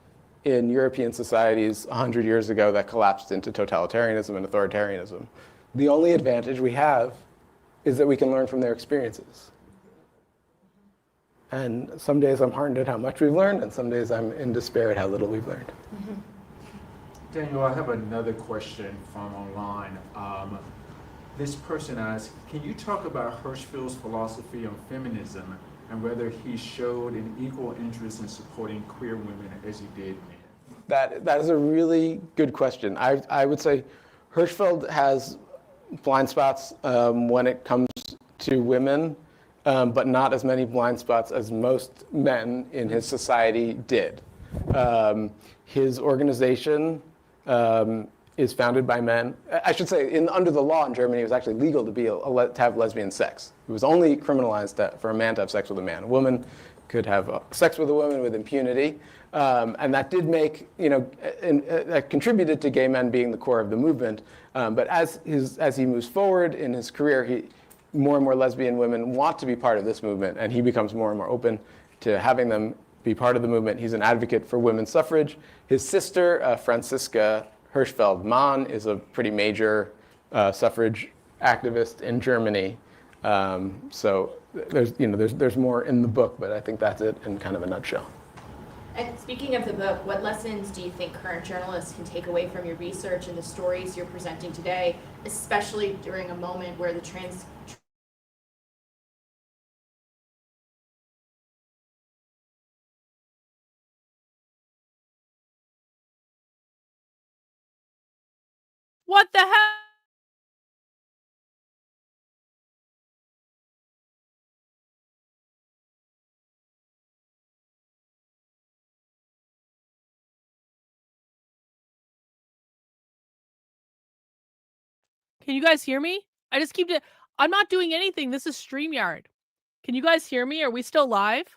in European societies 100 years ago that collapsed into totalitarianism and authoritarianism. The only advantage we have is that we can learn from their experiences. And some days I'm heartened at how much we've learned, and some days I'm in despair at how little we've learned. Mm-hmm. Daniel, I have another question from online. This person asks, can you talk about Hirschfeld's philosophy on feminism and whether he showed an equal interest in supporting queer women as he did men? That is a really good question. I would say Hirschfeld has blind spots when it comes to women, but not as many blind spots as most men in his society did. His organization is founded by men. I should say, under the law in Germany, it was actually legal to have lesbian sex. It was only criminalized for a man to have sex with a man. A woman could have sex with a woman with impunity, and that did make, that contributed to gay men being the core of the movement. But as he moves forward in his career, more and more lesbian women want to be part of this movement, and he becomes more and more open to having them be part of the movement. He's an advocate for women's suffrage. His sister, Franziska Hirschfeld Mann, is a pretty major suffrage activist in Germany. So there's more in the book, but I think that's it in kind of a nutshell. And speaking of the book, what lessons do you think current journalists can take away from your research and the stories you're presenting today, especially during a moment where the What the hell? Can you guys hear me? I'm not doing anything. This is StreamYard. Can you guys hear me? Are we still live?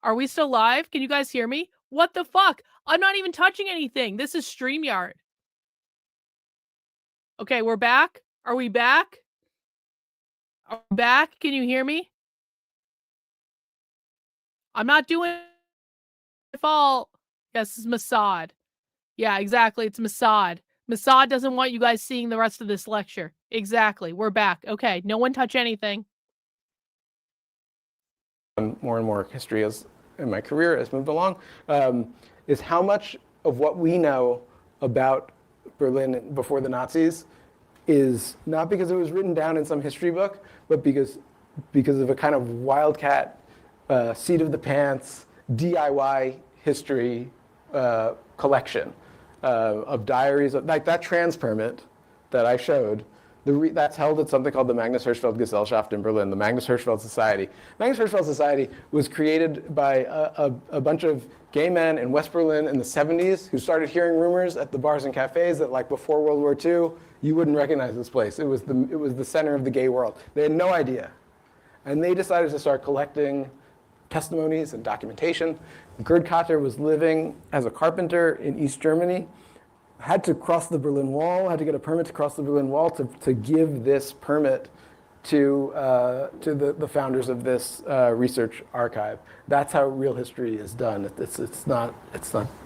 Are we still live? Can you guys hear me? What the fuck? I'm not even touching anything. This is StreamYard. Okay, we're back. Are we back? Are we back? Can you hear me? I'm not doing it. Fault. Yes, it's Mossad. Yeah, exactly. It's Mossad. Mossad doesn't want you guys seeing the rest of this lecture. Exactly. We're back. Okay, no one touch anything. More and more history in my career has moved along, is how much of what we know about Berlin before the Nazis is not because it was written down in some history book, but because of a kind of wildcat, seat of the pants, DIY history collection of diaries, like that trans permit that I showed. That's held at something called the Magnus Hirschfeld Gesellschaft in Berlin, the Magnus Hirschfeld Society. Magnus Hirschfeld Society was created by a bunch of gay men in West Berlin in the 70s who started hearing rumors at the bars and cafes that, like, before World War II, you wouldn't recognize this place. It was the center of the gay world. They had no idea. And they decided to start collecting testimonies and documentation. Gerd Katter was living as a carpenter in East Germany, had to cross the Berlin Wall, had to get a permit to cross the Berlin Wall to give this permit to the founders of this research archive. That's how real history is done. It's not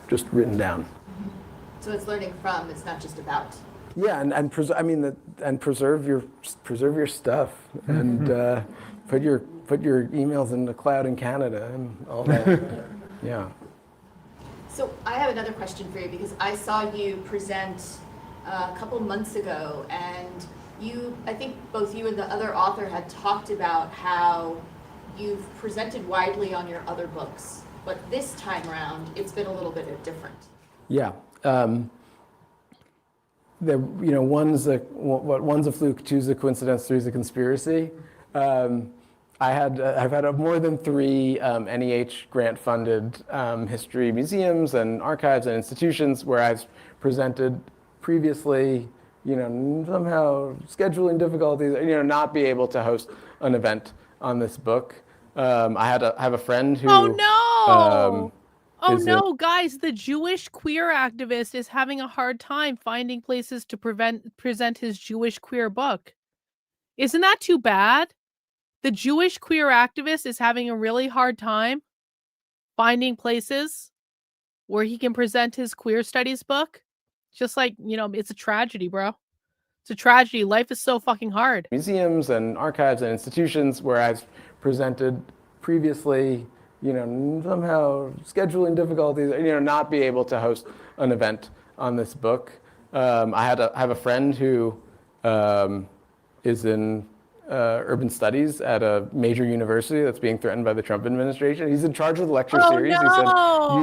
just written down. So it's learning from. It's not just about. Yeah, and preserve your stuff and put your emails in the cloud in Canada and all that. Yeah. So I have another question for you because I saw you present a couple months ago, and I think both you and the other author had talked about how you've presented widely on your other books, but this time around it's been a little bit different. Yeah. One's a fluke, two's a coincidence, three's a conspiracy. I've had more than 3 NEH grant-funded history museums and archives and institutions where I've presented previously. Somehow scheduling difficulties, not be able to host an event on this book. I have a friend who. Oh no, guys, the Jewish queer activist is having a hard time finding places to present his Jewish queer book. Isn't that too bad? The Jewish queer activist is having a really hard time finding places where he can present his queer studies book. Just like, it's a tragedy, bro. It's a tragedy. Life is so fucking hard. Museums and archives and institutions where I've presented previously. Somehow scheduling difficulties, not be able to host an event on this book. I have a friend who is in urban studies at a major university that's being threatened by the Trump administration. He's in charge of the lecture series. No. He said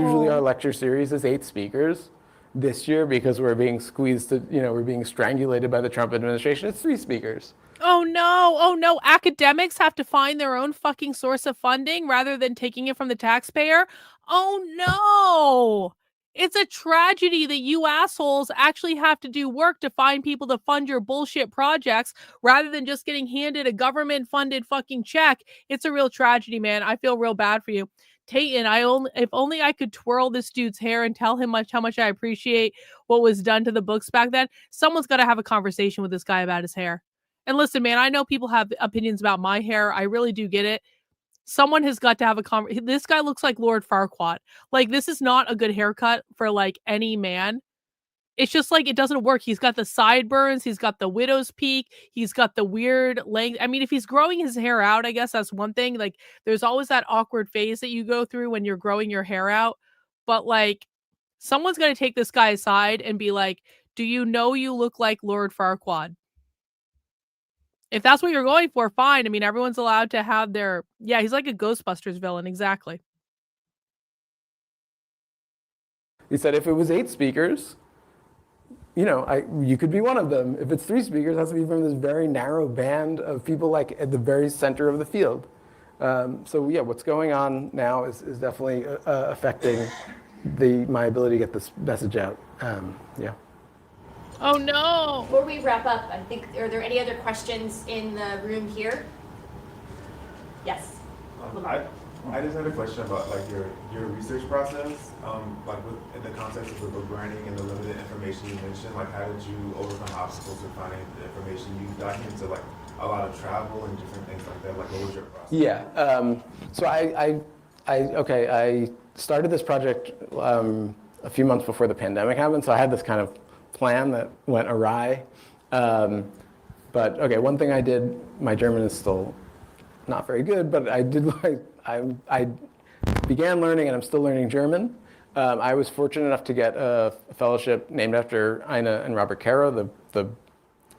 usually our lecture series is 8 speakers. This year, because we're being squeezed to, we're being strangulated by the Trump administration, it's 3 speakers. Oh no, academics have to find their own fucking source of funding rather than taking it from the taxpayer. Oh no! It's a tragedy that you assholes actually have to do work to find people to fund your bullshit projects rather than just getting handed a government-funded fucking check. It's a real tragedy, man. I feel real bad for you. Tayton, if only I could twirl this dude's hair and tell him how much I appreciate what was done to the books back then. Someone's got to have a conversation with this guy about his hair. And listen, man, I know people have opinions about my hair. I really do get it. Someone has got to have a conversation. This guy looks like Lord Farquaad. Like, this is not a good haircut for, like, any man. It's just, like, it doesn't work. He's got the sideburns. He's got the widow's peak. He's got the weird length. I mean, if he's growing his hair out, I guess that's one thing. Like, there's always that awkward phase that you go through when you're growing your hair out. But, like, someone's going to take this guy aside and be like, do you know you look like Lord Farquaad? If that's what you're going for, fine. I mean, everyone's allowed to have their... Yeah, he's like a Ghostbusters villain, exactly. He said if it was 8 speakers, you could be one of them. If it's 3 speakers, it has to be from this very narrow band of people like at the very center of the field. So yeah, what's going on now is definitely affecting my ability to get this message out. Yeah. Oh no! Before we wrap up, are there any other questions in the room here? Yes. I just had a question about your research process, in the context of the book branding and the limited information you mentioned. How did you overcome obstacles with finding the information? You documented a lot of travel and different things like that. What was your process? Yeah. So I started this project a few months before the pandemic happened. So I had this kind of plan that went awry. But one thing I did, my German is still not very good, but I did, I began learning, and I'm still learning German. I was fortunate enough to get a fellowship named after Ina and Robert Caro, the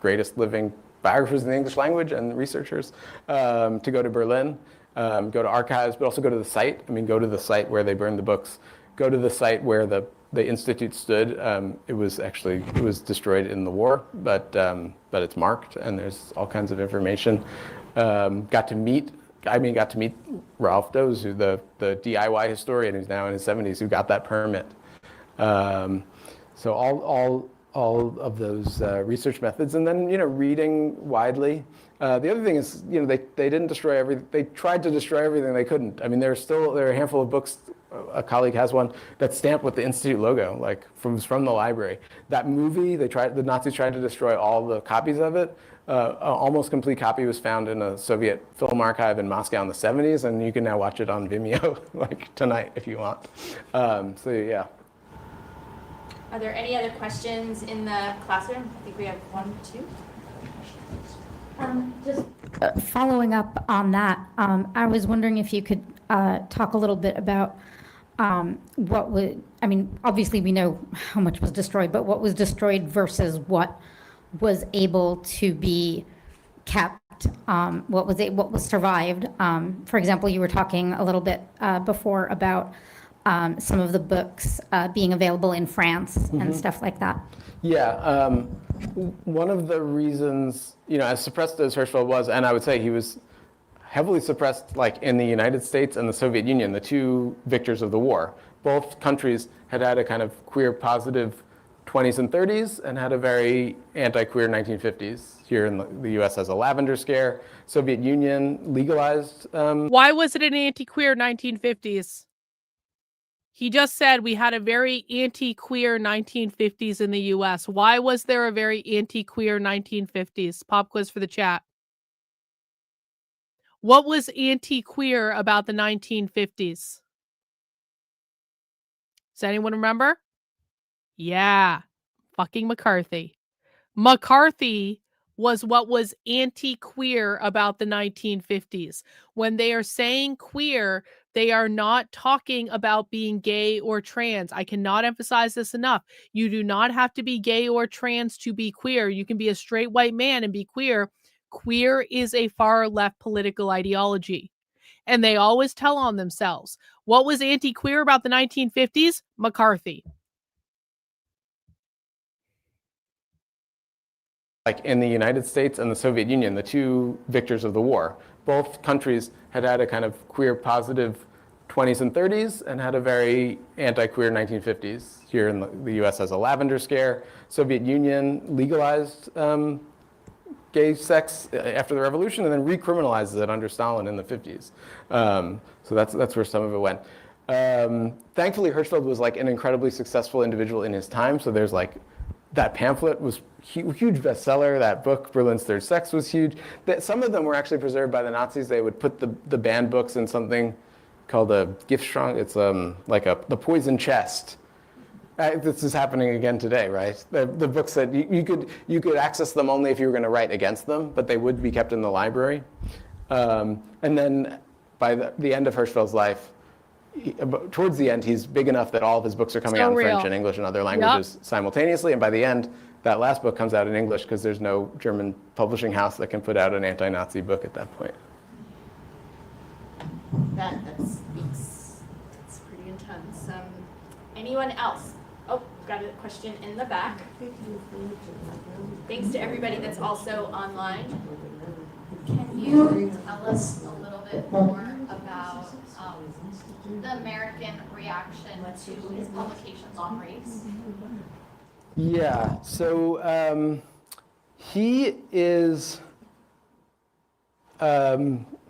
greatest living biographers in the English language and researchers, to go to Berlin, go to archives, but also go to the site. Go to the site where they burned the books, go to the site where the institute stood. It was destroyed in the war, but it's marked, and there's all kinds of information. Got to meet Ralph Doze, who the DIY historian who's now in his 70s, who got that permit. So all of those research methods, and then reading widely. The other thing is they didn't destroy everything. They tried to destroy everything they couldn't. I mean, there are a handful of books. A colleague has one that's stamped with the Institute logo, like from the library. That movie, the Nazis tried to destroy all the copies of it. An almost complete copy was found in a Soviet film archive in Moscow in the 70s, and you can now watch it on Vimeo like tonight if you want. So yeah. Are there any other questions in the classroom? I think we have one, two. Just following up on that, I was wondering if you could talk a little bit about obviously we know how much was destroyed, but what was destroyed versus what was able to be kept, what was survived. For example, you were talking a little bit before about some of the books being available in France and stuff like that. Yeah, one of the reasons, as suppressed as Hirschfeld was, and I would say he was heavily suppressed like in the United States and the Soviet Union, the two victors of the war. Both countries had a kind of queer positive 20s and 30s and had a very anti-queer 1950s. Here in the US has a lavender scare. Soviet Union legalized. Why was it an anti-queer 1950s? He just said we had a very anti-queer 1950s in the US. Why was there a very anti-queer 1950s? Pop quiz for the chat. What was anti-queer about the 1950s? Does anyone remember? Yeah, fucking McCarthy. McCarthy was what was anti-queer about the 1950s. When they are saying queer, they are not talking about being gay or trans. I cannot emphasize this enough. You do not have to be gay or trans to be queer. You can be a straight white man and be queer. Queer is a far left political ideology. And they always tell on themselves. What was anti-queer about the 1950s? McCarthy. Like in the United States and the Soviet Union, the two victors of the war. Both countries had a kind of queer positive 20s and 30s and had a very anti-queer 1950s. Here in the US has a lavender scare. Soviet Union legalized gay sex after the revolution and then recriminalizes it under Stalin in the 50s. So that's where some of it went. Thankfully, Hirschfeld was like an incredibly successful individual in his time. So there's like, that pamphlet was huge bestseller. That book, Berlin's Third Sex, was huge. Some of them were actually preserved by the Nazis. They would put the banned books in something called a Giftschrank. It's like the poison chest. This is happening again today, right? The books that you could access them only if you were going to write against them, but they would be kept in the library. And then by the end of Hirschfeld's life, towards the end, he's big enough that all of his books are coming out in French and English and other languages simultaneously. And by the end, that last book comes out in English because there's no German publishing house that can put out an anti-Nazi book at that point. That speaks. That's pretty intense. Anyone else? Oh, got a question in the back. Thanks to everybody that's also online. Can you tell us a little bit more about the American reaction to his publications on race? Yeah, so he is,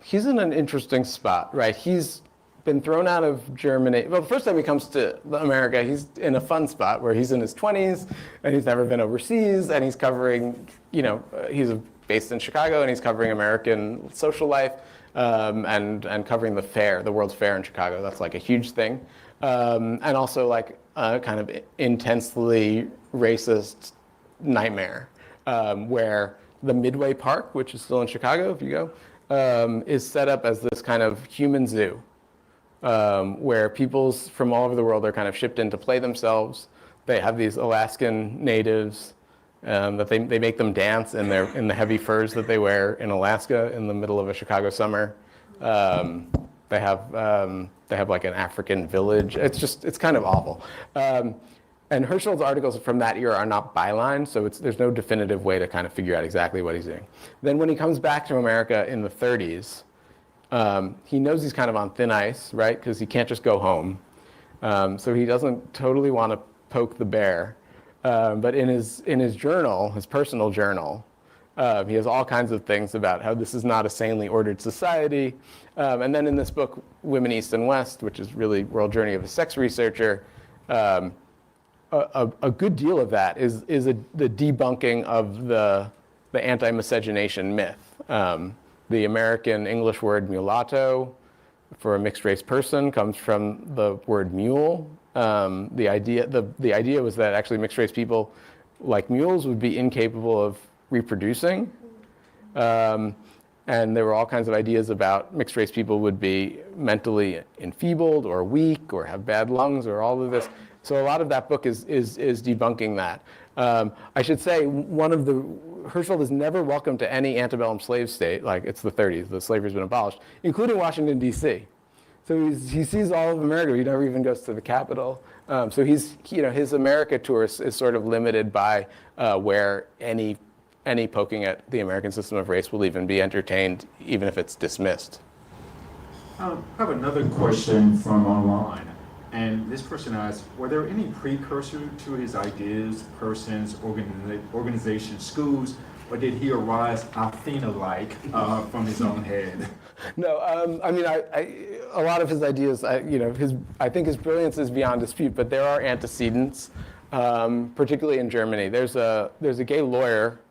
he's in an interesting spot, right? He's been thrown out of Germany. Well, the first time he comes to America, he's in a fun spot where he's in his 20s and he's never been overseas and he's covering, he's based in Chicago and he's covering American social life. And covering the fair, the World's Fair in Chicago. That's like a huge thing. And also like a kind of intensely racist nightmare where the Midway Park, which is still in Chicago if you go, is set up as this kind of human zoo where peoples from all over the world are kind of shipped in to play themselves. They have these Alaskan natives that they make them dance in the heavy furs that they wear in Alaska in the middle of a Chicago summer. They have like an African village. It's kind of awful. And Hirschfeld's articles from that era are not bylined, so there's no definitive way to kind of figure out exactly what he's doing. Then when he comes back to America in the 30s, he knows he's kind of on thin ice, right? Because he can't just go home. So he doesn't totally want to poke the bear. But in his journal, his personal journal, he has all kinds of things about how this is not a sanely ordered society. And then in this book, Women East and West, which is really World Journey of a Sex Researcher, a good deal of that is the debunking of the anti-miscegenation myth. The American English word mulatto for a mixed race person comes from the word mule. The idea was that actually mixed race people, like mules, would be incapable of reproducing. And there were all kinds of ideas about mixed race people would be mentally enfeebled or weak or have bad lungs or all of this. So a lot of that book is debunking that. I should say Hirschfeld is never welcome to any antebellum slave state, like it's the 30s, the slavery's been abolished, including Washington, D.C. So he sees all of America. He never even goes to the Capitol. So his America tour is sort of limited by where any poking at the American system of race will even be entertained, even if it's dismissed. I have another question from online. And this person asks, were there any precursor to his ideas, persons, organizations, schools, or did he arise Athena-like from his own head? No, I mean, a lot of his ideas, I think his brilliance is beyond dispute, but there are antecedents, particularly in Germany. There's a gay lawyer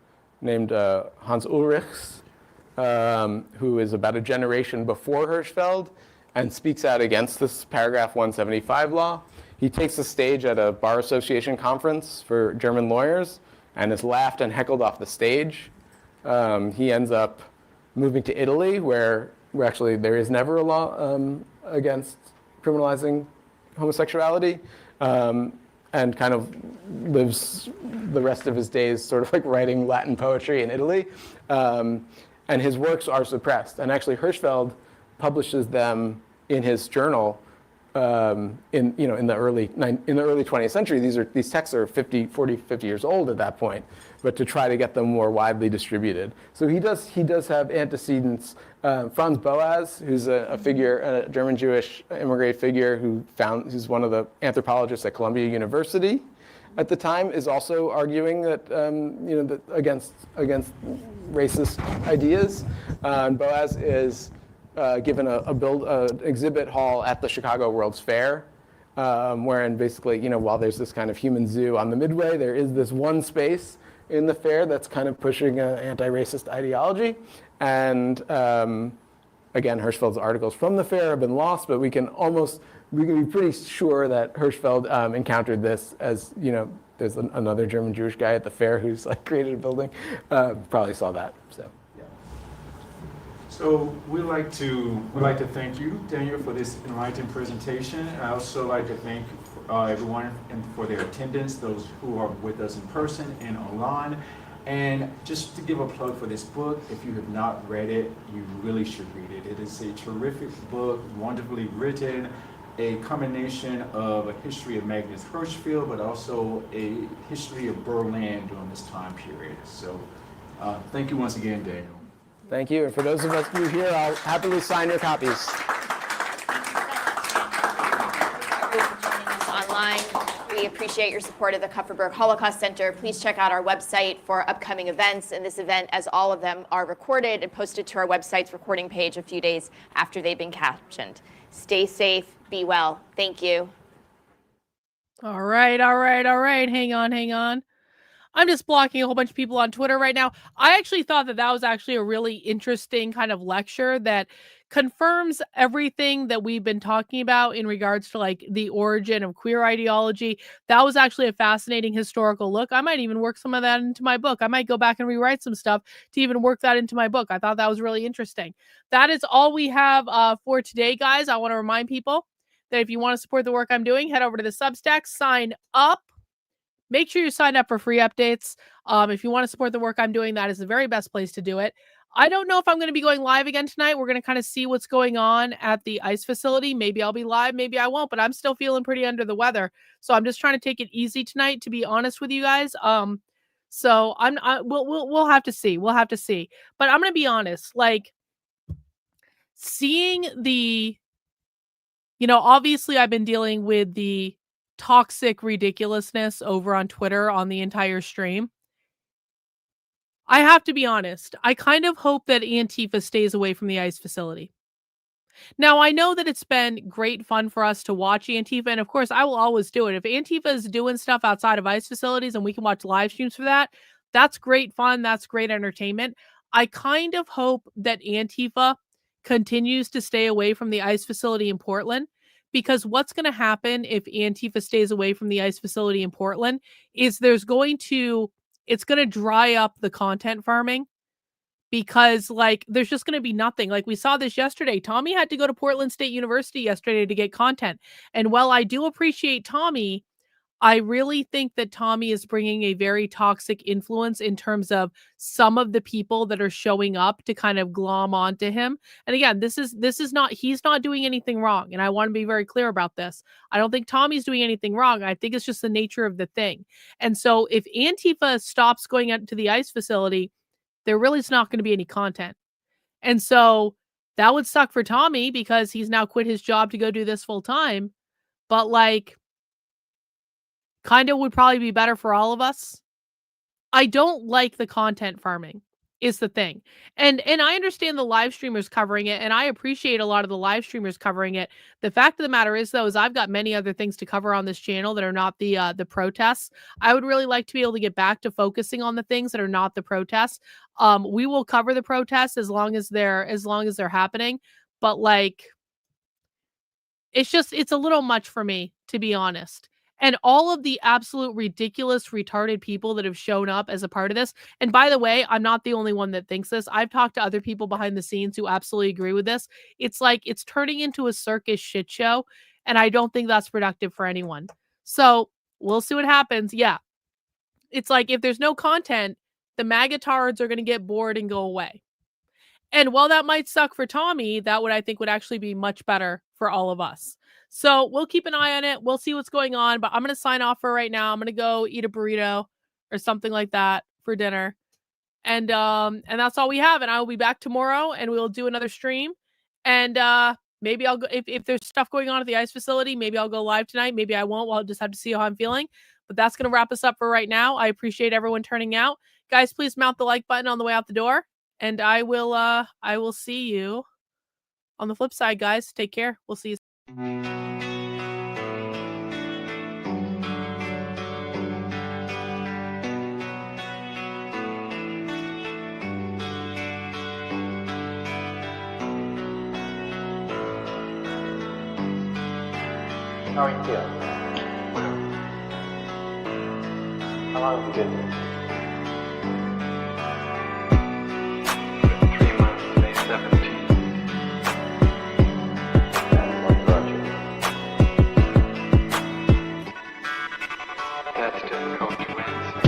named Hans Ulrichs, who is about a generation before Hirschfeld, and speaks out against this paragraph 175 law. He takes the stage at a bar association conference for German lawyers and is laughed and heckled off the stage. He ends up moving to Italy, where actually there is never a law against criminalizing homosexuality, and kind of lives the rest of his days sort of like writing Latin poetry in Italy. And his works are suppressed. And actually Hirschfeld publishes them in his journal in the early 20th century. These texts are 50 years old at that point, but to try to get them more widely distributed. So he does have antecedents. Franz Boas, who's a German Jewish immigrant figure who's one of the anthropologists at Columbia University at the time, is also arguing that against racist ideas. And Boas is given an exhibit hall at the Chicago World's Fair, wherein basically, while there's this kind of human zoo on the Midway, there is this one space in the fair that's kind of pushing an anti-racist ideology. And again, Hirschfeld's articles from the fair have been lost, but we can be pretty sure that Hirschfeld encountered this as, there's another German Jewish guy at the fair who's like created a building, probably saw that, so. So we'd like to thank you, Daniel, for this enlightening presentation. I also like to thank everyone for their attendance, those who are with us in person and online. And just to give a plug for this book, if you have not read it, you really should read it. It is a terrific book, wonderfully written, a combination of a history of Magnus Hirschfeld, but also a history of Berlin during this time period. So thank you once again, Daniel. Thank you. And for those of us who are here, I'll happily sign your copies. Online. We appreciate your support of the Kupferberg Holocaust Center. Please check out our website for upcoming events. And this event, as all of them, are recorded and posted to our website's recording page a few days after they've been captioned. Stay safe. Be well. Thank you. All right. Hang on. I'm just blocking a whole bunch of people on Twitter right now. I actually thought that was actually a really interesting kind of lecture that confirms everything that we've been talking about in regards to like the origin of queer ideology. That was actually a fascinating historical look. I might even work some of that into my book. I might go back and rewrite some stuff to even work that into my book. I thought that was really interesting. That is all we have for today, guys. I want to remind people that if you want to support the work I'm doing, head over to the Substack, sign up. Make sure you sign up for free updates. If you want to support the work I'm doing, that is the very best place to do it. I don't know if I'm going to be going live again tonight. We're going to kind of see what's going on at the ICE facility. Maybe I'll be live, maybe I won't, but I'm still feeling pretty under the weather. So I'm just trying to take it easy tonight, to be honest with you guys. So we'll have to see. We'll have to see. But I'm going to be honest, like seeing the, obviously I've been dealing with the toxic ridiculousness over on Twitter on the entire stream. I have to be honest. I kind of hope that Antifa stays away from the ICE facility. Now, I know that it's been great fun for us to watch Antifa, and of course, I will always do it. If Antifa is doing stuff outside of ICE facilities and we can watch live streams for that, that's great fun. That's great entertainment. I kind of hope that Antifa continues to stay away from the ICE facility in Portland, because what's going to happen if Antifa stays away from the ICE facility in Portland is it's going to dry up the content farming, because like there's just going to be nothing. Like we saw this yesterday. Tommy had to go to Portland State University yesterday to get content. And while I do appreciate Tommy, I really think that Tommy is bringing a very toxic influence in terms of some of the people that are showing up to kind of glom onto him. And again, he's not doing anything wrong. And I want to be very clear about this. I don't think Tommy's doing anything wrong. I think it's just the nature of the thing. And so if Antifa stops going out to the ICE facility, there really is not going to be any content. And so that would suck for Tommy because he's now quit his job to go do this full time. But like, kind of would probably be better for all of us. I don't like the content farming is the thing. And I understand the live streamers covering it, and I appreciate a lot of the live streamers covering it. The fact of the matter is, though, is I've got many other things to cover on this channel that are not the protests. I would really like to be able to get back to focusing on the things that are not the protests. We will cover the protests as long as they're happening. But like, it's a little much for me, to be honest. And all of the absolute ridiculous, retarded people that have shown up as a part of this. And by the way, I'm not the only one that thinks this. I've talked to other people behind the scenes who absolutely agree with this. It's like it's turning into a circus shit show. And I don't think that's productive for anyone. So we'll see what happens. Yeah. It's like if there's no content, the MAGA-tards are going to get bored and go away. And while that might suck for Tommy, that I think would actually be much better for all of us. So we'll keep an eye on it. We'll see what's going on, but I'm going to sign off for right now. I'm going to go eat a burrito or something like that for dinner. And that's all we have. And I will be back tomorrow and we'll do another stream. And maybe I'll go if there's stuff going on at the ICE facility, maybe I'll go live tonight. Maybe I won't. I'll just have to see how I'm feeling. But that's going to wrap us up for right now. I appreciate everyone turning out. Guys, please mount the like button on the way out the door. And I will see you on the flip side, guys. Take care. We'll see you. How are you feeling? How long have you been here? 3 months, May 17th. And what brought you? That's difficult to answer.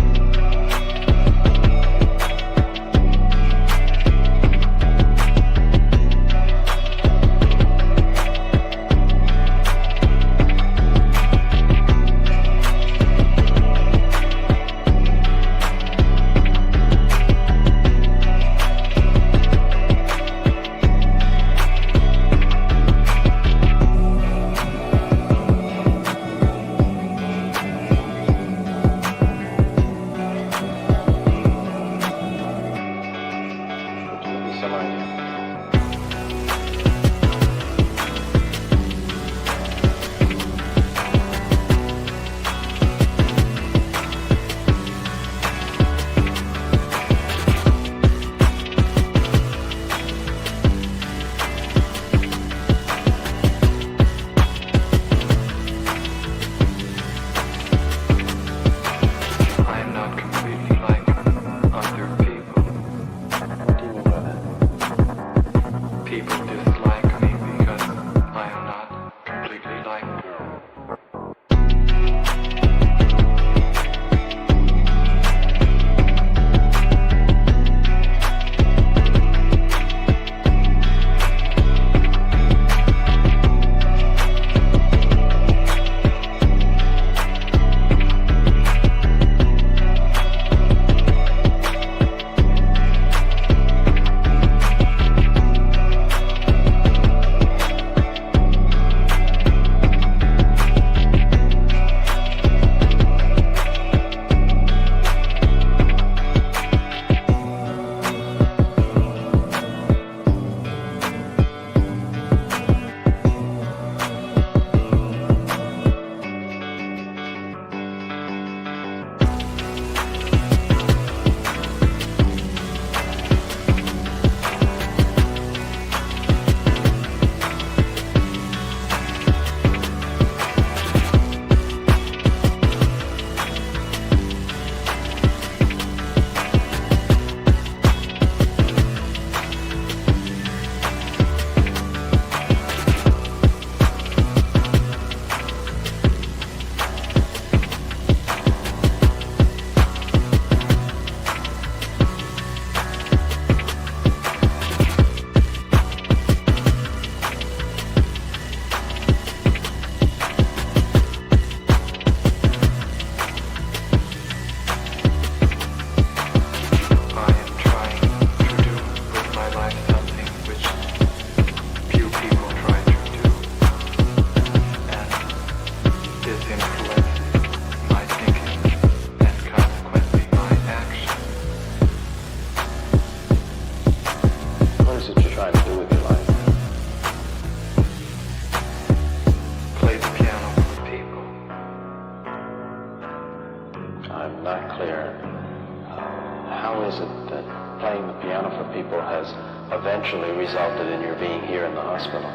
how is it that playing the piano for people has eventually resulted in your being here in the hospital?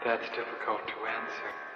That's difficult to answer.